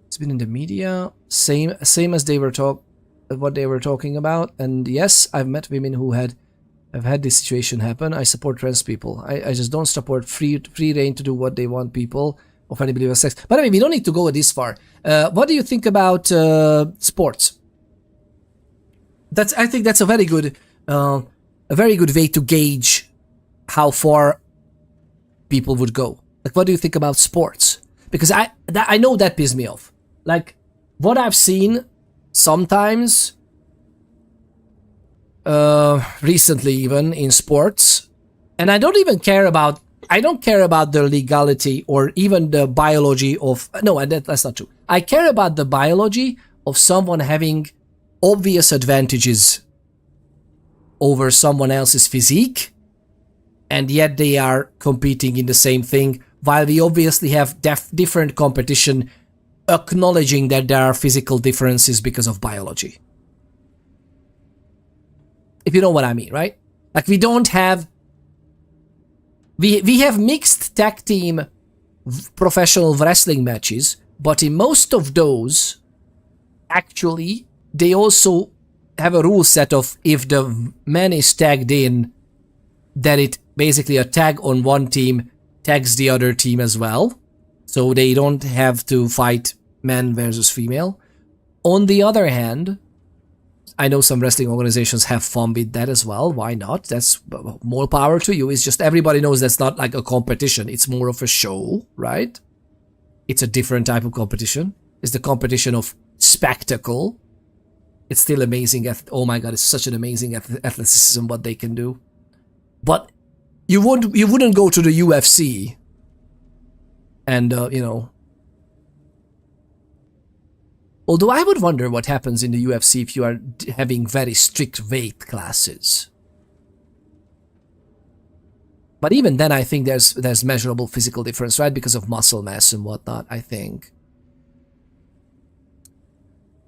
It's been in the media, same as what they were talking about. And yes, I've met women who have had this situation happen. I support trans people. I just don't support free reign to do what they want people of anybody with sex. But I mean, we don't need to go this far. What do you think about sports? I think that's a very good way to gauge how far people would go. Like, what do you think about sports? Because I know that pisses me off. Like, what I've seen sometimes, recently even in sports, and I don't care about the legality or even the biology of, no, that's not true. I care about the biology of someone having obvious advantages over someone else's physique, and yet they are competing in the same thing, while we obviously have different competition, acknowledging that there are physical differences because of biology. If you know what I mean, right? Like, we don't have... We have mixed tag team professional wrestling matches, but in most of those, actually, they also have a rule set of if the man is tagged in, that it basically a tag on one team tags the other team as well. So they don't have to fight men versus female. On the other hand, I know some wrestling organizations have fun with that as well. Why not? That's more power to you. It's just everybody knows that's not like a competition. It's more of a show, right? It's a different type of competition. It's the competition of spectacle. It's still amazing. Oh my god, it's such an amazing athleticism what they can do. But you wouldn't go to the UFC and you know. Although I would wonder what happens in the UFC if you are having very strict weight classes. But even then, I think there's measurable physical difference, right? Because of muscle mass and whatnot, I think.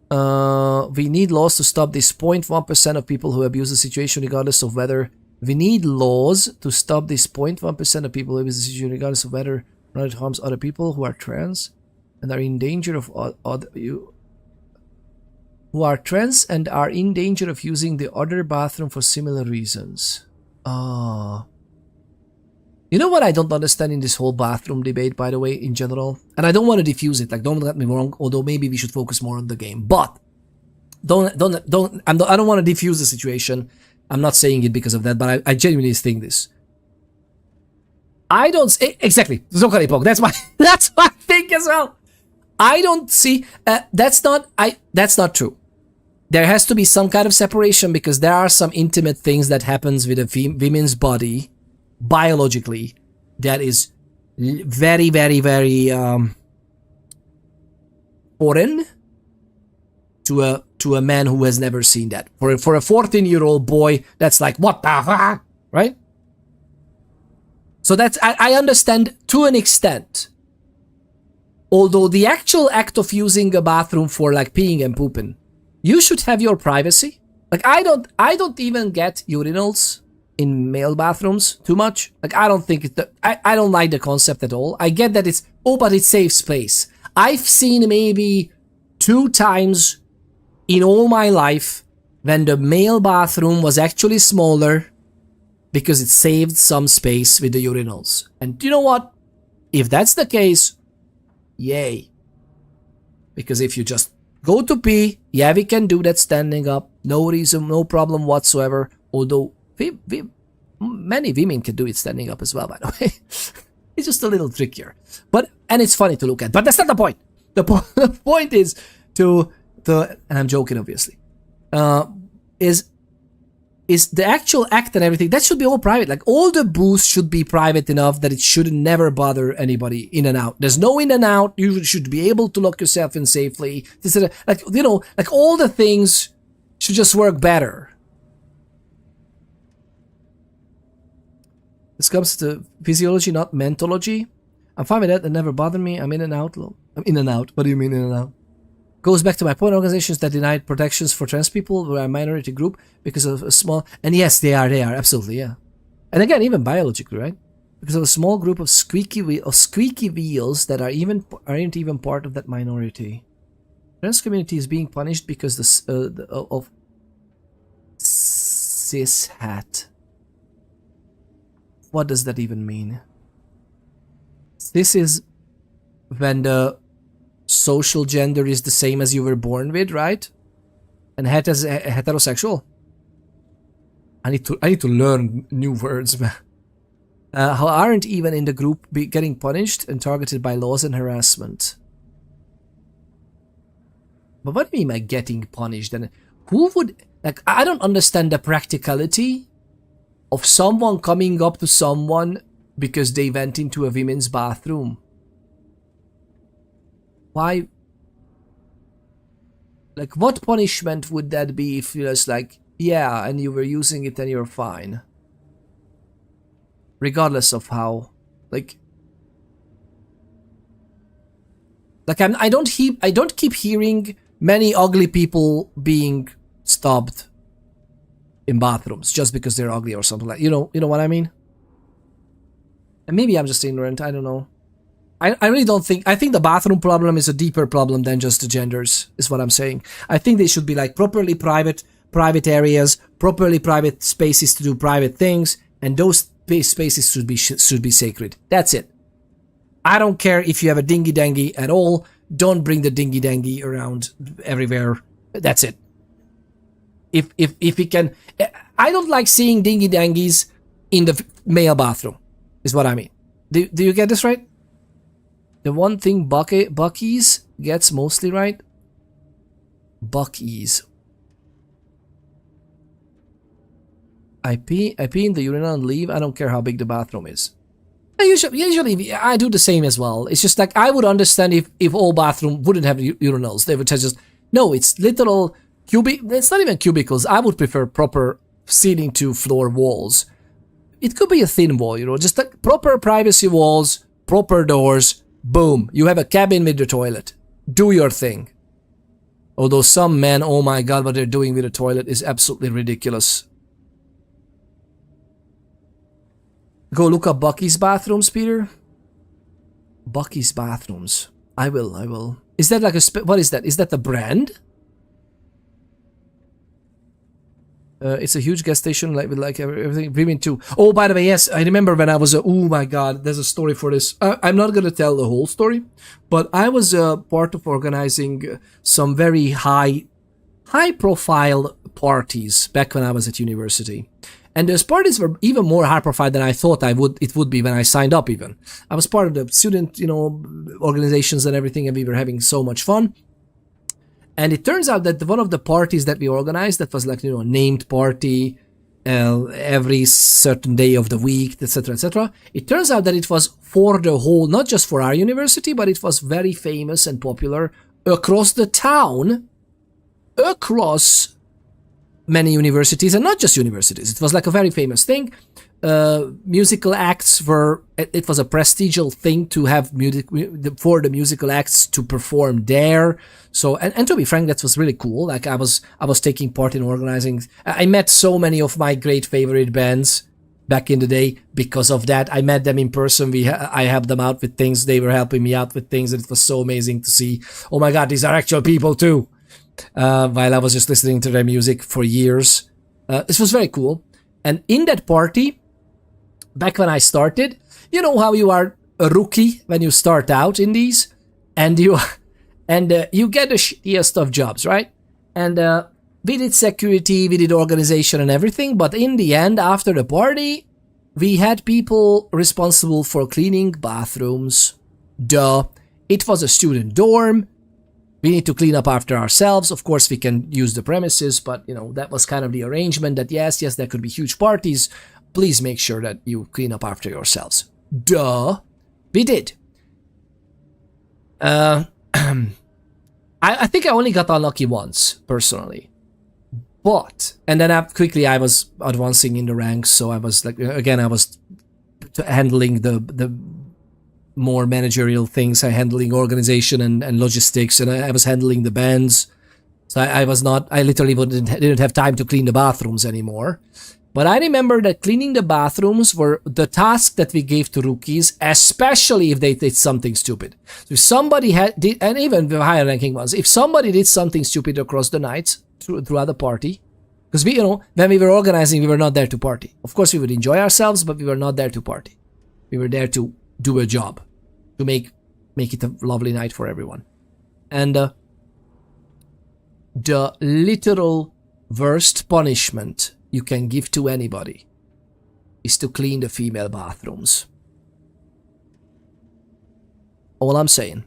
We need laws to stop this 0.1% of people who abuse the situation regardless of whether... We need laws to stop this 0.1% of people who abuse the situation regardless of whether or not it harms other people who are trans and are in danger of who are trans and are in danger of using the other bathroom for similar reasons. Ah. You know what I don't understand in this whole bathroom debate, by the way, in general? And I don't want to diffuse it, like, don't get me wrong, although maybe we should focus more on the game. But, I don't want to diffuse the situation. I'm not saying it because of that, but I genuinely think this. I don't... Exactly. That's my thing as well. I don't see... That's not true. There has to be some kind of separation because there are some intimate things that happens with a women's body biologically that is very, very, very foreign to a man who has never seen that. For a 14-year-old boy, that's like, what the fuck, right? So that's, I understand to an extent. Although the actual act of using a bathroom for like peeing and pooping, you should have your privacy. Like I don't even get urinals in male bathrooms too much. Like I don't think I don't like the concept at all. I get that it's, oh, but it saves space. I've seen maybe 2 times in all my life when the male bathroom was actually smaller because it saved some space with the urinals. And you know what? If that's the case, yay. Because if you just go to pee, yeah, we can do that standing up. No reason, no problem whatsoever. Although many women can do it standing up as well, by the way. It's just a little trickier. And it's funny to look at. But that's not the point. The point is and I'm joking, obviously, is the actual act and everything, that should be all private. Like, all the booths should be private enough that it should never bother anybody in and out. There's no in and out. You should be able to lock yourself in safely. Like, you know, like all the things should just work better. This comes to physiology, not mentology. I'm fine with that. It never bothered me. I'm in and out. I'm in and out. What do you mean in and out? Goes back to my point, organizations that denied protections for trans people were a minority group because of a small... And yes, they are, absolutely, yeah. And again, even biologically, right? Because of a small group of squeaky wheels that aren't even part of that minority. Trans community is being punished because of cishat. What does that even mean? This is when the social gender is the same as you were born with, right? And heterosexual. I need to learn new words, man. How aren't even in the group getting punished and targeted by laws and harassment? But what do you mean by getting punished? And who would, like, I don't understand the practicality of someone coming up to someone because they went into a women's bathroom. Why? Like, what punishment would that be if you're just like, yeah, and you were using it and you're fine? Regardless of how, like I don't keep hearing many ugly people being stopped in bathrooms just because they're ugly or something like, you know what I mean? And maybe I'm just ignorant, I don't know. I really don't think... I think the bathroom problem is a deeper problem than just the genders, is what I'm saying. I think they should be like properly private areas, properly private spaces to do private things, and those spaces should be sacred. That's it. I don't care if you have a dingy-dangy at all. Don't bring the dingy-dangy around everywhere. That's it. If we can... I don't like seeing dingy-dangies in the male bathroom, is what I mean. Do you get this right? The one thing Bucky's gets mostly right. Bucky's. I pee in the urinal and leave. I don't care how big the bathroom is. Usually I do the same as well. It's just like I would understand if all bathroom wouldn't have urinals. They would just no. It's literal It's not even cubicles. I would prefer proper ceiling to floor walls. It could be a thin wall, you know, just like proper privacy walls, proper doors. Boom, you have a cabin with the toilet. Do your thing. Although some men, oh my god, what they're doing with the toilet is absolutely ridiculous. Go look up Bucky's bathrooms, Peter. Bucky's bathrooms. I will. Is that like a what is that? Is that the brand? It's a huge gas station, like with like everything. We've been to. Oh, by the way, yes, I remember when I was. Oh my God, there's a story for this. I'm not gonna tell the whole story, but I was part of organizing some very high-profile parties back when I was at university, and those parties were even more high-profile than I thought it would be when I signed up. Even I was part of the student, organizations and everything, and we were having so much fun. And it turns out that one of the parties that we organized, that was like, a named party every certain day of the week, etc., etc. It turns out that it was for the whole, not just for our university, but it was very famous and popular across the town, across many universities, and not just universities. It was like a very famous thing. Musical acts were, it was a prestigious thing to have for the musical acts to perform there. So, and to be frank, that was really cool. Like I was taking part in organizing. I met so many of my great favorite bands back in the day because of that. I met them in person. I helped them out with things. They were helping me out with things. And it was so amazing to see, oh my God, these are actual people too. While I was just listening to their music for years. This was very cool. And in that party, back when I started, you know how you are a rookie when you start out in these, and you get the shittiest of jobs, right? And we did security, we did organization and everything, but in the end, after the party, we had people responsible for cleaning bathrooms. Duh. It was a student dorm. We need to clean up after ourselves. Of course, we can use the premises, but, that was kind of the arrangement that, yes, there could be huge parties. Please make sure that you clean up after yourselves. Duh. We did. I think I only got unlucky once, personally. But, and then I was advancing in the ranks, so I was like, again, I was handling the more managerial things, handling organization and logistics, and I was handling the bands. So I literally didn't have time to clean the bathrooms anymore. But I remember that cleaning the bathrooms were the task that we gave to rookies, especially if they did something stupid. So if somebody did, and even the higher ranking ones, if somebody did something stupid across the nights throughout the party, because when we were organizing, we were not there to party. Of course, we would enjoy ourselves, but we were not there to party. We were there to do a job, to make it a lovely night for everyone. And the literal worst punishment you can give to anybody is to clean the female bathrooms. All I'm saying,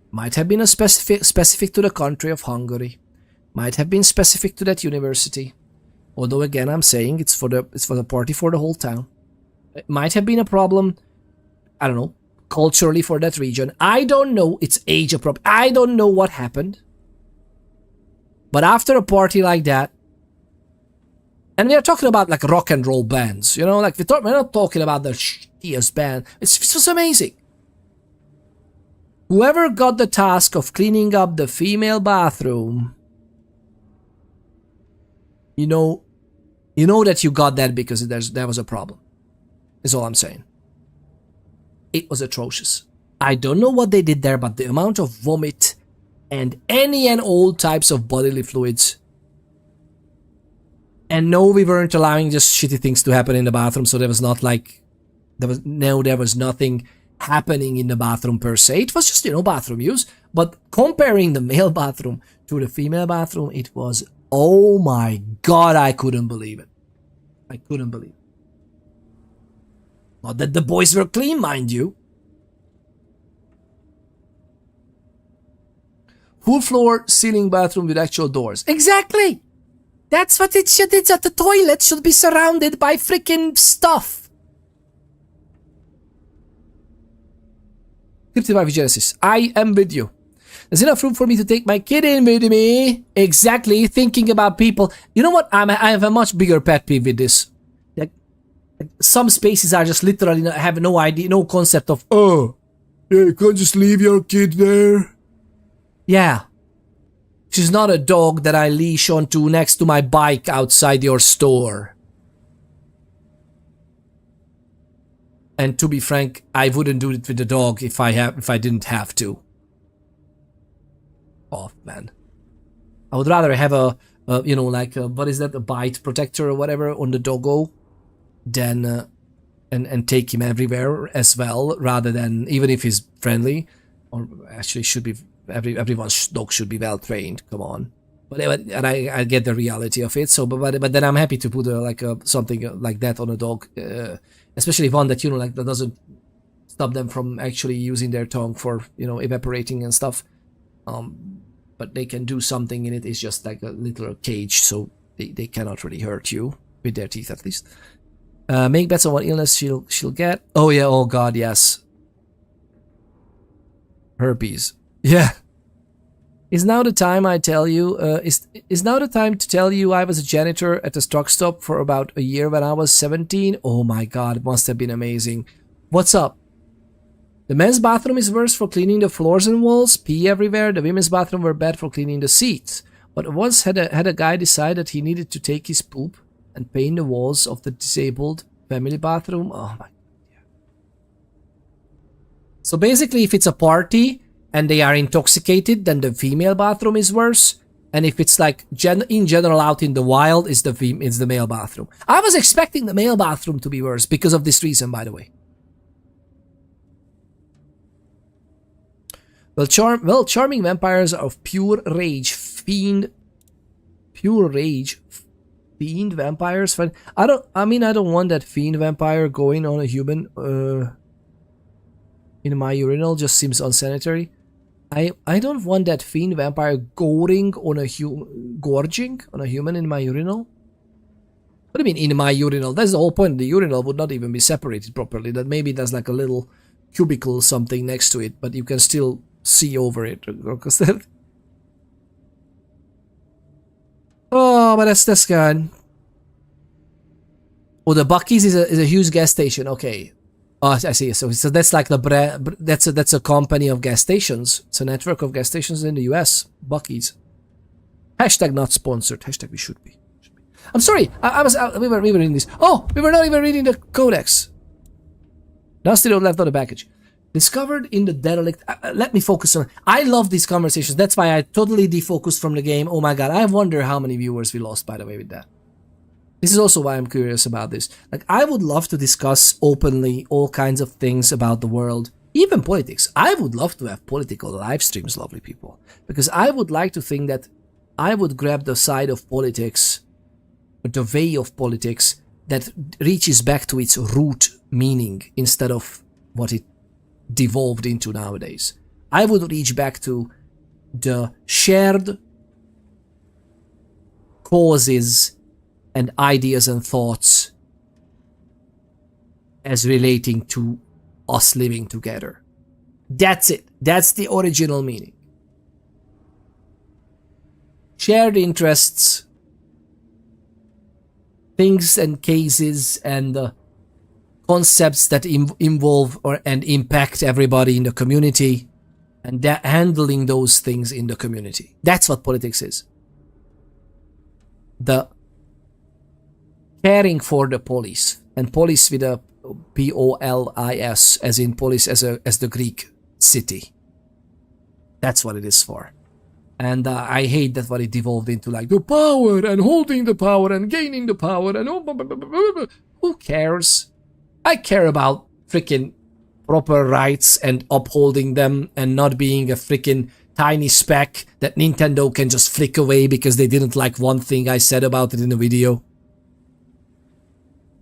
might have been a specific to the country of Hungary, might have been specific to that university. Although again, I'm saying it's for the party for the whole town. It might have been a problem, I don't know, culturally for that region. I don't know. It's age appropriate. I don't know what happened. But after a party like that, and we are talking about like rock and roll bands, like we're not talking about the shittiest band. It's just amazing. Whoever got the task of cleaning up the female bathroom, you know that you got that because there was a problem. Is all I'm saying. It was atrocious. I don't know what they did there, but the amount of vomit and any and all types of bodily fluids. And no, we weren't allowing just shitty things to happen in the bathroom, so there was nothing happening in the bathroom per se. It was just, bathroom use. But comparing the male bathroom to the female bathroom, it was, oh my God, I couldn't believe it. I couldn't believe it. Not that the boys were clean, mind you. Full floor ceiling bathroom with actual doors. Exactly! That's what it should. It's at the toilet should be surrounded by freaking stuff. Cryptid Genesis, I am with you. There's enough room for me to take my kid in with me. Exactly, thinking about people. You know what? I have a much bigger pet peeve with this. Like some spaces are just literally have no idea, no concept of, yeah, you can't just leave your kid there. Yeah. She's not a dog that I leash onto next to my bike outside your store. And to be frank, I wouldn't do it with the dog if I didn't have to. Oh man, I would rather have a you know, like what is that, a bite protector or whatever on the doggo, then and take him everywhere as well, rather than, even if he's friendly, or actually should be, everyone's dog should be well trained. Come on. But and I get the reality of it. So, but then I'm happy to put something like that on a dog, especially one that, you know, like that doesn't stop them from actually using their tongue for, you know, evaporating and stuff. But they can do something in it. It's just like a little cage, so they cannot really hurt you with their teeth, at least. Make bets on what illness she'll get. Oh yeah. Oh god, yes. Herpes. Yeah. Is now the time I tell you, is now the time to tell you I was a janitor at a truck stop for about a year when I was 17? Oh my god, it must have been amazing. What's up? The men's bathroom is worse for cleaning the floors and walls, pee everywhere. The women's bathroom were bad for cleaning the seats. But once had a guy decide that he needed to take his poop and paint the walls of the disabled family bathroom. Oh my god. So basically, if it's a party and they are intoxicated, then the female bathroom is worse. And if it's like in general out in the wild, it's the male bathroom. I was expecting the male bathroom to be worse because of this reason, by the way. Well, charming vampires are of pure rage, fiend vampires. I don't want that fiend vampire going on a human in my urinal. Just seems unsanitary. I don't want that fiend vampire gorging on a human in my urinal. What do you mean in my urinal? That's the whole point. The urinal would not even be separated properly. That maybe there's like a little cubicle something next to it, but you can still see over it. Oh, but that's good. Oh, the Buc-ee's is a huge gas station. Okay. Oh, I see. So that's like the that's a company of gas stations. It's a network of gas stations in the US. Buc-ee's. Hashtag not sponsored. Hashtag we should be. I'm sorry. We were reading this. Oh, we were not even reading the codex. Nasty Road left on the package. Discovered in the derelict. Let me focus on. I love these conversations. That's why I totally defocused from the game. Oh my god. I wonder how many viewers we lost, by the way, with that. This is also why I'm curious about this. Like, I would love to discuss openly all kinds of things about the world, even politics. I would love to have political live streams, lovely people, because I would like to think that I would grab the side of politics, the way of politics that reaches back to its root meaning instead of what it devolved into nowadays. I would reach back to the shared causes and ideas and thoughts as relating to us living together. That's it. That's the original meaning. Shared interests, things and cases and concepts that involve and impact everybody in the community, and handling those things in the community. That's what politics is. The caring for the polis, and polis with a P-O-L-I-S, as in polis as the Greek city. That's what it is for. And I hate that what it devolved into, like the power and holding the power and gaining the power and who cares? I care about freaking proper rights and upholding them and not being a freaking tiny speck that Nintendo can just flick away because they didn't like one thing I said about it in the video.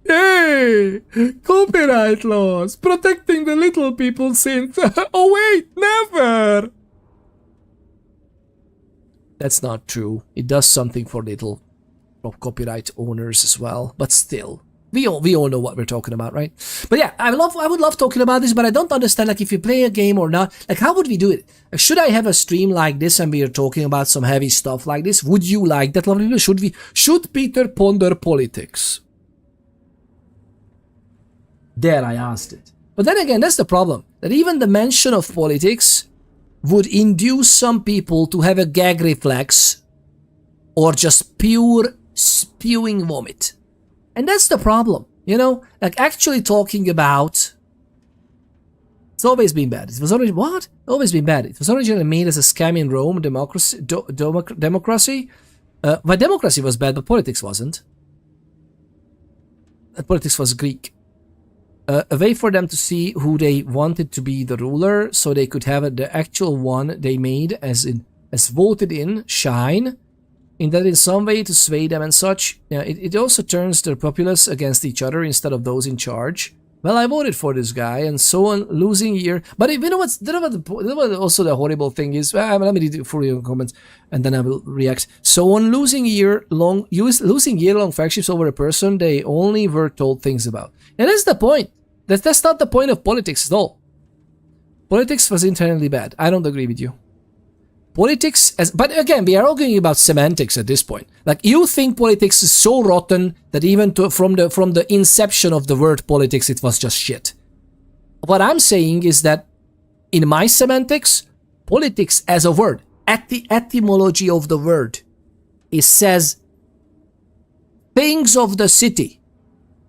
Hey! Copyright laws! Protecting the little people since... oh wait, never! That's not true. It does something for little copyright owners as well, but still. We all know what we're talking about, right? But yeah, I would love talking about this, but I don't understand, like, if you play a game or not. Like, how would we do it? Like, should I have a stream like this and we are talking about some heavy stuff like this? Would you like that, lovely people? Should Peter ponder politics? There, I asked it. But then again, that's the problem. That even the mention of politics would induce some people to have a gag reflex or just pure spewing vomit. And that's the problem, you know? Like, actually talking about... It's always been bad. It was already... What? Always been bad. It was originally made as a scam in Rome, democracy. But democracy was bad, but politics wasn't. Politics was Greek. A way for them to see who they wanted to be the ruler, so they could have the actual one they made as voted in shine, in that in some way to sway them and such. It also turns the populace against each other instead of those in charge. Well, I voted for this guy, and so on, losing year. But you know what also the horrible thing is? Let me read it for you in comments, and then I will react. So on losing year-long friendships over a person they only were told things about. And that's the point. That's not the point of politics at all. Politics was internally bad. I don't agree with you. Politics, but again, we are arguing about semantics at this point. Like, you think politics is so rotten that even from the inception of the word politics, it was just shit. What I'm saying is that in my semantics, politics as a word, at the etymology of the word, it says things of the city.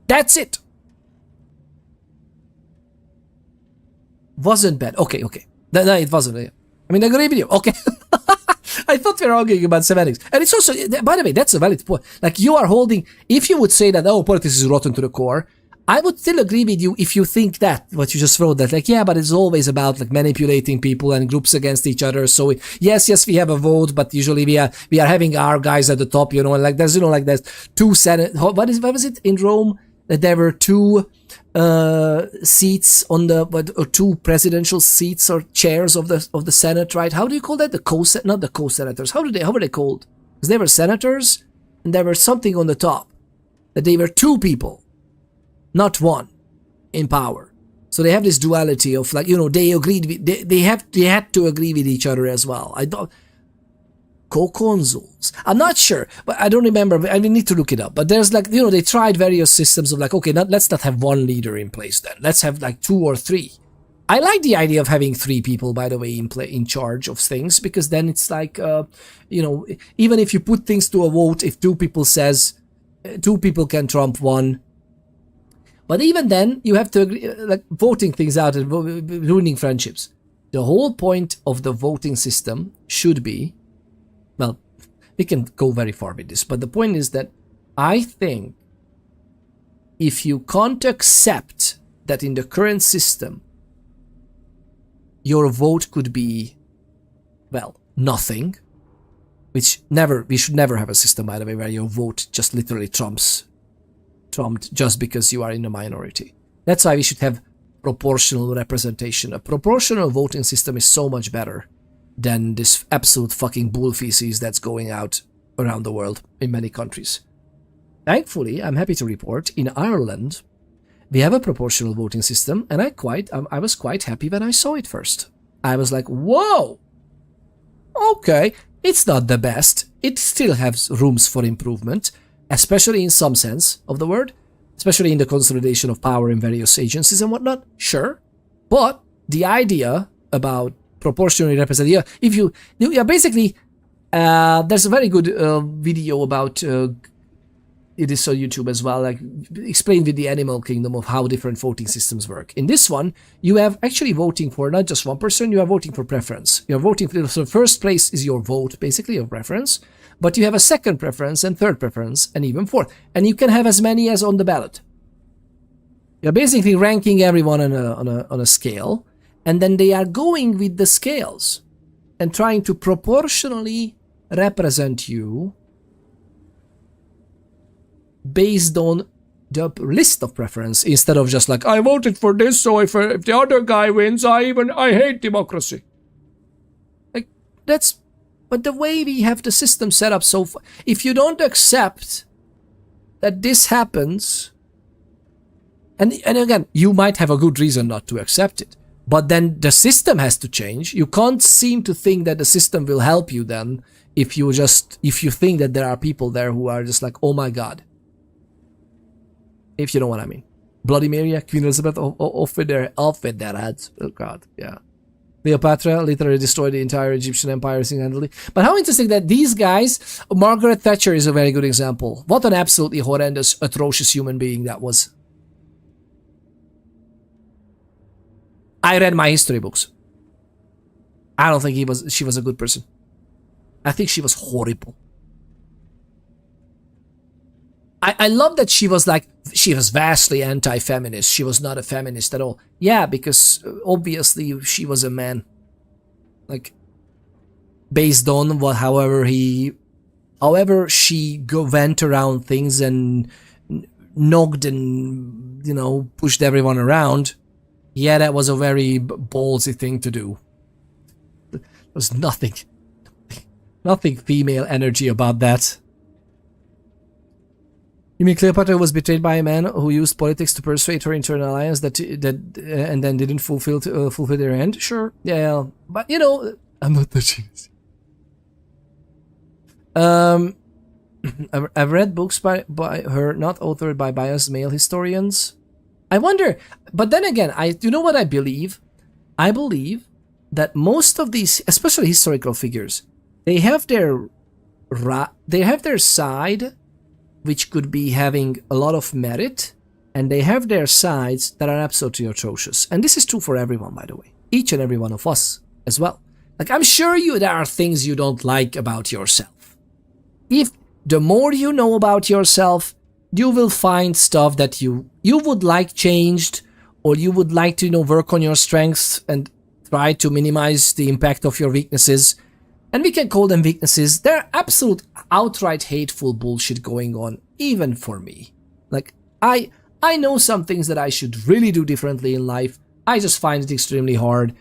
That's it. Wasn't bad. Okay. No, it wasn't. I mean, I agree with you. Okay. I thought we were arguing about semantics. And it's also, by the way, that's a valid point. Like, you are holding, if you would say that, oh, politics is rotten to the core, I would still agree with you if you think that, what you just wrote, that, like, yeah, but it's always about, like, manipulating people and groups against each other. So, yes, we have a vote, but usually we are having our guys at the top, and like, there's, like, there's two Senate, what was it in Rome? That there were two seats on or two presidential seats or chairs of the Senate, right? How do you call that? Not the co-senators. How were they called? Because they were senators, and there was something on the top that they were two people, not one, in power. So they have this duality of, like, they agreed with, they had to agree with each other as well. I don't. Co-consuls. I'm not sure, but I don't remember. I need to look it up. But there's, like, they tried various systems of, like, okay, let's not have one leader in place then. Let's have, like, 2 or 3. I like the idea of having 3 people, by the way, in charge of things, because then it's like, even if you put things to a vote, if 2 people says 2 people can trump 1. But even then, you have to agree, like, voting things out and ruining friendships. The whole point of the voting system should be, well, we can go very far with this, but the point is that I think if you can't accept that in the current system your vote could be, well, nothing, we should never have a system, by the way, where your vote just literally trumped just because you are in a minority. That's why we should have proportional representation. A proportional voting system is so much better than this absolute fucking bull feces that's going out around the world in many countries. Thankfully, I'm happy to report, in Ireland, we have a proportional voting system, and I was quite happy when I saw it first. I was like, whoa! Okay, it's not the best. It still has rooms for improvement, especially in some sense of the word, especially in the consolidation of power in various agencies and whatnot, sure. But the idea about proportionally represented, basically, there's a very good video about it is on YouTube as well, like, explained with the animal kingdom of how different voting systems work. In this one, you have actually voting for not just one person, you are voting for preference. You are voting for, so first place is your vote, basically, your preference, but you have a second preference and third preference and even fourth, and you can have as many as on the ballot. You're basically ranking everyone on a scale, and then they are going with the scales and trying to proportionally represent you based on the list of preference, instead of just like, I voted for this, so if the other guy wins, I hate democracy. Like, but the way we have the system set up so far, if you don't accept that this happens, and again, you might have a good reason not to accept it, but then the system has to change. You can't seem to think that the system will help you then if you think that there are people there who are just like, oh my god. If you know what I mean. Bloody Mary, Queen Elizabeth, off with their heads. Oh god, yeah. Cleopatra literally destroyed the entire Egyptian empire single-handedly. But how interesting that these guys, Margaret Thatcher is a very good example. What an absolutely horrendous, atrocious human being that was. I read my history books. I don't think she was a good person. I think she was horrible. I love that she was like, she was vastly anti-feminist. She was not a feminist at all. Yeah, because obviously she was a man. Like, based on what, however she went around things and knocked and, you know, pushed everyone around. Yeah, that was a very ballsy thing to do. There was nothing female energy about that. You mean Cleopatra was betrayed by a man who used politics to persuade her into an alliance and then didn't fulfill their end? Sure, yeah, but you know, I'm not that genius. I've read books by her, not authored by biased male historians. I wonder, but then again, you know what I believe? I believe that most of these, especially historical figures, they have their side, which could be having a lot of merit, and they have their sides that are absolutely atrocious. And this is true for everyone, by the way. Each and every one of us as well. Like, I'm sure there are things you don't like about yourself. If the more you know about yourself, you will find stuff that you would like changed, or you would like to, you know, work on your strengths and try to minimize the impact of your weaknesses. And we can call them weaknesses. They're absolute outright hateful bullshit going on, even for me. Like, I know some things that I should really do differently in life. I just find it extremely hard.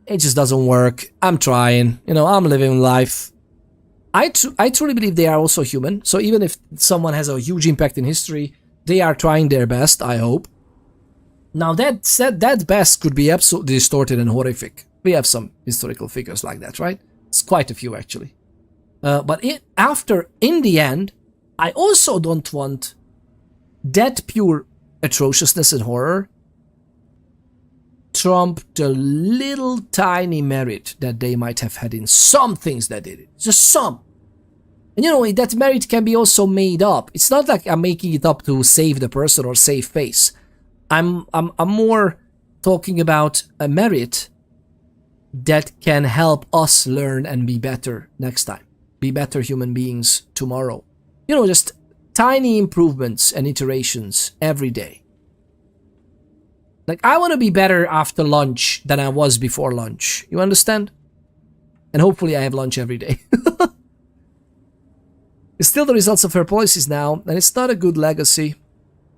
It just doesn't work. I'm trying. You know, I'm living life. I truly believe they are also human. So even if someone has a huge impact in history, they are trying their best, I hope. Now, that said, that best could be absolutely distorted and horrific. We have some historical figures like that, right? It's quite a few, actually. But in the end, I also don't want that pure atrociousness and horror trump the little tiny merit that they might have had in some things that did it. Just some. And you know, that merit can be also made up. It's not like I'm making it up to save the person or save face. I'm more talking about a merit that can help us learn and be better next time. Be better human beings tomorrow. You know, just tiny improvements and iterations every day. Like, I want to be better after lunch than I was before lunch. You understand? And hopefully I have lunch every day. It's still the results of her policies now, and it's not a good legacy.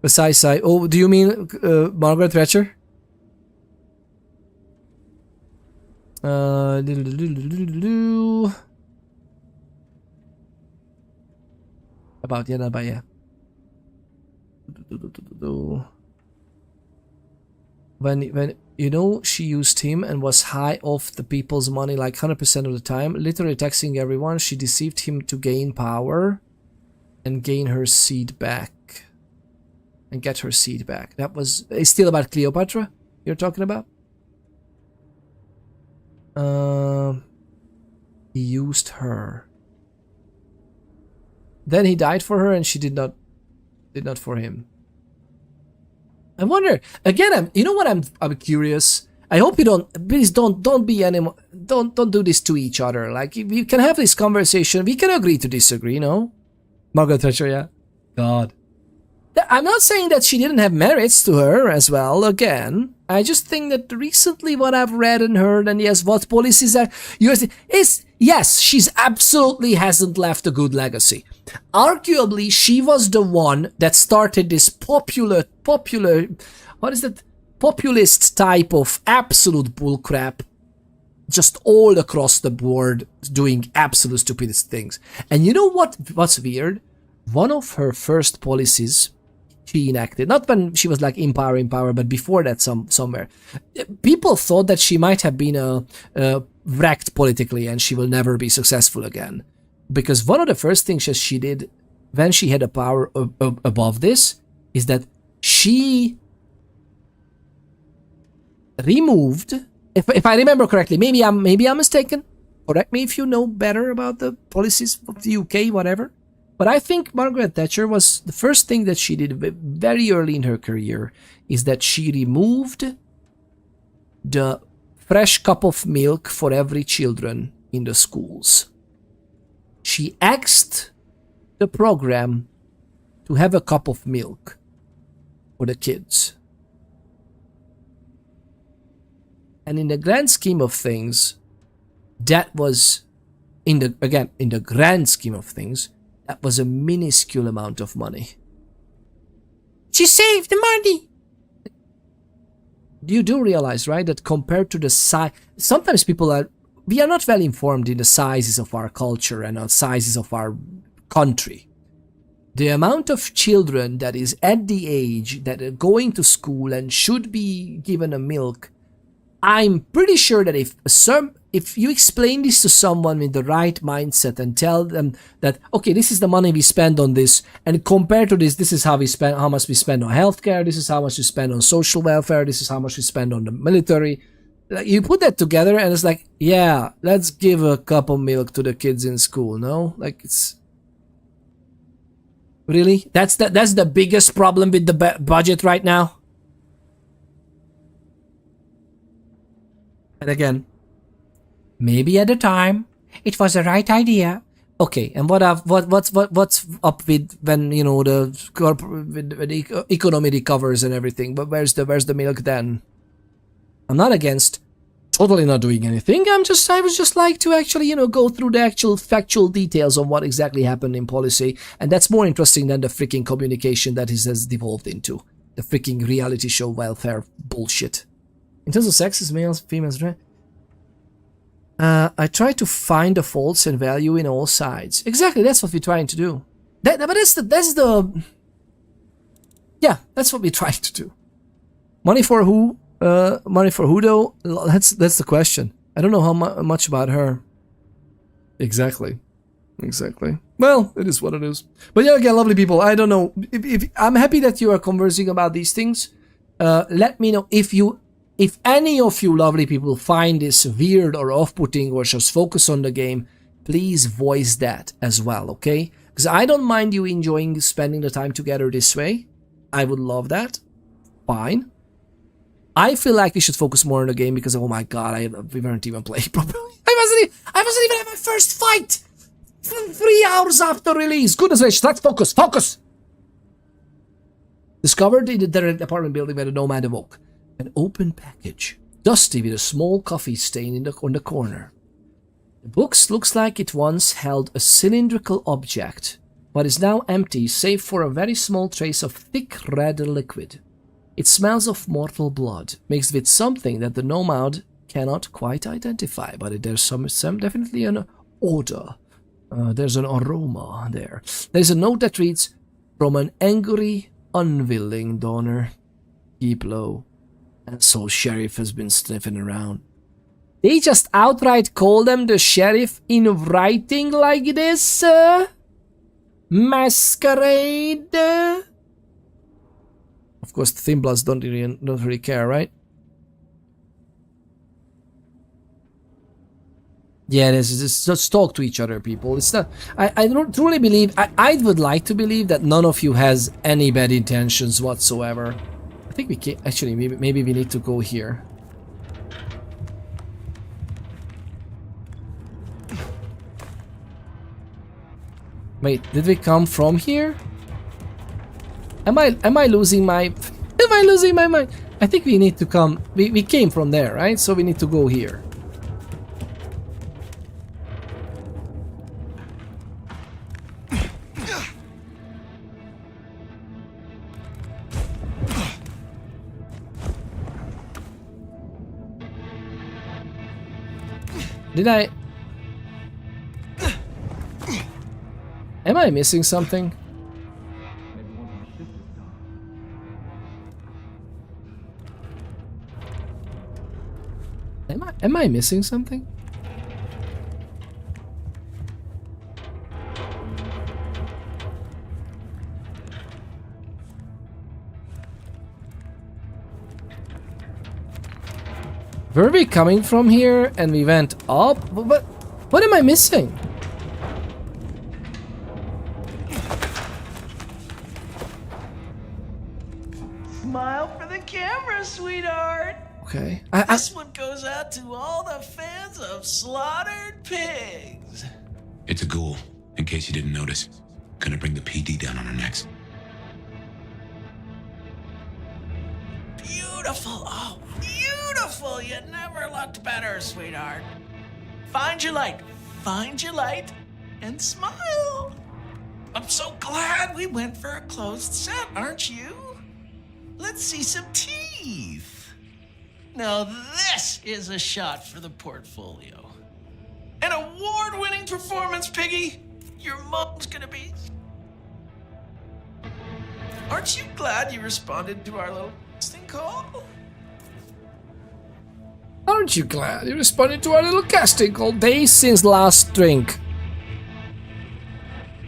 Besides, oh, do you mean Margaret Thatcher? About yeah. When you know, she used him and was high off the people's money like 100% of the time, literally taxing everyone. She deceived him to gain power and gain her seat back. And get her seat back. That was... It's still about Cleopatra you're talking about? He used her. Then he died for her and she did not for him. I wonder, again, you know what, I'm curious. I hope you please don't be anymore, don't do this to each other. Like, we can have this conversation, we can agree to disagree, no? Margaret Thatcher, yeah. God. I'm not saying that she didn't have merits to her as well, again. I just think that recently what I've read and heard, and yes, what policies are used, is, yes, she's absolutely hasn't left a good legacy. Arguably, she was the one that started this popular, what is that? Populist type of absolute bullcrap, just all across the board, doing absolute stupid things. And you know what's weird? One of her first policies she enacted, not when she was like in power, but before that somewhere, people thought that she might have been wrecked politically and she will never be successful again. Because one of the first things that she did when she had a power above this is that she removed, if I remember correctly, maybe I'm mistaken, correct me if you know better about the policies of the UK, whatever. But I think Margaret Thatcher was the first thing that she did very early in her career is that she removed the fresh cup of milk for every children in the schools. She axed the program to have a cup of milk for the kids. And in the grand scheme of things, that was, in the grand scheme of things, that was a minuscule amount of money. She saved the money! You do realize, right, that compared to the size, sometimes we are not well informed in the sizes of our culture and the sizes of our country. The amount of children that is at the age that are going to school and should be given a milk, I'm pretty sure that if you explain this to someone with the right mindset and tell them that, okay, this is the money we spend on this, and compared to this is how much we spend on healthcare, this is how much we spend on social welfare, this is how much we spend on the military. Like, you put that together and it's like, yeah, let's give a cup of milk to the kids in school, no? Like, it's... Really? That's the biggest problem with the budget right now? And again, maybe at the time it was the right idea. Okay, and what's up with when, you know, the economy recovers and everything? But where's the milk then? I'm not against totally not doing anything. I would just like to actually, you know, go through the actual factual details on what exactly happened in policy, and that's more interesting than the freaking communication that it has devolved into. The freaking reality show welfare bullshit. In terms of sexes, males, females, right? I try to find the faults and value in all sides. Exactly, that's what we're trying to do. But that's what we're trying to do. Money for who? Money for who though? That's the question. I don't know how much about her. Exactly. Well, it is what it is. But yeah, again, lovely people, I don't know. If I'm happy that you are conversing about these things. Let me know if any of you lovely people find this weird or off-putting or just focus on the game. Please voice that as well, okay? Because I don't mind you enjoying spending the time together this way. I would love that. Fine. I feel like we should focus more on the game because, oh my god, we weren't even playing properly. I wasn't even at my first fight! 3 hours after release. Goodness gracious, let's focus! Discovered in the apartment building where the nomad awoke. An open package, dusty with a small coffee stain on the corner. The box looks like it once held a cylindrical object, but is now empty save for a very small trace of thick red liquid. It smells of mortal blood, mixed with something that the nomad cannot quite identify, but there's some definitely an odor. There's an aroma there. There's a note that reads, "From an angry, unwilling donor. Keep low." And so sheriff has been sniffing around. They just outright call them the sheriff in writing like this? Masquerade? Of course, the Thin Bloods don't really care, right? Yeah, just talk to each other, people. It's not. I don't truly believe. I would like to believe that none of you has any bad intentions whatsoever. I think we can actually. Maybe we need to go here. Wait, did we come from here? Am I losing my? Am I losing my mind? I think we need to come. We came from there, right? So we need to go here. Did I? Am I missing something? Am I missing something? Were we coming from here and we went up? What am I missing? Smile for the camera, sweetheart. Okay. This one goes out to all the fans of slaughtered pigs. It's a ghoul, in case you didn't notice. Gonna bring the PD down on our necks. beautiful. Oh, beautiful. You never looked better, sweetheart. Find your light, and smile. I'm so glad we went for a closed set, aren't you? Let's see some teeth. Now this is a shot for the portfolio. An award-winning performance, Piggy. Your mom's gonna be... Aren't you glad you responded to our little casting call? Aren't you glad you responded to our little casting call? Days since last drink.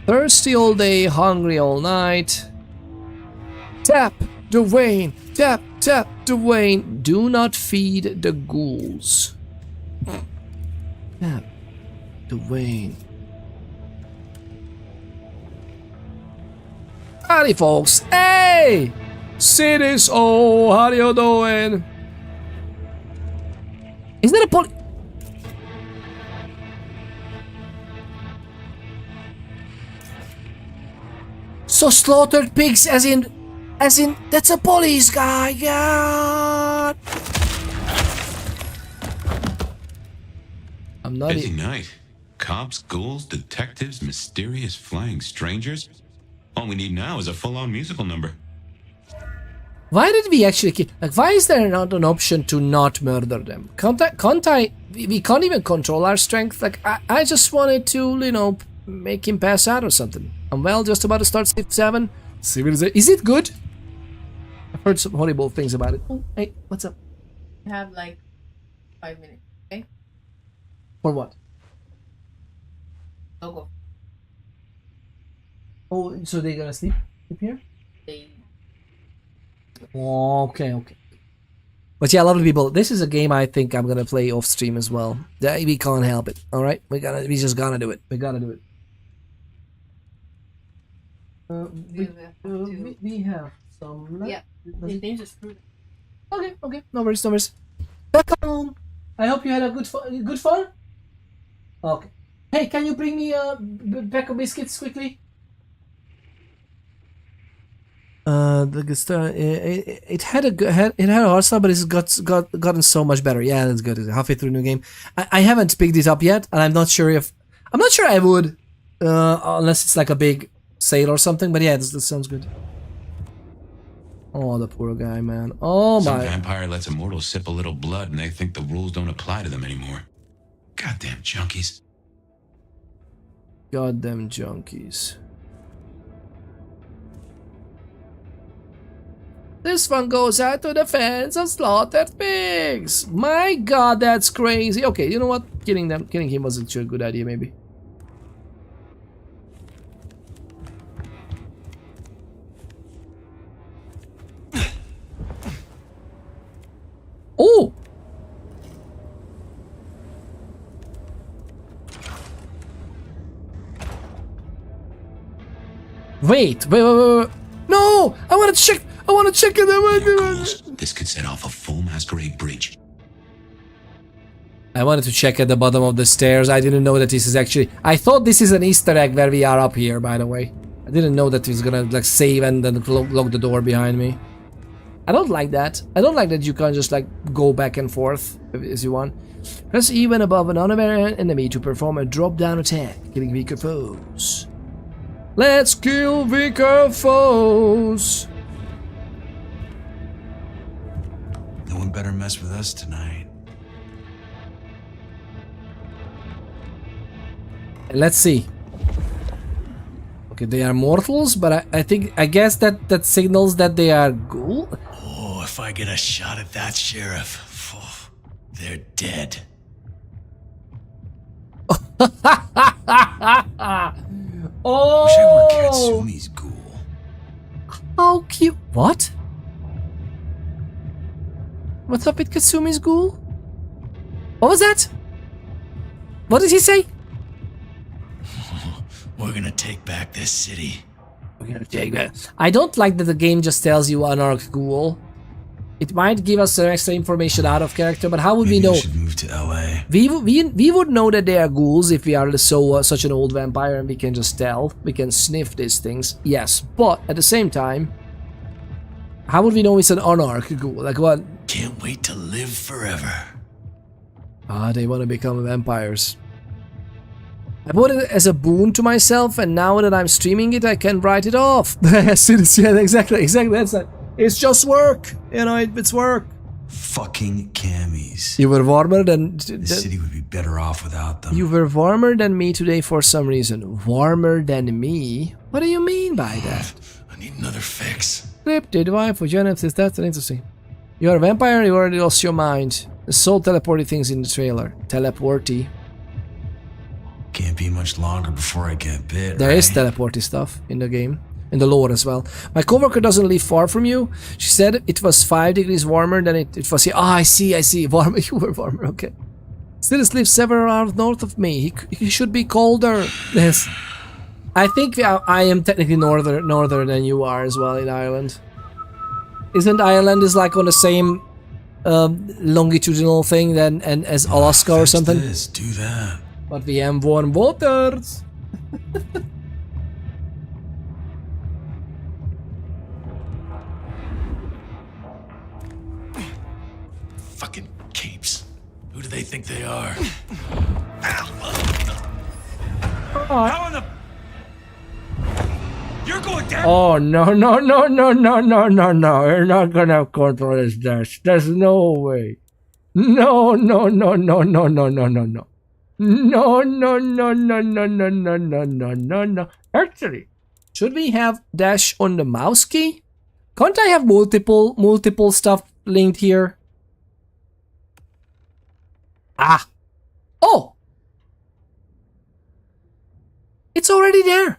Thirsty all day, hungry all night. Tap the Wayne, tap the Wayne. Do not feed the ghouls. Tap the Wayne. Howdy folks, hey! Cities, oh, how you doing? Is that a poly? So slaughtered pigs as in, that's a police guy, God! I'm not Busy night. Cops, ghouls, detectives, mysterious flying strangers. All we need now is a full-on musical number. Why did we actually kill? Like, why is there not an option to not murder them? We can't even control our strength. Like, I just wanted to, you know, make him pass out or something. I'm well just about to start Civ 7. Civilization. Is it good? I've heard some horrible things about it. Oh, hey, what's up? I have like 5 minutes, okay? For what? Logo. Oh, so they're gonna sleep here? They... Okay. But yeah, lovely people, this is a game I think I'm gonna play off stream as well. We can't help it. All right, we just gotta do it. We gotta do it. We have some. Yeah, they just screwed. Okay. No worries. Back home. I hope you had a good fun. Okay. Hey, can you bring me a pack of biscuits quickly? The good stuff. It had a hard start, but it's gotten so much better. Yeah, that's good. It's halfway through the new game. I haven't picked it up yet, and I'm not sure I would, unless it's like a big sale or something. But yeah, this sounds good. Oh, the poor guy, man. Oh Some my. vampire lets a mortal sip a little blood, and they think the rules don't apply to them anymore. Goddamn junkies. Goddamn junkies. This one goes out to the fans of slaughtered pigs. My God, that's crazy. Okay, you know what? Killing him wasn't such a good idea, maybe. Oh! Wait. No! I want to check it. This could set off a full masquerade bridge. I wanted to check at the bottom of the stairs. I didn't know that this is actually... I thought this is an Easter egg where we are up here, by the way. I didn't know that he's gonna like save and then lock the door behind me. I don't like that. I don't like that you can't just like go back and forth as you want. Press even above an unaware enemy to perform a drop-down attack, killing weaker foes. Let's kill weaker foes. No one better mess with us tonight. Let's see. Okay, they are mortals, but I guess that signals that they are ghoul. Oh, if I get a shot at that sheriff, they're dead. Oh! Wish I were Katsumi's ghoul. How cute. What? What's up with Katsumi's ghoul? What was that? What did he say? We're gonna take back this city. We're gonna take back. I don't like that the game just tells you anarch ghoul. It might give us some extra information out of character, but how would we know? We should move to LA. We would know that they are ghouls if we are such an old vampire and we can just tell. We can sniff these things, yes. But at the same time, How would we know it's an Anarch? Like what? Can't wait to live forever. Ah, they want to become vampires. I bought it as a boon to myself, and now that I'm streaming it, I can write it off. Yes, yeah, exactly. That's it. It's just work. You know, it's work. Fucking camis. You were warmer than... The city would be better off without them. You were warmer than me today for some reason. Warmer than me? What do you mean by that? I need another fix. Cryptid wife for Genesis, that's interesting. You're a vampire, you already lost your mind. The soul teleporty things in the trailer. Teleporty. Can't be much longer before I get bit. There is teleporty stuff in the game. In the lore as well. My coworker doesn't live far from you. She said it was 5 degrees warmer than it was here. Ah, I see. Warmer, you were warmer, okay. Still lives several hours north of me. He should be colder. Yes. I think I am technically northern than you are as well in Ireland. Isn't Ireland is like on the same longitudinal thing than as Alaska or something? This, do that. But we have warm waters. Fucking capes. Who do they think they are? How in the... You're going down! Oh, no. You're not gonna control this dash. There's no way. No. No. Actually, should we have dash on the mouse key? Can't I have multiple stuff linked here? Ah. Oh. It's already there.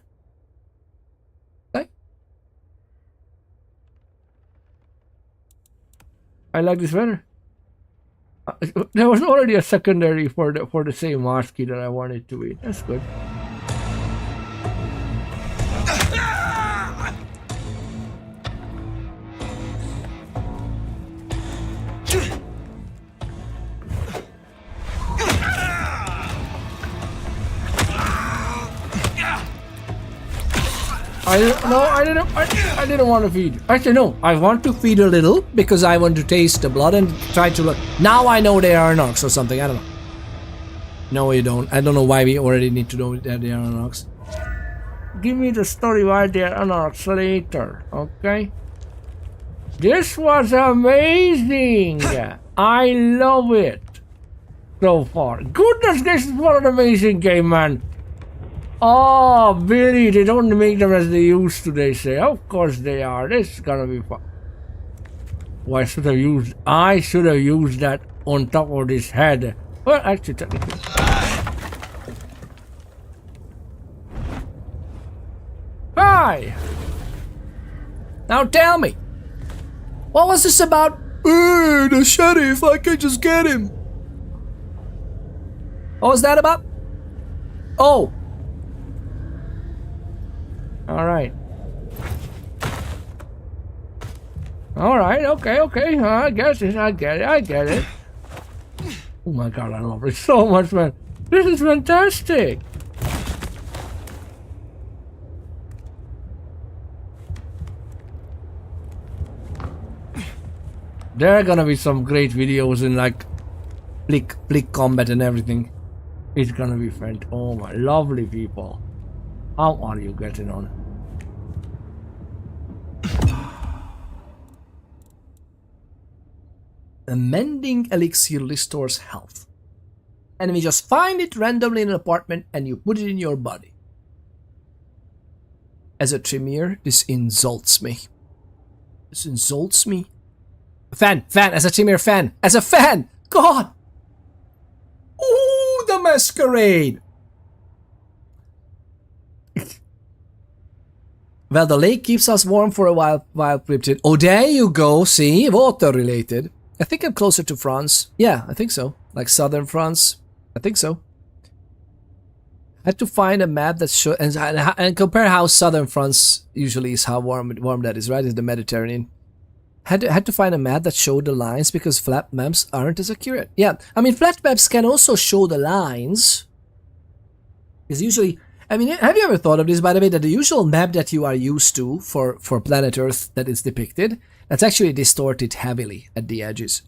Okay. I like this better. There was already a secondary for the same mouse key that I wanted to be. That's good. I didn't want to feed. Actually, no. I want to feed a little because I want to taste the blood and try to look. Now I know they are Nox or something. I don't know. No, you don't. I don't know why we already need to know that they are Nox. Give me the story why they are Nox later, okay? This was amazing. I love it so far. Goodness, this is what an amazing game, man. Oh, Billy, they don't make them as they used to, they say. Of course they are. This is gonna be fun. Why should I use... I should have used that on top of this head. Well, actually, technically. Hi! Now tell me. What was this about? The sheriff, I can just get him. What was that about? Oh! Alright. Alright, okay. I get it. Oh my god, I love it so much, man. This is fantastic. There are gonna be some great videos in like flick combat and everything. It's gonna be fantastic. Oh my lovely people. How are you getting on? A mending elixir restores health. Enemy just find it randomly in an apartment and you put it in your body. As a Tremere, this insults me. This insults me. Fan, as a Tremere fan, as a fan! God! Ooh, the masquerade! Well, the lake keeps us warm for a while, Cryptid. Oh, there you go, see? Water related. I think I'm closer to France. Yeah, I think so. Like southern France. I think so. I had to find a map that shows and compare how southern France usually is, how warm that is, right? It's the Mediterranean. Had to find a map that showed the lines because flat maps aren't as accurate. Yeah, I mean, flat maps can also show the lines. Because usually, I mean, have you ever thought of this, by the way, that the usual map that you are used to for planet Earth that is depicted, that's actually distorted heavily at the edges.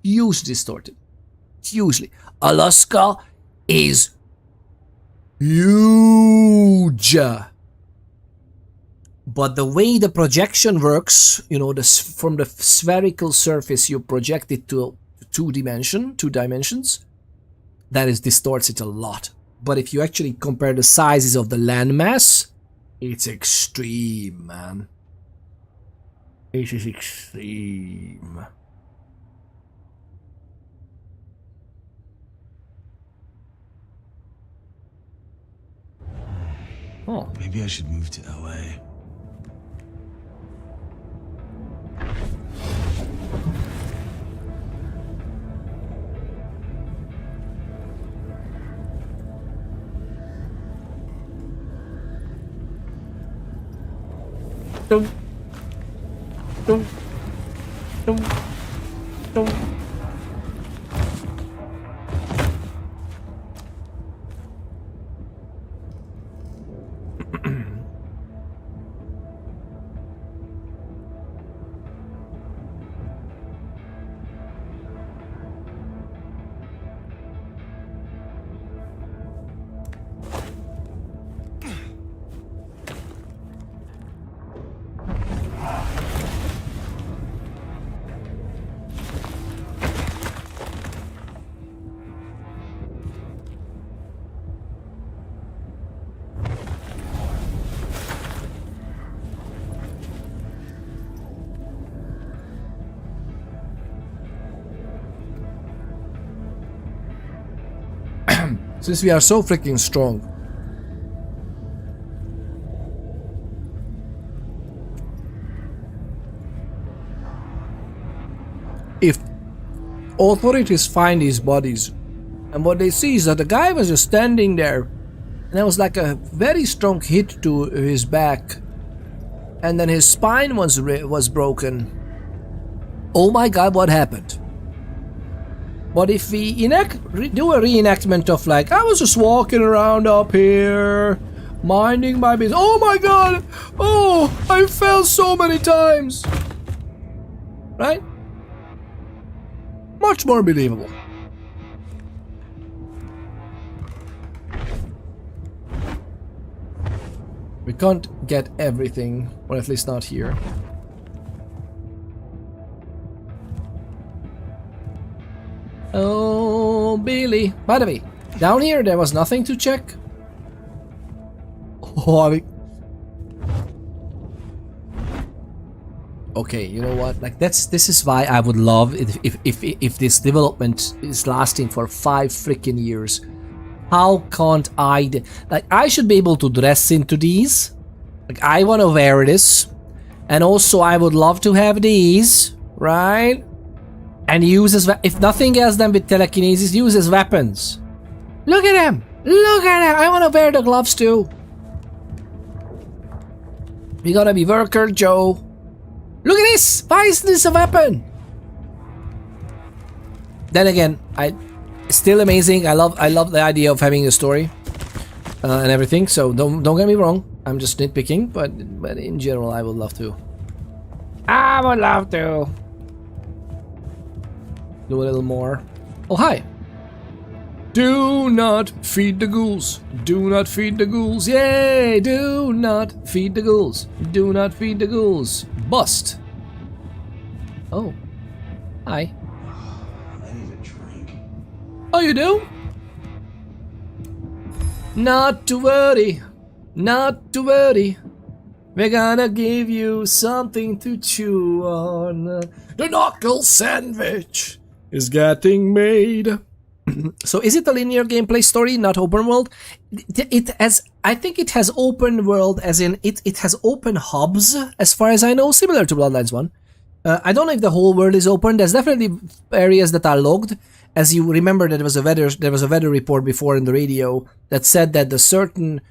Huge distorted. Hugely. Alaska is huge. But the way the projection works, you know, from the spherical surface you project it to two dimensions, that is distorts it a lot. But if you actually compare the sizes of the landmass, it's extreme, man. It is extreme. Oh, maybe I should move to LA. Dum. Dum. Dum. Dum. Since we are so freaking strong. If authorities find these bodies, and what they see is that the guy was just standing there, and there was like a very strong hit to his back, and then his spine was broken. Oh my god, what happened? But if we do a reenactment of like, I was just walking around up here, minding my business. Oh my god! Oh, I fell so many times! Right? Much more believable. We can't get everything, or at least not here. Oh, Billy. By the way, down here there was nothing to check. Oh, I mean... Okay, you know what? Like this is why I would love if this development is lasting for 5 freaking years. How can't I? Like, I should be able to dress into these. Like, I want to wear this, and also I would love to have these, right? And use as, if nothing else than with telekinesis, use as weapons. Look at them! Look at them! I want to wear the gloves too. We gotta be worker Joe. Look at this! Why is this a weapon? Then again, still amazing. I love the idea of having a story and everything. So don't get me wrong. I'm just nitpicking, but in general, I would love to. I would love to. Do a little more. Oh, hi. Do not feed the ghouls. Do not feed the ghouls. Yay! Do not feed the ghouls. Do not feed the ghouls. Bust. Oh. Hi. I need a drink. Oh, you do? Not to worry. Not to worry. We're gonna give you something to chew on. The knuckle sandwich is getting made. So is it a linear gameplay story, not open world? It has, I think it has open world as in it has open hubs, as far as I know, similar to Bloodlines 1. I don't know if the whole world is open. There's definitely areas that are logged. As you remember, there was a weather report before in the radio that said that the certain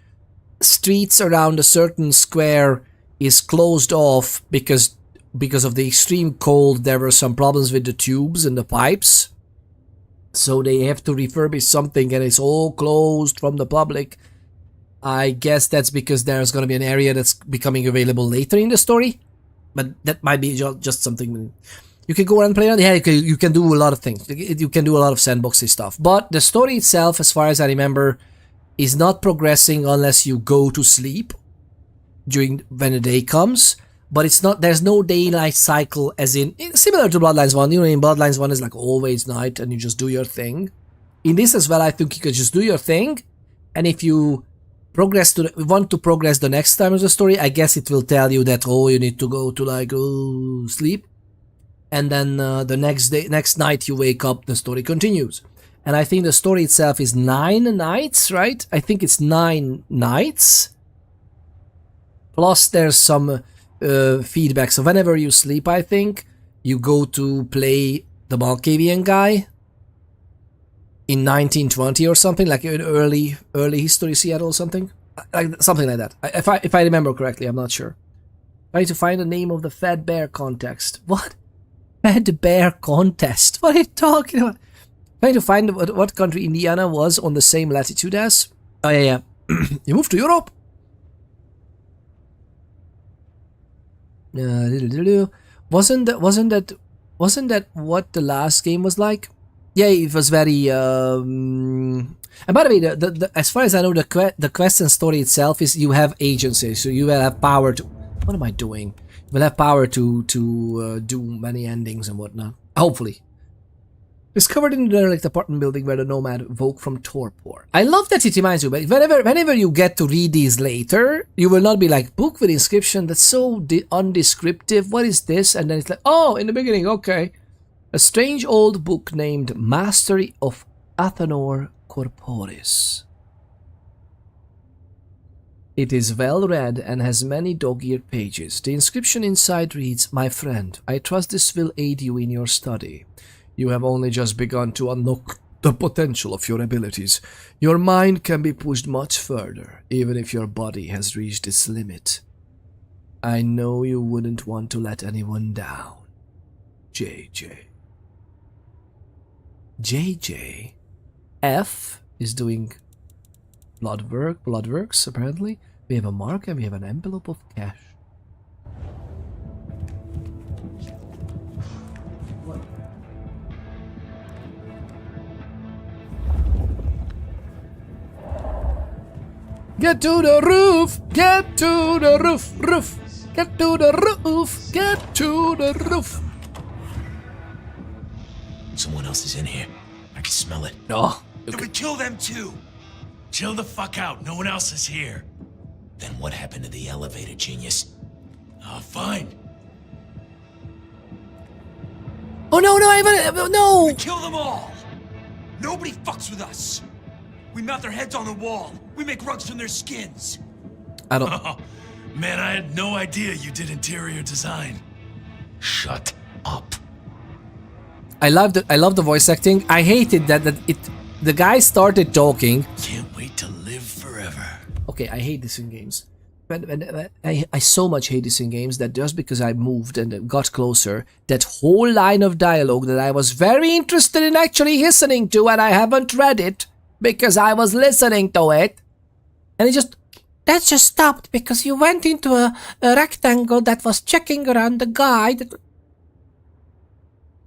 streets around a certain square is closed off because of the extreme cold. There were some problems with the tubes and the pipes. So they have to refurbish something and it's all closed from the public. I guess that's because there's going to be an area that's becoming available later in the story. But that might be just something. You can go around and play around. Yeah, you can do a lot of things. You can do a lot of sandboxy stuff. But the story itself, as far as I remember, is not progressing unless you go to sleep when the day comes. But it's not. There's no daylight cycle, as in similar to Bloodlines 1. You know, in Bloodlines 1 is like always night, and you just do your thing. In this as well, I think you can just do your thing, and if you want to progress the next time of the story, I guess it will tell you that, oh, you need to go to sleep, and then the next night you wake up, the story continues. And I think the story itself is 9 nights, right? I think it's 9 nights. Plus there's some feedback. So whenever you sleep, I think you go to play the Malkavian guy in 1920 or something, like in early history Seattle or something, like something like that. If I remember correctly, I'm not sure. I need to find the name of the Fat Bear contest. What? Fat Bear contest? What are you talking about? Trying to find what country Indiana was on the same latitude as. Oh yeah. You moved to Europe. Wasn't that what the last game was like? Yeah, it was very. And by the way, the as far as I know, the quest and story itself is you have agency, so you will have power to. What am I doing? You will have power to do many endings and whatnot. Hopefully. Discovered in the derelict apartment building where the nomad woke from torpor. I love that it reminds you, but whenever you get to read these later, you will not be like, book with inscription, that's so undescriptive, what is this? And then it's like, oh, in the beginning, okay. A strange old book named Mastery of Athanor Corporis. It is well read and has many dog-eared pages. The inscription inside reads, "My friend, I trust this will aid you in your study. You have only just begun to unlock the potential of your abilities. Your mind can be pushed much further, even if your body has reached its limit. I know you wouldn't want to let anyone down. JJ." JJ. F is doing bloodworks, apparently. We have a mark and we have an envelope of cash. Get to the roof! Get to the roof! Roof! Get to the roof! Get to the roof! Someone else is in here. I can smell it. No. Then we kill them too. Chill the fuck out. No one else is here. Then what happened to the elevator, genius? Oh, fine. Oh no, no! We kill them all. Nobody fucks with us. We mount their heads on the wall. We make rugs from their skins. I don't... Oh, man, I had no idea you did interior design. Shut up. I love the voice acting. I hated that the guy started talking. Can't wait to live forever. Okay, I hate this in games. I so much hate this in games that just because I moved and got closer, that whole line of dialogue that I was very interested in actually listening to, and I haven't read it because I was listening to it, and that just stopped because you went into a rectangle that was checking around the guy.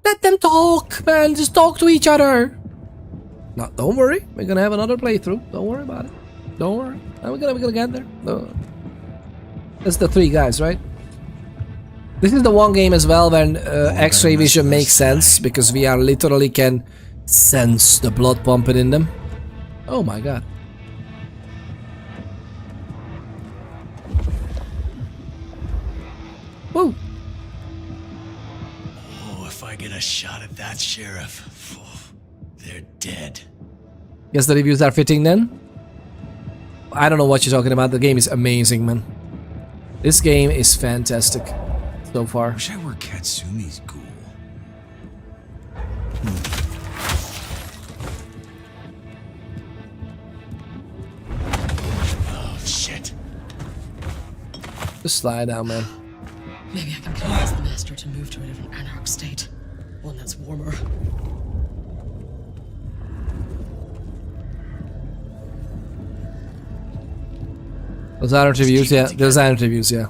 Let them talk, man. Just talk to each other. No, don't worry. We're gonna have another playthrough. Don't worry about it. Don't worry. We're gonna get there. No. That's the 3 guys, right? This is the one game as well when X-ray vision makes sense because we are literally can sense the blood pumping in them. Oh my god. Woo. If I get a shot at that sheriff, they're dead. Guess the reviews are fitting then? I don't know what you're talking about. The game is amazing, man. This game is fantastic so far. Wish I were Katsumi's ghoul. Oh, shit. Just slide down, man. Maybe I can convince the master to move to a different anarch state. One that's warmer. Those aren't reviews, yeah. Those aren't reviews, yeah.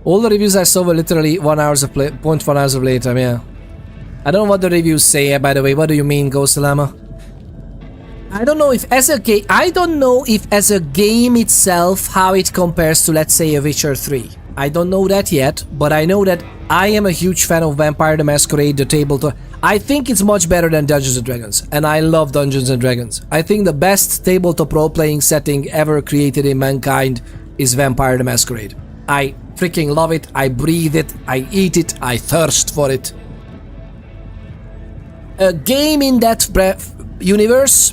All the reviews I saw were literally 1 hour of play, 0.1 hours of playtime, yeah. I don't know what the reviews say, by the way. What do you mean, Ghost Llama? I don't know if as a game, itself, how it compares to, let's say, a Witcher 3. I don't know that yet, but I know that I am a huge fan of Vampire the Masquerade, the tabletop. I think it's much better than Dungeons & Dragons, and I love Dungeons & Dragons. I think the best tabletop role-playing setting ever created in mankind is Vampire the Masquerade. I freaking love it, I breathe it, I eat it, I thirst for it. A game in that universe,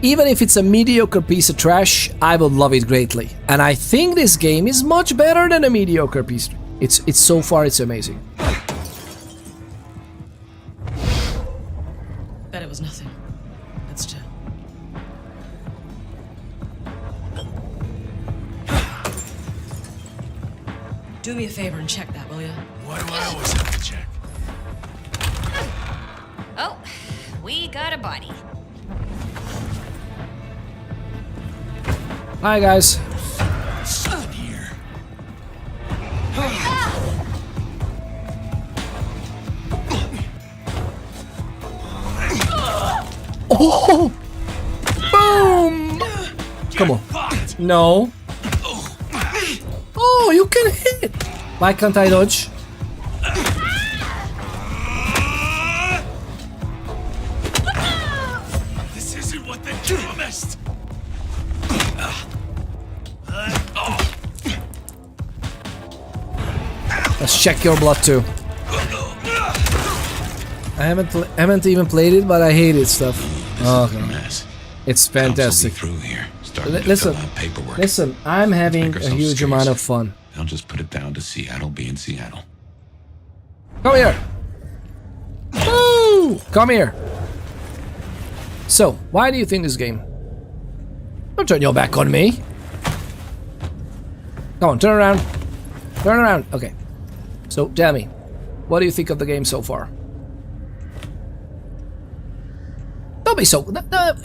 even if it's a mediocre piece of trash, I would love it greatly. And I think this game is much better than a mediocre piece. It's so far, it's amazing. Bet it was nothing. Let's chill. Do me a favor and check that, will you? Why do I always have to check? Oh, we got a body. Hi guys. Something here. Oh! Boom! Come on. No. Oh, you can hit! Why can't I dodge? This isn't what they promised. Let's check your blood too. I haven't even played it, but I hate it stuff. Okay. It's fantastic. Listen, I'm having a huge amount of fun. They'll just put it down to Seattle being Seattle. Come here. Woo! Come here. So, why do you think this game? Don't turn your back on me. Come on, turn around. Turn around. Okay. So, tell me, what do you think of the game so far? Don't be so...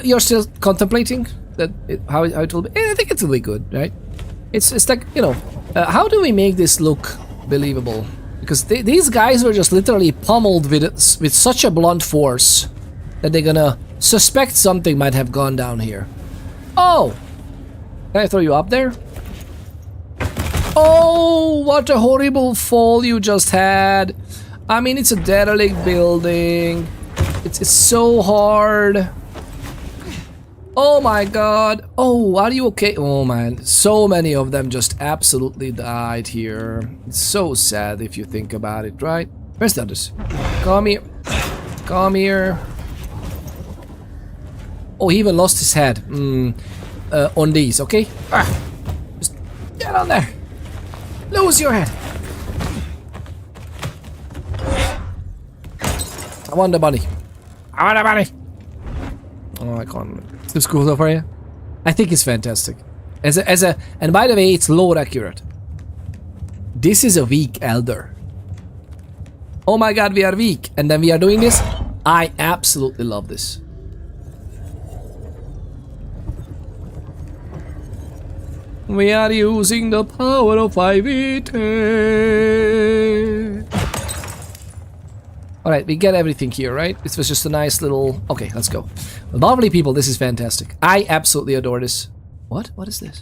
you're still contemplating that how it will be? I think it will be good, right? It's like, you know, how do we make this look believable? Because these guys were just literally pummeled with such a blunt force that they're gonna suspect something might have gone down here. Oh! Can I throw you up there? Oh, what a horrible fall you just had. I mean, it's a derelict building. It's so hard. Oh my god. Oh, are you okay? Oh man, so many of them just absolutely died here. It's so sad if you think about it, right? Where's the others? Come here. Come here. Oh, he even lost his head. On these, okay? Just get on there. Lose your head. I want the bunny. I want the bunny. Oh, I can't. It's cool though for you. I think it's fantastic. And by the way, it's lore accurate. This is a weak elder. Oh my god, we are weak, and then we are doing this. I absolutely love this. We are using the power of 5e. Alright, we get everything here, right? This was just a nice little... Okay, let's go. Lovely people, this is fantastic. I absolutely adore this. What? What is this?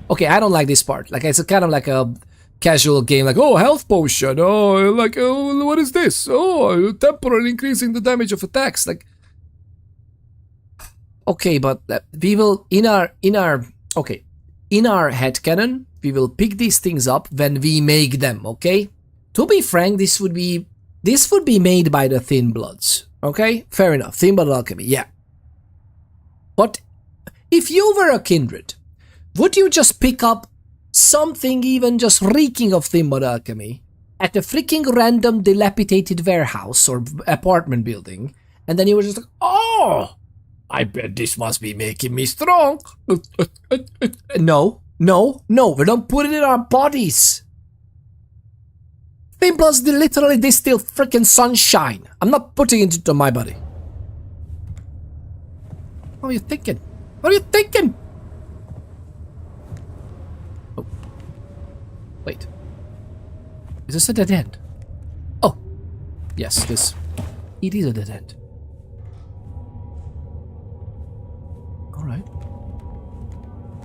Okay, I don't like this part. Like, it's kind of like a casual game, like, oh, health potion. Oh, like, oh, what is this? Oh, temporarily increasing the damage of attacks. Like... Okay, but we will... In our headcanon, we will pick these things up when we make them, okay? To be frank, this would be made by the Thin Bloods, okay? Fair enough, Thin Blood Alchemy, yeah. But if you were a kindred, would you just pick up something even just reeking of Thin Blood Alchemy at a freaking random dilapidated warehouse or apartment building, and then you were just like, oh, I bet this must be making me strong. No, we don't put it in our bodies. Thin Bloods literally distill freaking sunshine. I'm not putting it into my body. What are you thinking? What are you thinking? Wait. Is this a dead end? Oh. Yes, this... It is a dead end. Alright.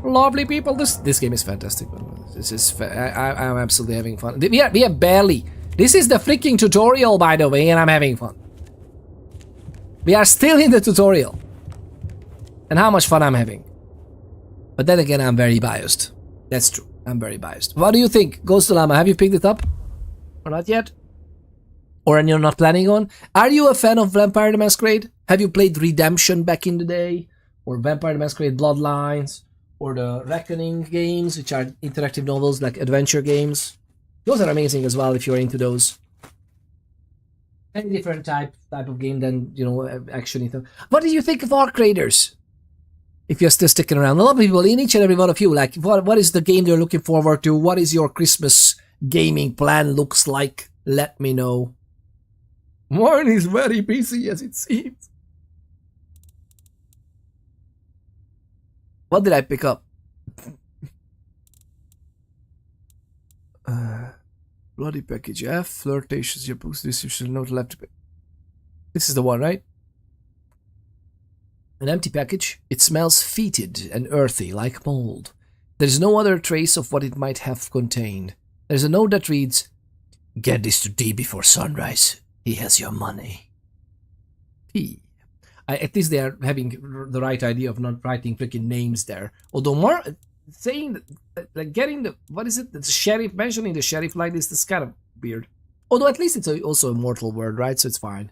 Lovely people. This game is fantastic. This is... I'm absolutely having fun. We are barely... This is the freaking tutorial, by the way, and I'm having fun. We are still in the tutorial. And how much fun I'm having. But then again, I'm very biased. That's true. I'm very biased. What do you think? Ghost Llama, have you picked it up? Or not yet? Or you're not planning on? Are you a fan of Vampire the Masquerade? Have you played Redemption back in the day? Or Vampire the Masquerade Bloodlines? Or the Reckoning games, which are interactive novels like adventure games? Those are amazing as well if you're into those. Any different type of game than, you know, action. What do you think of Arc Raiders? If you're still sticking around. A lot of people, in each and every one of you, like, what is the game you're looking forward to? What is your Christmas gaming plan looks like? Let me know. Mine is very busy as it seems. What did I pick up? Bloody package F, flirtatious, your books, distribution, note left. This is the one, right? An empty package. It smells fetid and earthy, like mold. There is no other trace of what it might have contained. There's a note that reads, "Get this to D before sunrise. He has your money." P. At least they are having the right idea of not writing freaking names there. Although more saying that, like getting the, what is it? The sheriff, mentioning the sheriff like this is kind of weird. Although at least it's also a mortal word, right? So it's fine.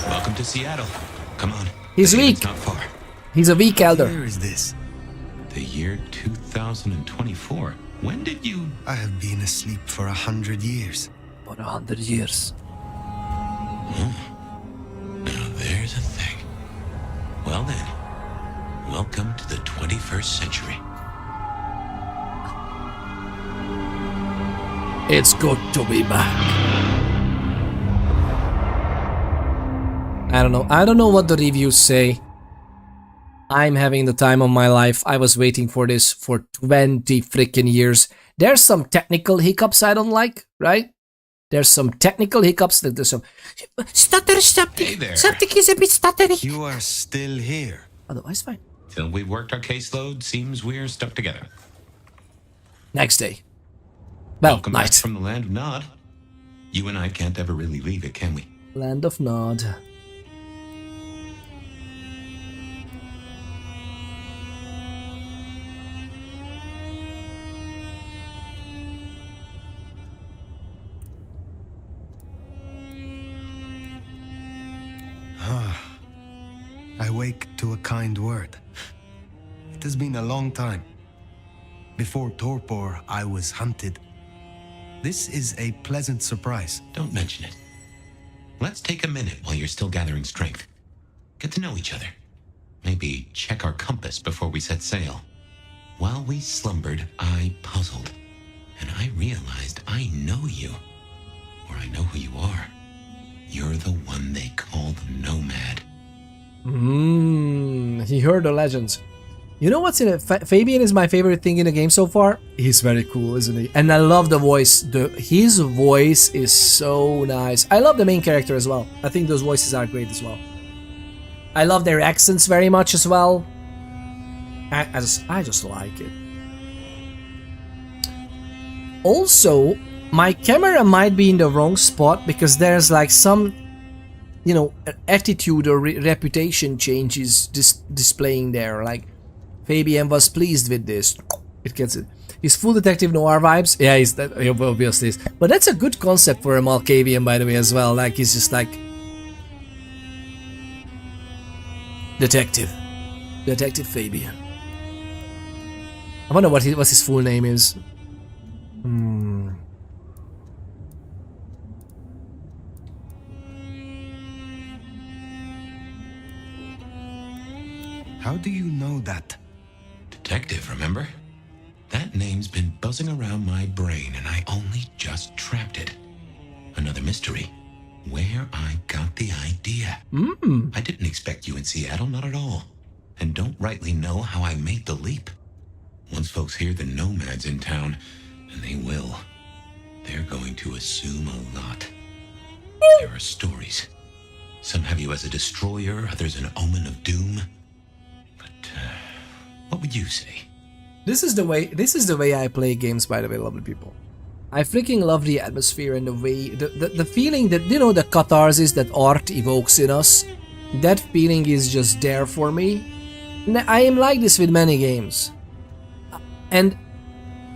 Welcome to Seattle. Come on. He's weak. Not far. He's a weak elder. Where is this? The year 2024. When did you... I have been asleep for 100 years. For 100 years. Now there's a thing. Well then, welcome to the 21st century. It's good to be back. I don't know what the reviews say. I'm having the time of my life. I was waiting for this for 20 freaking years. There's some technical hiccups I don't like, right? There's some technical hiccups that there's some stutter something. Hey there. Something is a bit stuttery. You are still here. Otherwise fine. Till we've worked our caseload, seems we're stuck together. Next day. Well, welcome night. Back from the land of Nod. You and I can't ever really leave it, can we? Land of Nod. I wake to a kind word. It has been a long time. Before Torpor, I was hunted. This is a pleasant surprise. Don't mention it. Let's take a minute while you're still gathering strength. Get to know each other. Maybe check our compass before we set sail. While we slumbered, I puzzled. And I realized I know you. Or I know who you are. You're the one they call the Nomad. He heard the legends. You know what's in it? Fabian is my favorite thing in the game so far. He's very cool, isn't he? And I love the voice. His voice is so nice. I love the main character as well. I think those voices are great as well. I love their accents very much as well. I just like it. Also, my camera might be in the wrong spot because there's like some, you know, attitude or reputation changes displaying there. Like, Fabian was pleased with this. It gets it. He's full detective noir vibes. Yeah, he's that obviously is. But that's a good concept for a Malkavian, by the way, as well. Like, he's just like Detective Fabian. I wonder what his full name is. How do you know that? Detective, remember? That name's been buzzing around my brain and I only just trapped it. Another mystery. Where I got the idea. I didn't expect you in Seattle, not at all. And don't rightly know how I made the leap. Once folks hear the nomads in town, and they will, they're going to assume a lot. There are stories. Some have you as a destroyer, others an omen of doom. But, what would you say? This is the way I play games, by the way, lovely people. I freaking love the atmosphere and the way, the feeling that, you know, the catharsis that art evokes in us. That feeling is just there for me. And I am like this with many games. And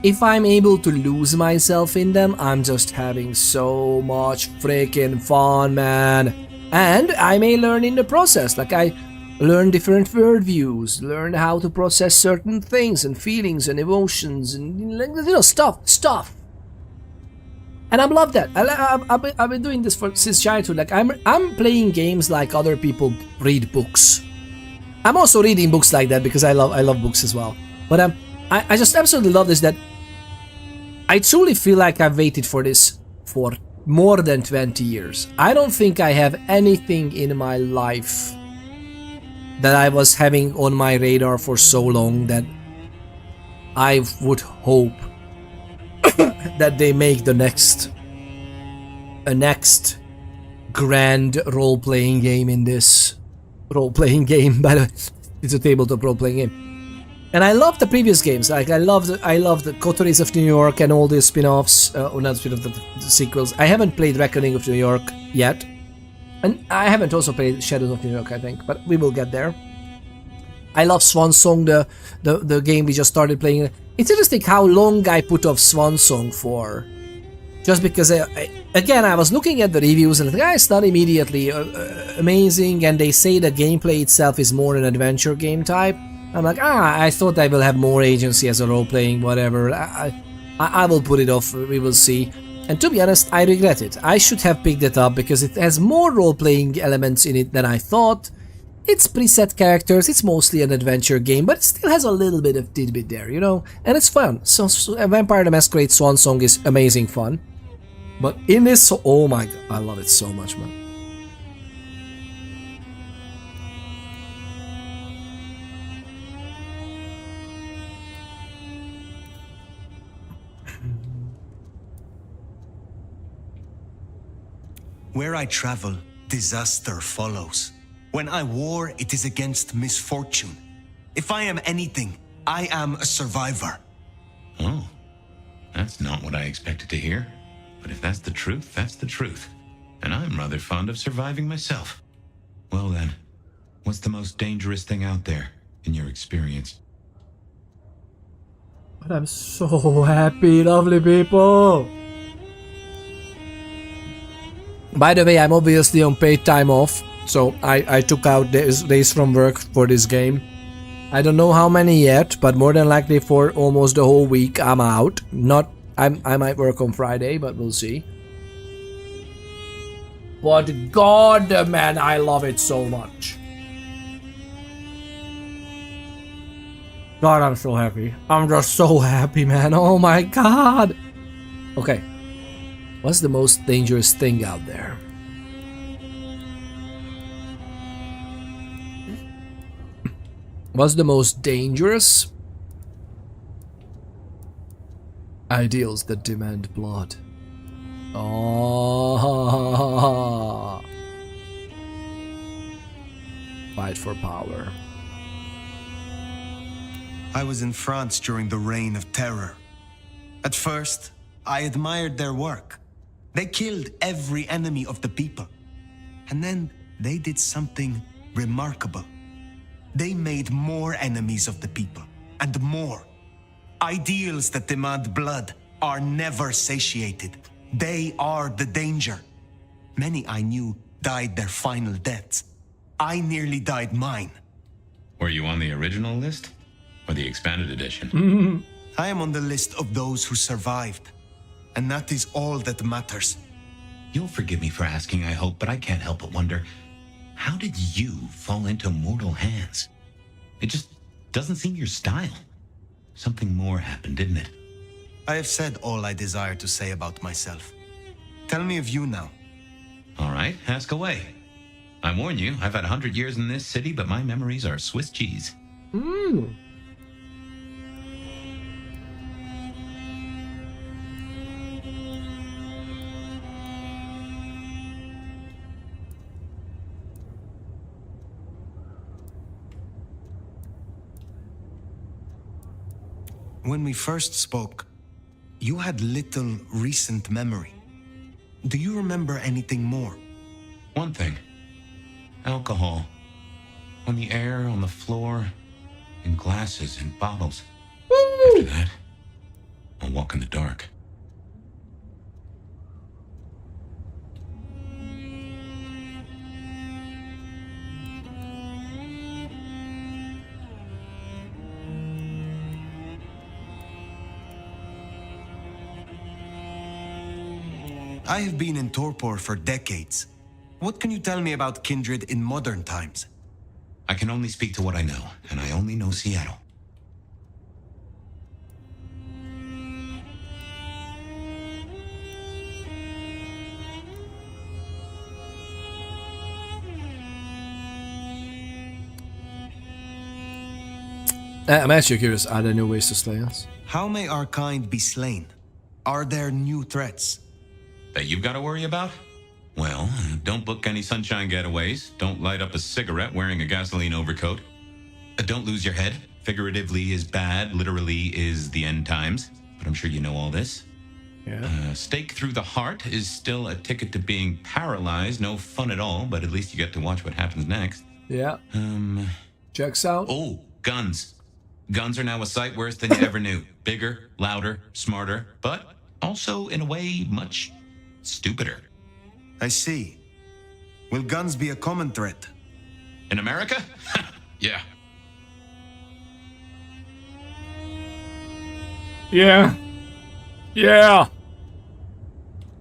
if I'm able to lose myself in them, I'm just having so much freaking fun, man. And I may learn in the process, like I learn different worldviews, learn how to process certain things and feelings and emotions and, you know, stuff. And I love that. I've been doing this since childhood. Like I'm playing games like other people read books. I'm also reading books like that because I love books as well. But I just absolutely love this. That I truly feel like I've waited for this for more than 20 years. I don't think I have anything in my life that I was having on my radar for so long that I would hope that they make the next grand role-playing game in this role-playing game. By the way, it's a tabletop role-playing game. And I love the previous games. Like I love the Coteries of New York and all the spin-offs, or not spin-offs, the sequels. I haven't played Reckoning of New York yet, and I haven't also played Shadows of New York, I think, but we will get there. I love Swan Song, the game we just started playing. It's interesting how long I put off Swan Song for, just because again I was looking at the reviews and it's not immediately amazing, and they say the gameplay itself is more an adventure game type. I'm like, I thought I will have more agency as a role-playing, whatever. I will put it off, we will see. And to be honest, I regret it. I should have picked it up because it has more role-playing elements in it than I thought. It's preset characters, it's mostly an adventure game, but it still has a little bit of tidbit there, you know? And it's fun. So Vampire the Masquerade Swan Song is amazing fun. But in this, oh my god, I love it so much, man. Where I travel, disaster follows. When I war, it is against misfortune. If I am anything, I am a survivor. Oh, that's not what I expected to hear. But if that's the truth, that's the truth. And I'm rather fond of surviving myself. Well then, what's the most dangerous thing out there, in your experience? But I'm so happy, lovely people! By the way, I'm obviously on paid time off, so I took out days from work for this game. I don't know how many yet, but more than likely for almost the whole week I'm out. I might work on Friday, but we'll see. But god, man, I love it so much. God, I'm so happy. I'm just so happy, man. Oh my god. Okay. What's the most dangerous thing out there? What's the most dangerous? Ideals that demand blood. Oh. Fight for power. I was in France during the Reign of Terror. At first, I admired their work. They killed every enemy of the people. And then they did something remarkable. They made more enemies of the people, and more. Ideals that demand blood are never satiated. They are the danger. Many I knew died their final deaths. I nearly died mine. Were you on the original list? Or the expanded edition? I am on the list of those who survived. And that is all that matters. You'll forgive me for asking, I hope, but I can't help but wonder, how did you fall into mortal hands? It just doesn't seem your style. Something more happened, didn't it? I have said all I desire to say about myself. Tell me of you now. All right, ask away. I warn you, I've had 100 years in this city, but my memories are Swiss cheese. Hmm. When we first spoke, you had little recent memory. Do you remember anything more? One thing. Alcohol. On the air, on the floor, in glasses, in bottles. After that, I'll walk in the dark. I have been in Torpor for decades. What can you tell me about Kindred in modern times? I can only speak to what I know, and I only know Seattle. I'm actually curious, are there new ways to slay us? How may our kind be slain? Are there new threats? That you've got to worry about? Well, don't book any sunshine getaways. Don't light up a cigarette wearing a gasoline overcoat. Don't lose your head. Figuratively is bad, literally is the end times. But I'm sure you know all this. Yeah. Stake through the heart is still a ticket to being paralyzed. No fun at all, but at least you get to watch what happens next. Yeah. Checks out. Oh, guns. Guns are now a sight worse than you ever knew. Bigger, louder, smarter, but also, in a way, much stupider. I see. Will guns be a common threat? In America? Yeah. Yeah. Yeah.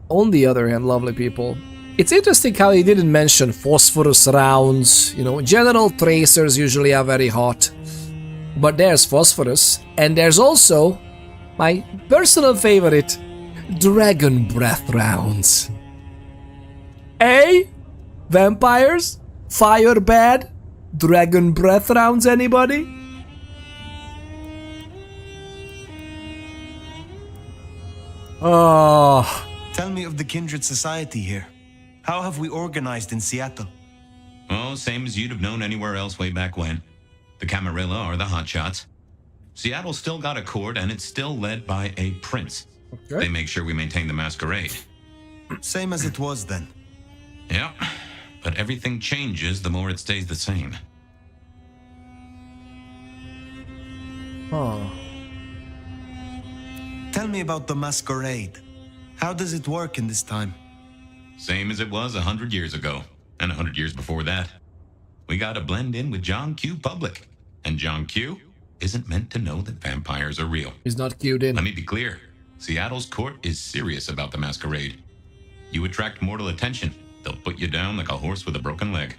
On the other hand, lovely people, it's interesting how he didn't mention phosphorus rounds. You know, general tracers usually are very hot. But there's phosphorus, and there's also my personal favorite, dragon breath rounds. Hey? Vampires? Fire bad? Dragon breath rounds, anybody? Oh. Tell me of the Kindred Society here. How have we organized in Seattle? Oh, same as you'd have known anywhere else way back when. The Camarilla are the hotshots. Seattle's still got a court, and it's still led by a prince. Okay. They make sure we maintain the masquerade. Same as it was then. Yeah, but everything changes the more it stays the same. Oh. Tell me about the masquerade. How does it work in this time? Same as it was 100 years ago, and 100 years before that. We gotta blend in with John Q. Public. And John Q. isn't meant to know that vampires are real. He's not cued in. Let me be clear. Seattle's court is serious about the masquerade. You attract mortal attention, they'll put you down like a horse with a broken leg.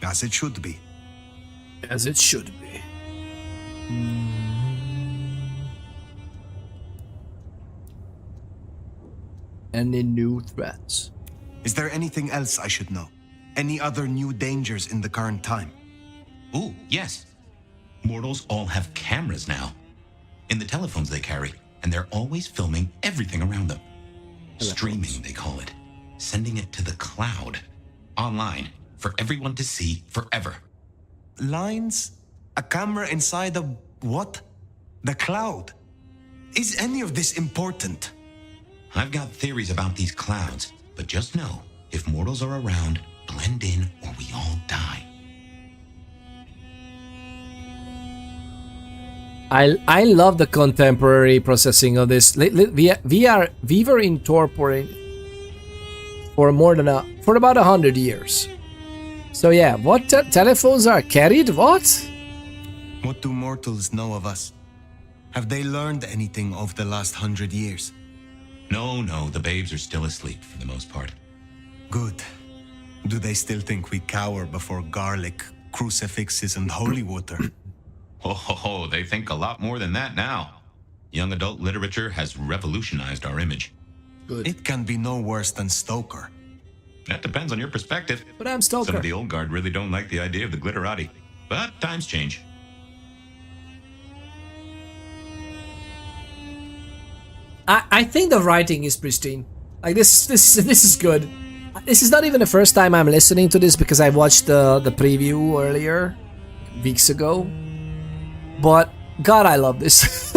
As it should be. As it should be. Any new threats? Is there anything else I should know? Any other new dangers in the current time? Ooh, yes. Mortals all have cameras now. In the telephones they carry, and they're always filming everything around them. Streaming, they call it. Sending it to the cloud. Online, for everyone to see forever. Lines? A camera inside a what? The cloud? Is any of this important? I've got theories about these clouds, but just know, if mortals are around, blend in or we all die. I love the contemporary processing of this. We were in Torpor for about 100 years. So yeah, what telephones are carried? What? What do mortals know of us? Have they learned anything over the last 100 years? No, the babes are still asleep for the most part. Good. Do they still think we cower before garlic, crucifixes, and holy water? Oh, they think a lot more than that now. Young adult literature has revolutionized our image. Good. It can be no worse than Stoker. That depends on your perspective. But I'm Stoker. Some of the old guard really don't like the idea of the glitterati. But times change. I think the writing is pristine. Like this is good. This is not even the first time I'm listening to this because I watched the preview earlier, weeks ago. But God, I love this.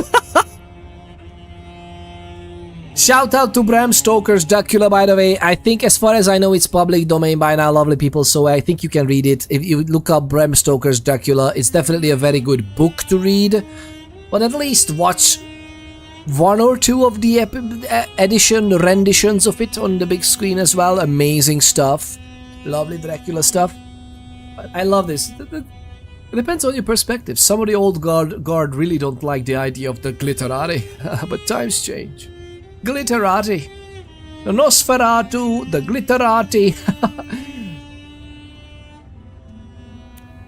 Shout out to Bram Stoker's Dracula, by the way. I think, as far as I know, it's public domain by now, lovely people, so I think you can read it. If you look up Bram Stoker's Dracula, it's definitely a very good book to read. But at least watch one or two of the renditions of it on the big screen as well. Amazing stuff. Lovely Dracula stuff. I love this. It depends on your perspective. Some of the old guard really don't like the idea of the glitterati, but times change. Glitterati. The Nosferatu, the glitterati.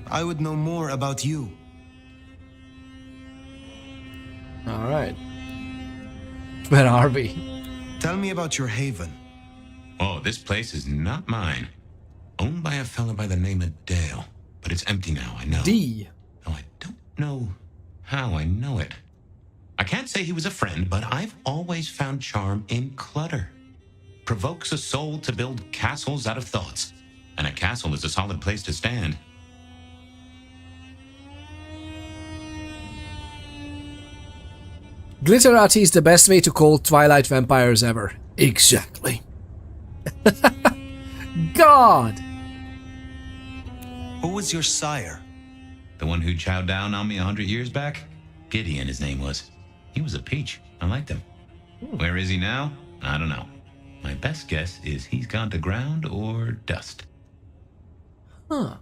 I would know more about you. Alright. Where are we? Tell me about your haven. Oh, this place is not mine. Owned by a fella by the name of Dale. But it's empty now, I know. D. Oh, I don't know how I know it. I can't say he was a friend, but I've always found charm in clutter. Provokes a soul to build castles out of thoughts. And a castle is a solid place to stand. Glitterati is the best way to call Twilight vampires ever. Exactly. God! Who was your sire? The one who chowed down on me 100 years back? Gideon, his name was. He was a peach. I liked him. Where is he now? I don't know. My best guess is he's gone to ground or dust. Huh.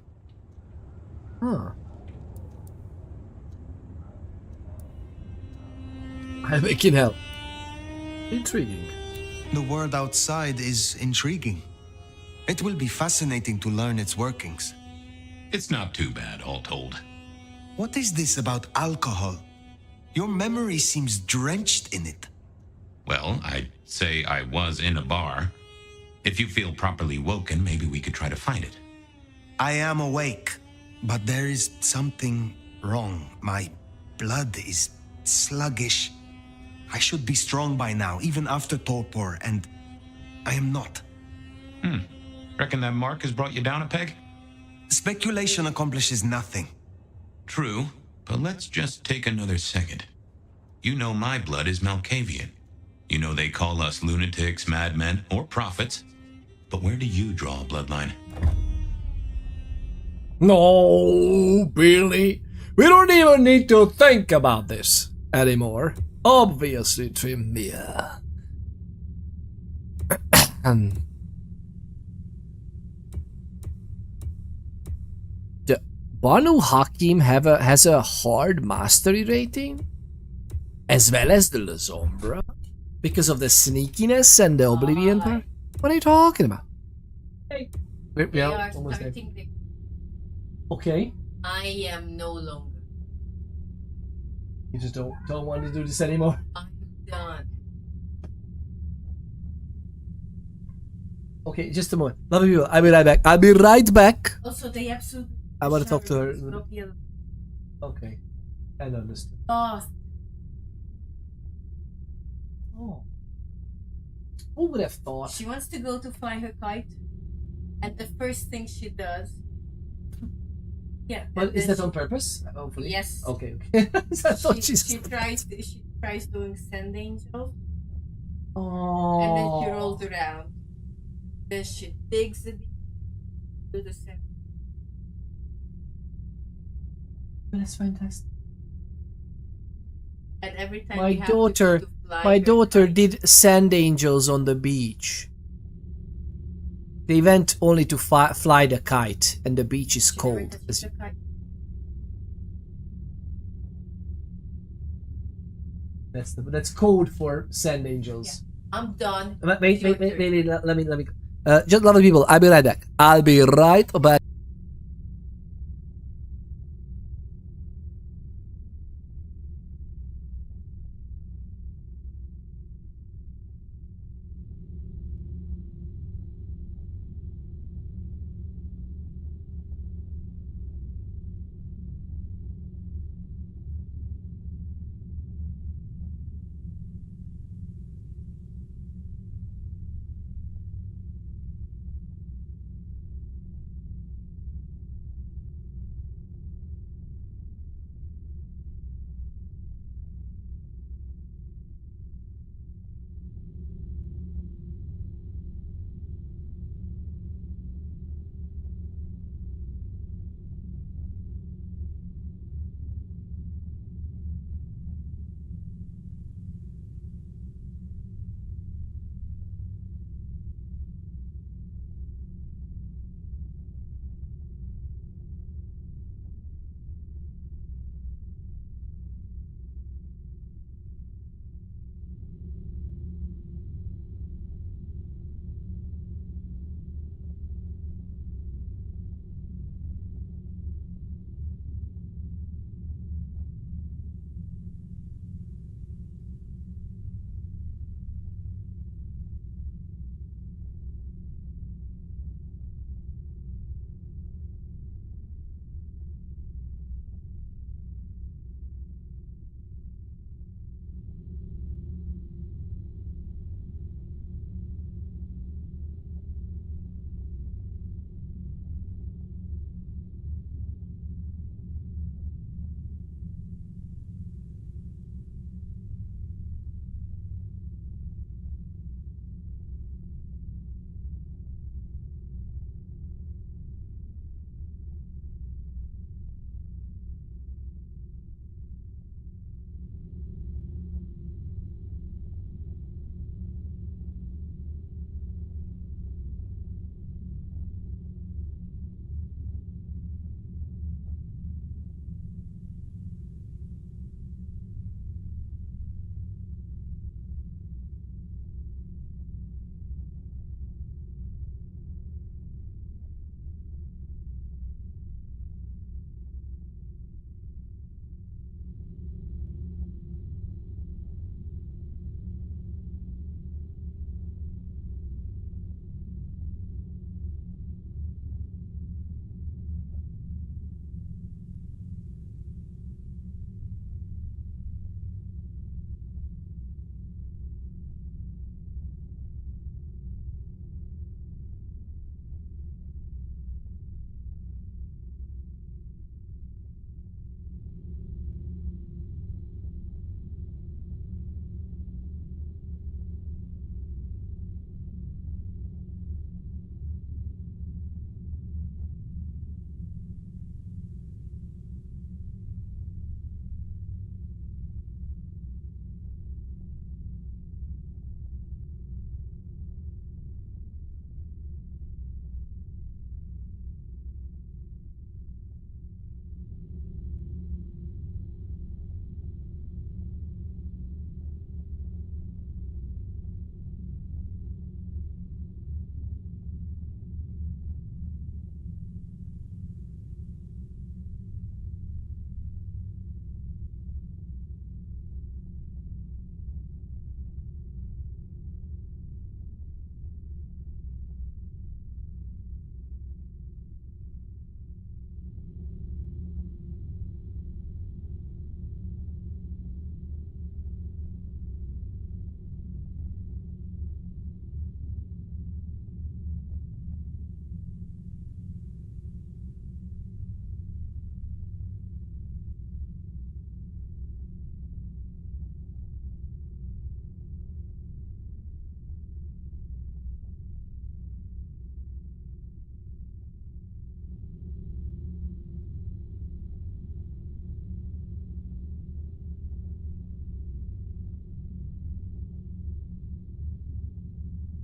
I'm making help. Intriguing. The world outside is intriguing. It will be fascinating to learn its workings. It's not too bad, all told. What is this about alcohol? Your memory seems drenched in it. Well, I'd say I was in a bar. If you feel properly woken, maybe we could try to find it. I am awake, but there is something wrong. My blood is sluggish. I should be strong by now, even after Torpor, and I am not. Reckon that mark has brought you down a peg? Speculation accomplishes nothing. True, but let's just take another second. You know my blood is Malkavian. You know they call us lunatics, madmen, or prophets. But where do you draw a bloodline? No, Billy. We don't even need to think about this anymore. Obviously, Tremere. The Banu Hakim has a hard mastery rating, as well as the Lasombra, because of the sneakiness and the oblivion part. What are you talking about? Hey. Yeah, almost there. Okay. I am no longer. You just don't want to do this anymore. I'm done. Okay, just a moment. Lovely people, I'll be right back. I'll be right back. Also, they absolutely. I want to talk to her. Not the other. Okay, I understand. Lost. Oh. Who would have thought? She wants to go to fly her kite, and the first thing she does. Yeah. Well, is that on purpose? Hopefully. Yes. Okay. Okay. I thought she tries doing sand angels. Oh. And then she rolls around. Then she digs it to the sand. That's fantastic. And every time my daughter did sand angels on the beach. They went only to fly the kite, and the beach is cold. That's code for sand angels. Yeah. I'm done. Wait, let me. Just lovely people, I'll be right back. I'll be right back.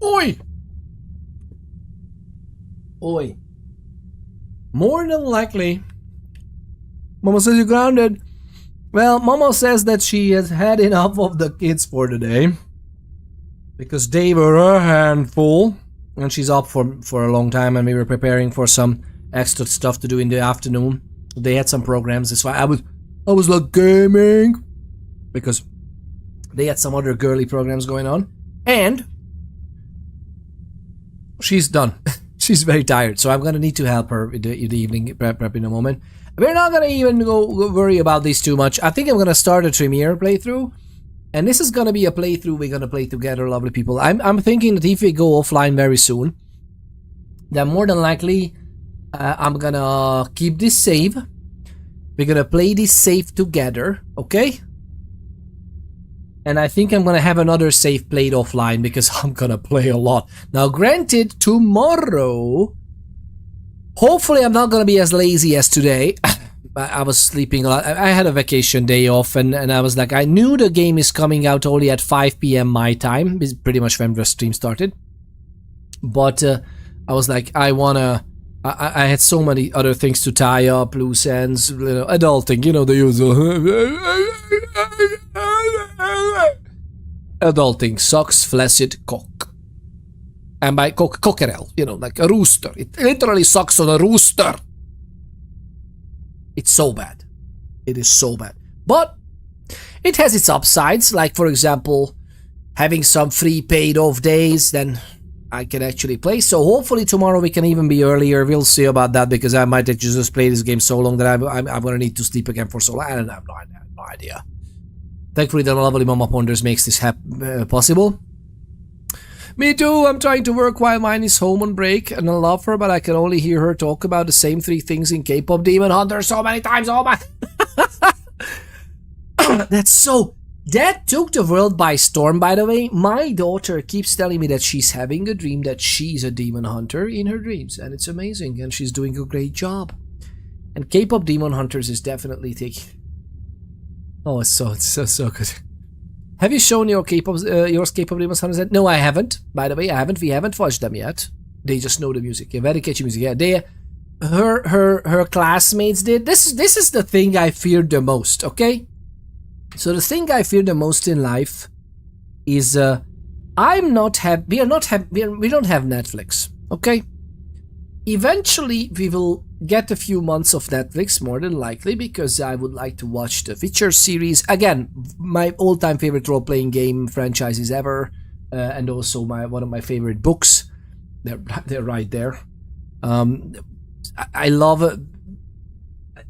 Oi! Oi. More than likely. Mama says you're grounded. Well, Mama says that she has had enough of the kids for today. Because they were a handful. And she's up for a long time, and we were preparing for some extra stuff to do in the afternoon. They had some programs, that's why I was like gaming. Because they had some other girly programs going on. And she's done. She's very tired, so I'm gonna need to help her in the evening prep in a moment. We're not gonna even go worry about this too much. I think I'm gonna start a Tremere playthrough. And this is gonna be a playthrough we're gonna play together, lovely people. I'm thinking that if we go offline very soon, then more than likely I'm gonna keep this save. We're gonna play this save together, okay? And I think I'm gonna have another save played offline because I'm gonna play a lot. Now granted, tomorrow, hopefully I'm not gonna be as lazy as today. I was sleeping a lot. I had a vacation day off, and I was like, I knew the game is coming out only at 5 p.m. my time. It's pretty much when the stream started. But I was like, I had so many other things to tie up, loose ends, adulting, the usual. Adulting sucks, flaccid cock. And by cockerel, like a rooster. It literally sucks on a rooster. It's so bad. It is so bad. But it has its upsides, like for example, having some free paid off days, then I can actually play. So hopefully tomorrow we can even be earlier. We'll see about that because I might just play this game so long that I'm going to need to sleep again for so long. I don't have no idea. Thankfully the lovely Mama Ponders makes this possible. Me too, I'm trying to work while mine is home on break, and I love her, but I can only hear her talk about the same 3 things in K-pop Demon Hunter so many times. Oh my... That took the world by storm, by the way. My daughter keeps telling me that she's having a dream that she's a demon hunter in her dreams, and it's amazing, and she's doing a great job. And K-pop Demon Hunters is definitely taking... Oh, it's so good. Have you shown your K-pop Demon Hunters? No, I haven't. By the way, I haven't. We haven't watched them yet. They just know the music. Yeah, very catchy music. Yeah, her classmates did. This is the thing I feared the most. Okay, so the thing I fear the most in life is we don't have Netflix. Okay, eventually we will get a few months of Netflix, more than likely, because I would like to watch the Witcher series. Again, my all-time favorite role-playing game franchises ever, and also one of my favorite books. They're right there. I love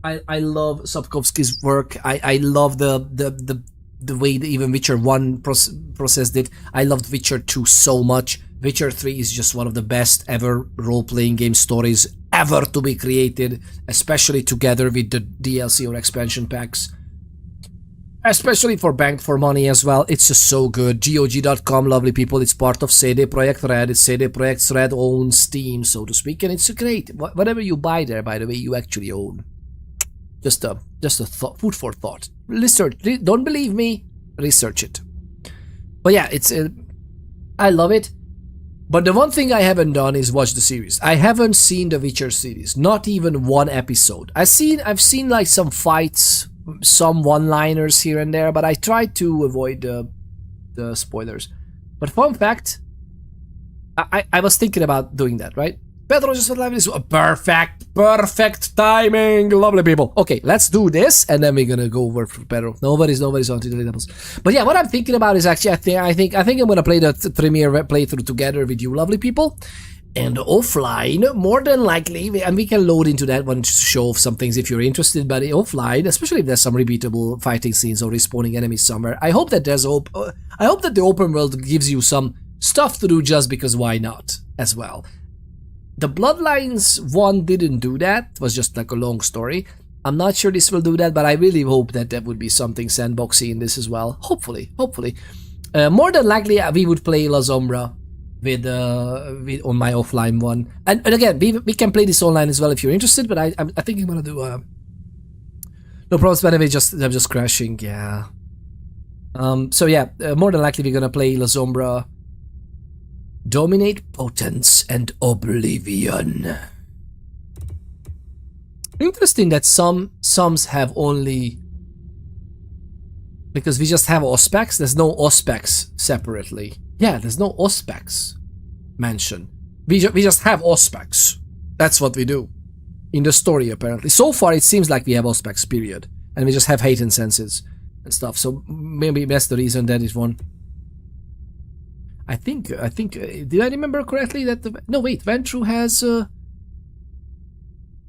Sapkowski's work. I love the way that even Witcher 1 processed it. I loved Witcher 2 so much. Witcher 3 is just one of the best ever role-playing game stories ever to be created, especially together with the DLC or expansion packs. Especially for Banked for Money as well. It's just so good. GOG.com, lovely people. It's part of CD Projekt Red. It's CD Projekt Red owns Steam, so to speak, and it's great. Whatever you buy there, by the way, you actually own. Just a thought, food for thought. Research. Don't believe me? Research it. But yeah, it's I love it. But the one thing I haven't done is watch the series. I haven't seen the Witcher series, not even one episode. I've seen like some fights, some one-liners here and there, but I tried to avoid the spoilers. But fun fact, I was thinking about doing that, right? Pedro just live is perfect timing, lovely people. Okay, let's do this, and then we're gonna go over for Pedro. Nobody's on to the levels. But yeah, what I'm thinking about is actually, I think I'm gonna play the Tremere playthrough together with you, lovely people, and offline, more than likely, and we can load into that one to show off some things if you're interested. But offline, especially if there's some repeatable fighting scenes or respawning enemies somewhere, I hope that there's hope. I hope that the open world gives you some stuff to do, just because why not as well. The Bloodlines one didn't do that. It was just like a long story. I'm not sure this will do that, but I really hope that there would be something sandboxy in this as well. Hopefully. More than likely, we would play Lasombra with on my offline one. And again, we can play this online as well if you're interested, but I think I'm gonna do no problems, by the way, I'm just crashing, yeah. So yeah, more than likely we're gonna play Lasombra Dominate, potence, and oblivion. Interesting that some have only... Because we just have Auspex, there's no Auspex separately. Yeah, there's no Auspex mentioned. We just have Auspex. That's what we do. In the story, apparently. So far, it seems like we have Auspex, period. And we just have hate and senses and stuff. So maybe that's the reason that is one. I think, did I remember correctly that the... No, wait, Ventru has...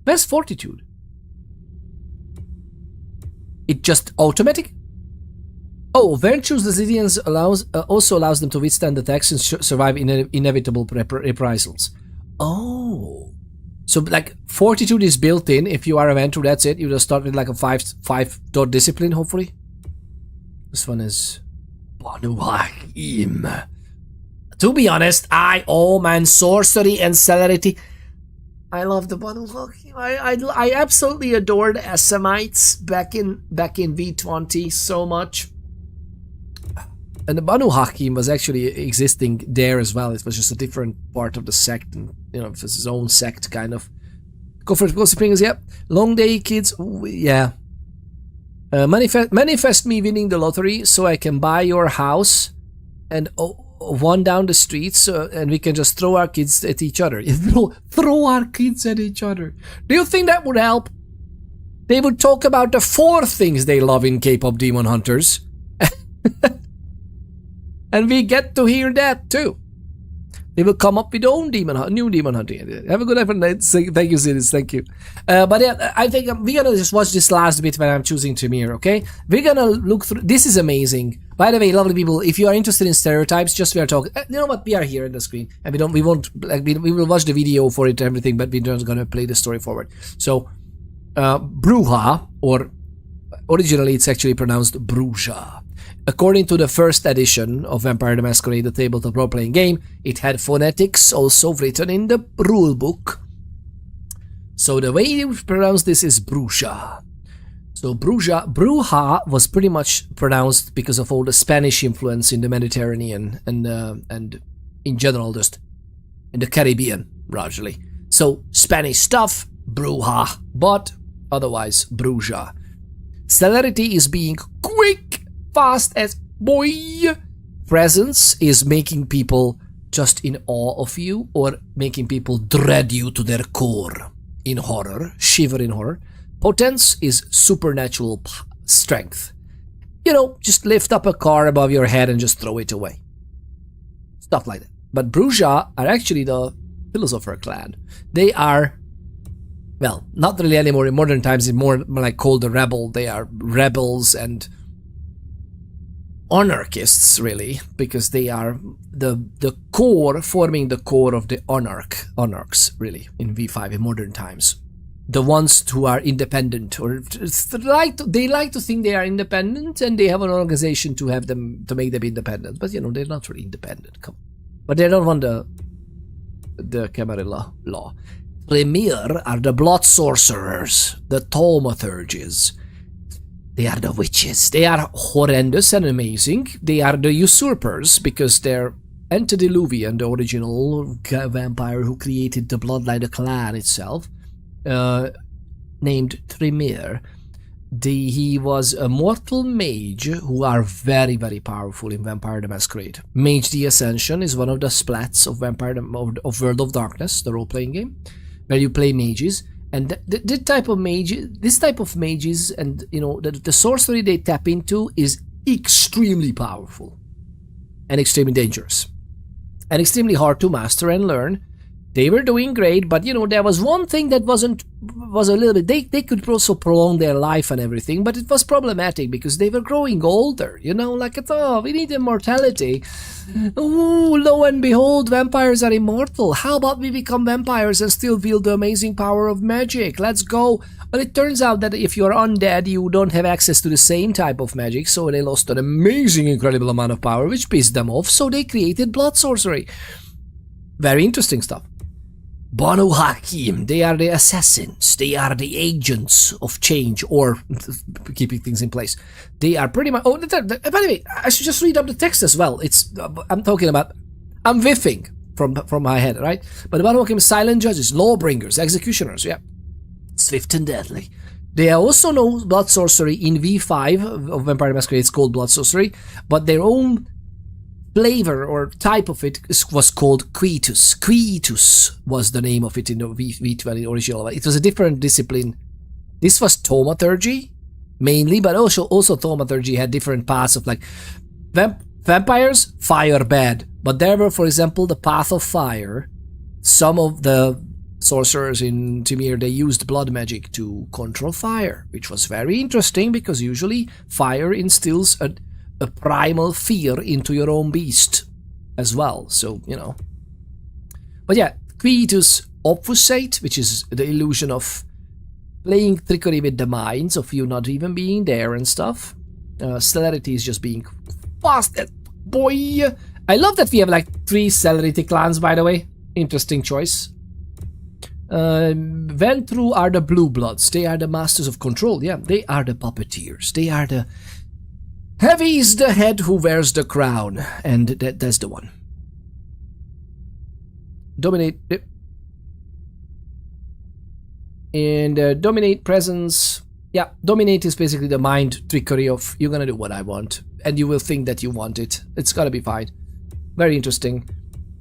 Where's Fortitude? It just automatic? Oh, Ventru's resilience also allows them to withstand attacks and survive inevitable reprisals. Oh. So, like, Fortitude is built in. If you are a Ventru, that's it. You just start with like a 5 dot discipline, hopefully. This one is... Banu Hakim. To be honest, oh man, sorcery and celerity. I love the Banu Hakim. I absolutely adored Semites back in V20 so much. And the Banu Hakim was actually existing there as well. It was just a different part of the sect, and you know, it was his own sect kind of. Go for it, Springs, yep. Long day, kids. Ooh, yeah. Manifest me winning the lottery so I can buy your house and one down the street, and we can just throw our kids at each other. Throw our kids at each other. Do you think that would help? They would talk about the 4 things they love in K-pop Demon Hunters. And we get to hear that too. They will come up with their own new demon hunting. Have a good night. Thank you, Sidis. Thank you. But yeah, I think we're gonna just watch this last bit when I'm choosing Tremere, okay? We're gonna look through. This is amazing. By the way, lovely people, if you are interested in stereotypes, just we are talking. You know what? We are here on the screen, and we will watch the video for it and everything, but we're just gonna play the story forward. So, Bruja, or originally it's actually pronounced Bruja. According to the first edition of Vampire the Masquerade, the tabletop role-playing game, it had phonetics also written in the rulebook. So the way you pronounce this is Bruja. So Bruja was pretty much pronounced because of all the Spanish influence in the Mediterranean and in general just in the Caribbean, largely. So Spanish stuff, Bruja, but otherwise Bruja. Celerity is being quick, fast as boy. Presence is making people just in awe of you or making people dread you to their core in horror, shiver in horror. Potence is supernatural strength. You know, just lift up a car above your head and just throw it away. Stuff like that. But Bruja are actually the philosopher clan. They are, well, not really anymore in modern times, it's more like called the rebel. They are rebels and anarchists, really, because they are the core, forming the core of the anarchs, really, in V5 in modern times. The ones who are independent, or they like to think they are independent, and they have an organization to have them, to make them independent. But you know, they're not really independent. But they don't want the Camarilla law. Tremere are the blood sorcerers, the thaumaturges. They are the witches. They are horrendous and amazing. They are the usurpers because they're antediluvian, the original vampire who created the Bloodline, the clan itself, named Tremere. He was a mortal mage who are very, very powerful in Vampire the Masquerade. Mage the Ascension is one of the splats of of World of Darkness, the role-playing game, where you play mages. And this type of mages, and you know, the sorcery they tap into is extremely powerful and extremely dangerous and extremely hard to master and learn. They were doing great, but you know, there was one thing that was a little bit, they could also prolong their life and everything, but it was problematic because they were growing older, you know, like, oh, we need immortality. Ooh, lo and behold, vampires are immortal. How about we become vampires and still wield the amazing power of magic? Let's go. But it turns out that if you're undead, you don't have access to the same type of magic, so they lost an amazing, incredible amount of power, which pissed them off, so they created blood sorcery. Very interesting stuff. Banu Hakim, they are the assassins, they are the agents of change, or keeping things in place. They are pretty much, by the way, I should just read up the text as well. I'm whiffing. from my head, right? But the bottom came silent judges, lawbringers, executioners, yeah. Swift and deadly. They also know blood sorcery in V5 of Vampire the Masquerade. It's called blood sorcery, but their own flavor or type of it was called Quitus. Quitus was the name of it in the V20 original. It was a different discipline. This was thaumaturgy mainly, but also thaumaturgy had different paths of like vampires, fire bad. But there were, for example, the path of fire. Some of the sorcerers in Tremere, they used blood magic to control fire, which was very interesting because usually fire instills a primal fear into your own beast as well. So, you know. But yeah, Quitus obfuscate, which is the illusion of playing trickery with the minds of you not even being there and stuff. Celerity is just being fast, boy. I love that we have like 3 Celerity clans, by the way. Interesting choice. Ventru are the Blue Bloods. They are the masters of control. Yeah, they are the puppeteers. They are the... Heavy is the head who wears the crown. And that's the one. Dominate... And dominate presence. Yeah, dominate is basically the mind trickery of you're gonna do what I want. And you will think that you want it. It's gotta be fine. Very interesting.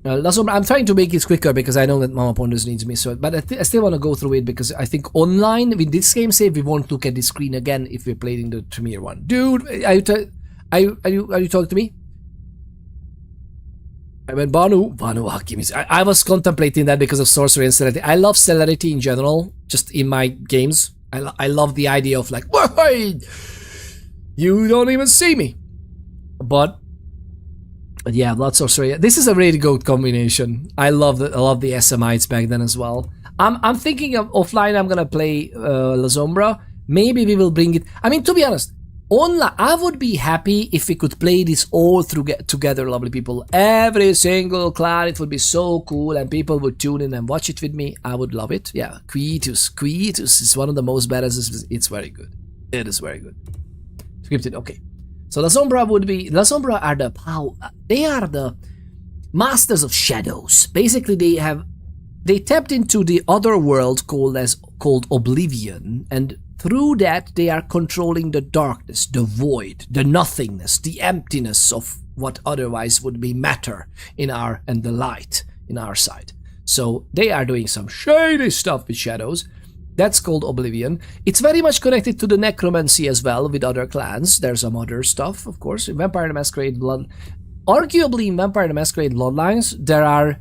Lasombra, I'm trying to make this quicker because I know that Mama Ponders needs me, so but I still want to go through it because I think online with this game save we won't look at the screen again if we're playing the Tremere one. Dude, are you talking to me? I mean Banu Hakim. I was contemplating that because of sorcery and celerity. I love celerity in general, just in my games. I love the idea of like, wait, you don't even see me. But yeah, blood sorcery. This is a really good combination. I love the SMites back then as well. I'm thinking of offline. I'm gonna play Lasombra. Maybe we will bring it. I mean, to be honest, online I would be happy if we could play this all together, lovely people. Every single clan, it would be so cool, and people would tune in and watch it with me. I would love it. Yeah, Quitus is one of the most badasses. It's very good. It is very good. Scripted. Okay. So Lasombra are the power. They are the masters of shadows. Basically, they tapped into the other world called Oblivion, and through that they are controlling the darkness, the void, the nothingness, the emptiness of what otherwise would be matter and the light in our side. So they are doing some shady stuff with shadows. That's called Oblivion. It's very much connected to the necromancy as well with other clans. There's some other stuff, of course. In Vampire the Masquerade arguably in Vampire the Masquerade Bloodlines, there are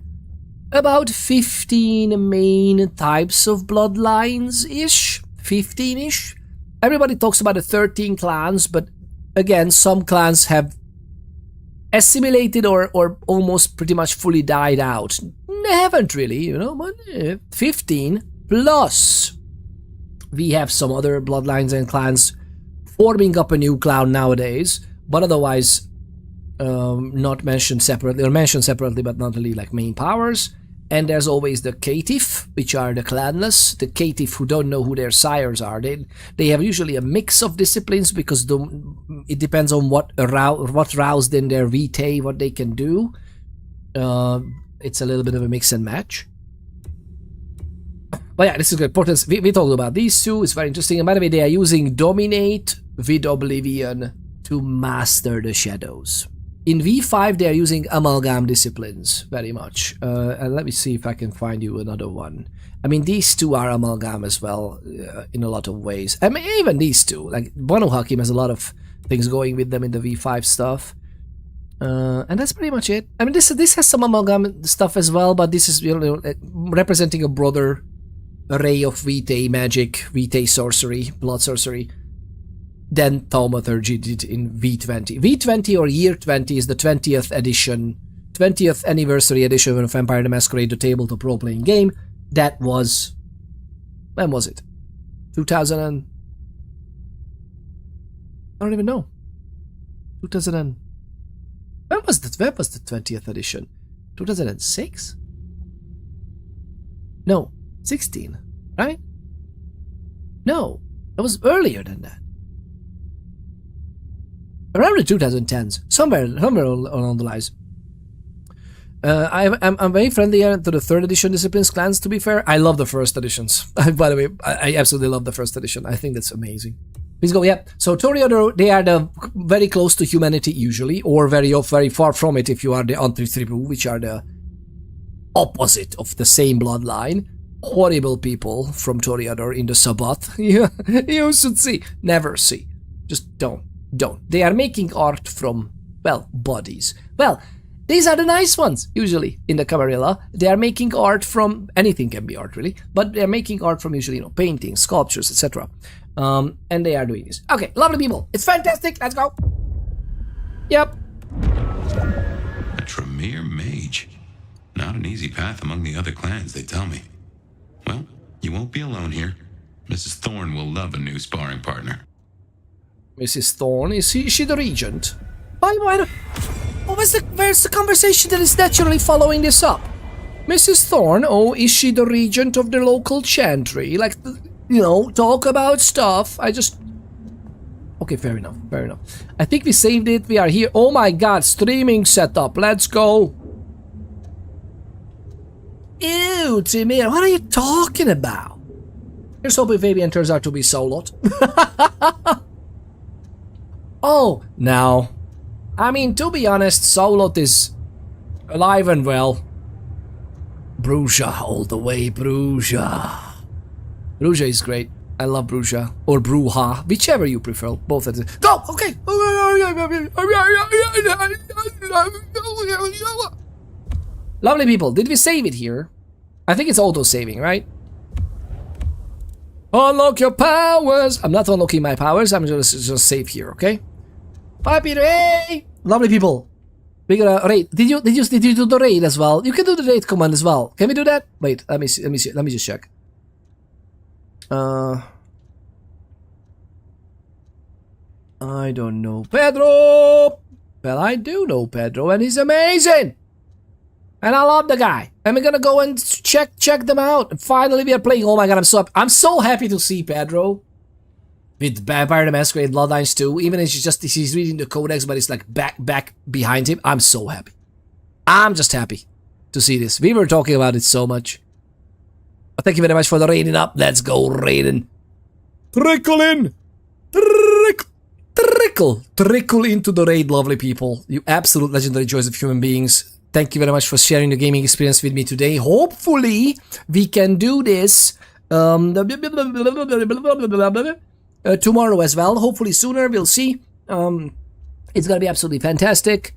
about 15 main types of bloodlines-ish. 15-ish. Everybody talks about the 13 clans, but again, some clans have assimilated or almost pretty much fully died out. They haven't really, you know, but 15 plus. We have some other bloodlines and clans forming up a new clan nowadays, but otherwise not mentioned separately, or mentioned separately, but not really like main powers. And there's always the caitiff, which are the clanless, the caitiff who don't know who their sires are. They have usually a mix of disciplines because it depends on what roused in their vitae, what they can do. It's a little bit of a mix and match. But yeah, this is good. We talked about these two. It's very interesting. And by the way, they are using Dominate with Oblivion to master the shadows. In V5, they are using Amalgam disciplines very much. And let me see if I can find you another one. I mean, these two are Amalgam as well in a lot of ways. I mean, even these two. Like, Banu Hakim has a lot of things going with them in the V5 stuff. And that's pretty much it. I mean, this has some Amalgam stuff as well, but this is, you know, representing a broader array of vitae magic, vitae sorcery, blood sorcery, than thaumaturgy did in V20. V20 or Year 20 is the 20th edition, 20th anniversary edition of Vampire the Masquerade, the tabletop role-playing game. That was... when was it? 2000 and... I don't even know. 2000 and... When was the 20th edition? 2006? No. 16, right? No, it was earlier than that. Around the 2010s, somewhere along the lines. I'm very friendly to the 3rd edition Disciplines clans, to be fair. I love the 1st editions. By the way, I absolutely love the 1st edition. I think that's amazing. Please go, yeah. So Toreador, they are the very close to humanity usually, or very far from it if you are the Antritribu, which are the opposite of the same bloodline. Horrible people from Toreador in the Sabbath. You should see. Never see. Just don't. They are making art from, well, bodies. Well, these are the nice ones, usually, in the Camarilla. They are making art from... anything can be art, really. But they are making art from usually, paintings, sculptures, etc. And they are doing this. Okay, lovely people. It's fantastic. Let's go. Yep. A Tremere mage. Not an easy path among the other clans, they tell me. Well, you won't be alone here. Mrs. Thorne will love a new sparring partner. Mrs. Thorne? Is she the regent? Where's the conversation that is naturally following this up? Mrs. Thorne, is she the regent of the local chantry? Like, talk about stuff. Okay, fair enough. I think we saved it. We are here. Oh my god, streaming setup. Let's go. Ew, Tremere, what are you talking about? Here's hoping Fabian turns out to be Solot. Oh, now. I mean, to be honest, Solot is alive and well. Bruja all the way, Bruja. Bruja is great. I love Bruja. Or Bruja, whichever you prefer. Both at the... Go! Okay! Lovely people, did we save it here? I think it's auto-saving, right? Unlock your powers! I'm not unlocking my powers, I'm just save here, okay? Bye, Peter! Hey! Lovely people! We're gonna raid. Did you do the raid as well? You can do the raid command as well. Can we do that? Wait, let me see. Let me just check. I don't know Pedro! Well, I do know Pedro, and he's amazing! And I love the guy. And we're gonna go and check them out. And finally we are playing. Oh my god, I'm so happy to see Pedro. With Vampire the Masquerade Bloodlines 2. Even if he's reading the codex, but it's like back behind him. I'm so happy. I'm just happy to see this. We were talking about it so much. But thank you very much for the raiding up. Let's go raiding. Trickle in. Trickle into the raid, lovely people. You absolute legendary joys of human beings. Thank you very much for sharing the gaming experience with me today. Hopefully, we can do this tomorrow as well. Hopefully sooner, we'll see. It's gonna be absolutely fantastic.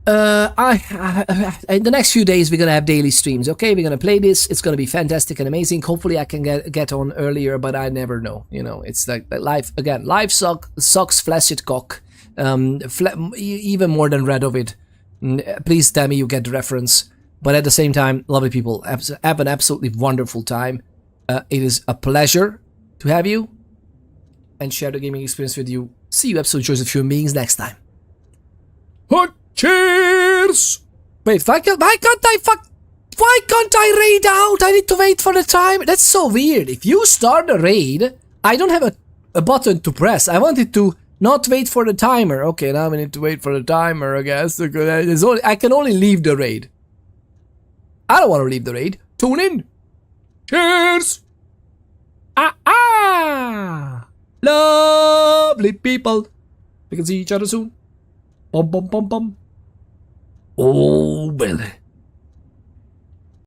In the next few days, we're gonna have daily streams, okay? We're gonna play this. It's gonna be fantastic and amazing. Hopefully, I can get on earlier, but I never know. It's like life, again, life sucks flaccid cock. Even more than Red of it. Please tell me you get the reference. But at the same time, lovely people, have an absolutely wonderful time. It is a pleasure to have you and share the gaming experience with you. See you, absolute joys of human beings, next time. Cheers! Wait, why can't I raid out? I need to wait for the time. That's so weird. If you start a raid, I don't have a button to press. I wanted to not wait for the timer. Okay, now we need to wait for the timer, I guess. I can only leave the raid. I don't want to leave the raid. Tune in. Cheers! Lovely people. We can see each other soon. Bum bum bum bum. Oh, Billy.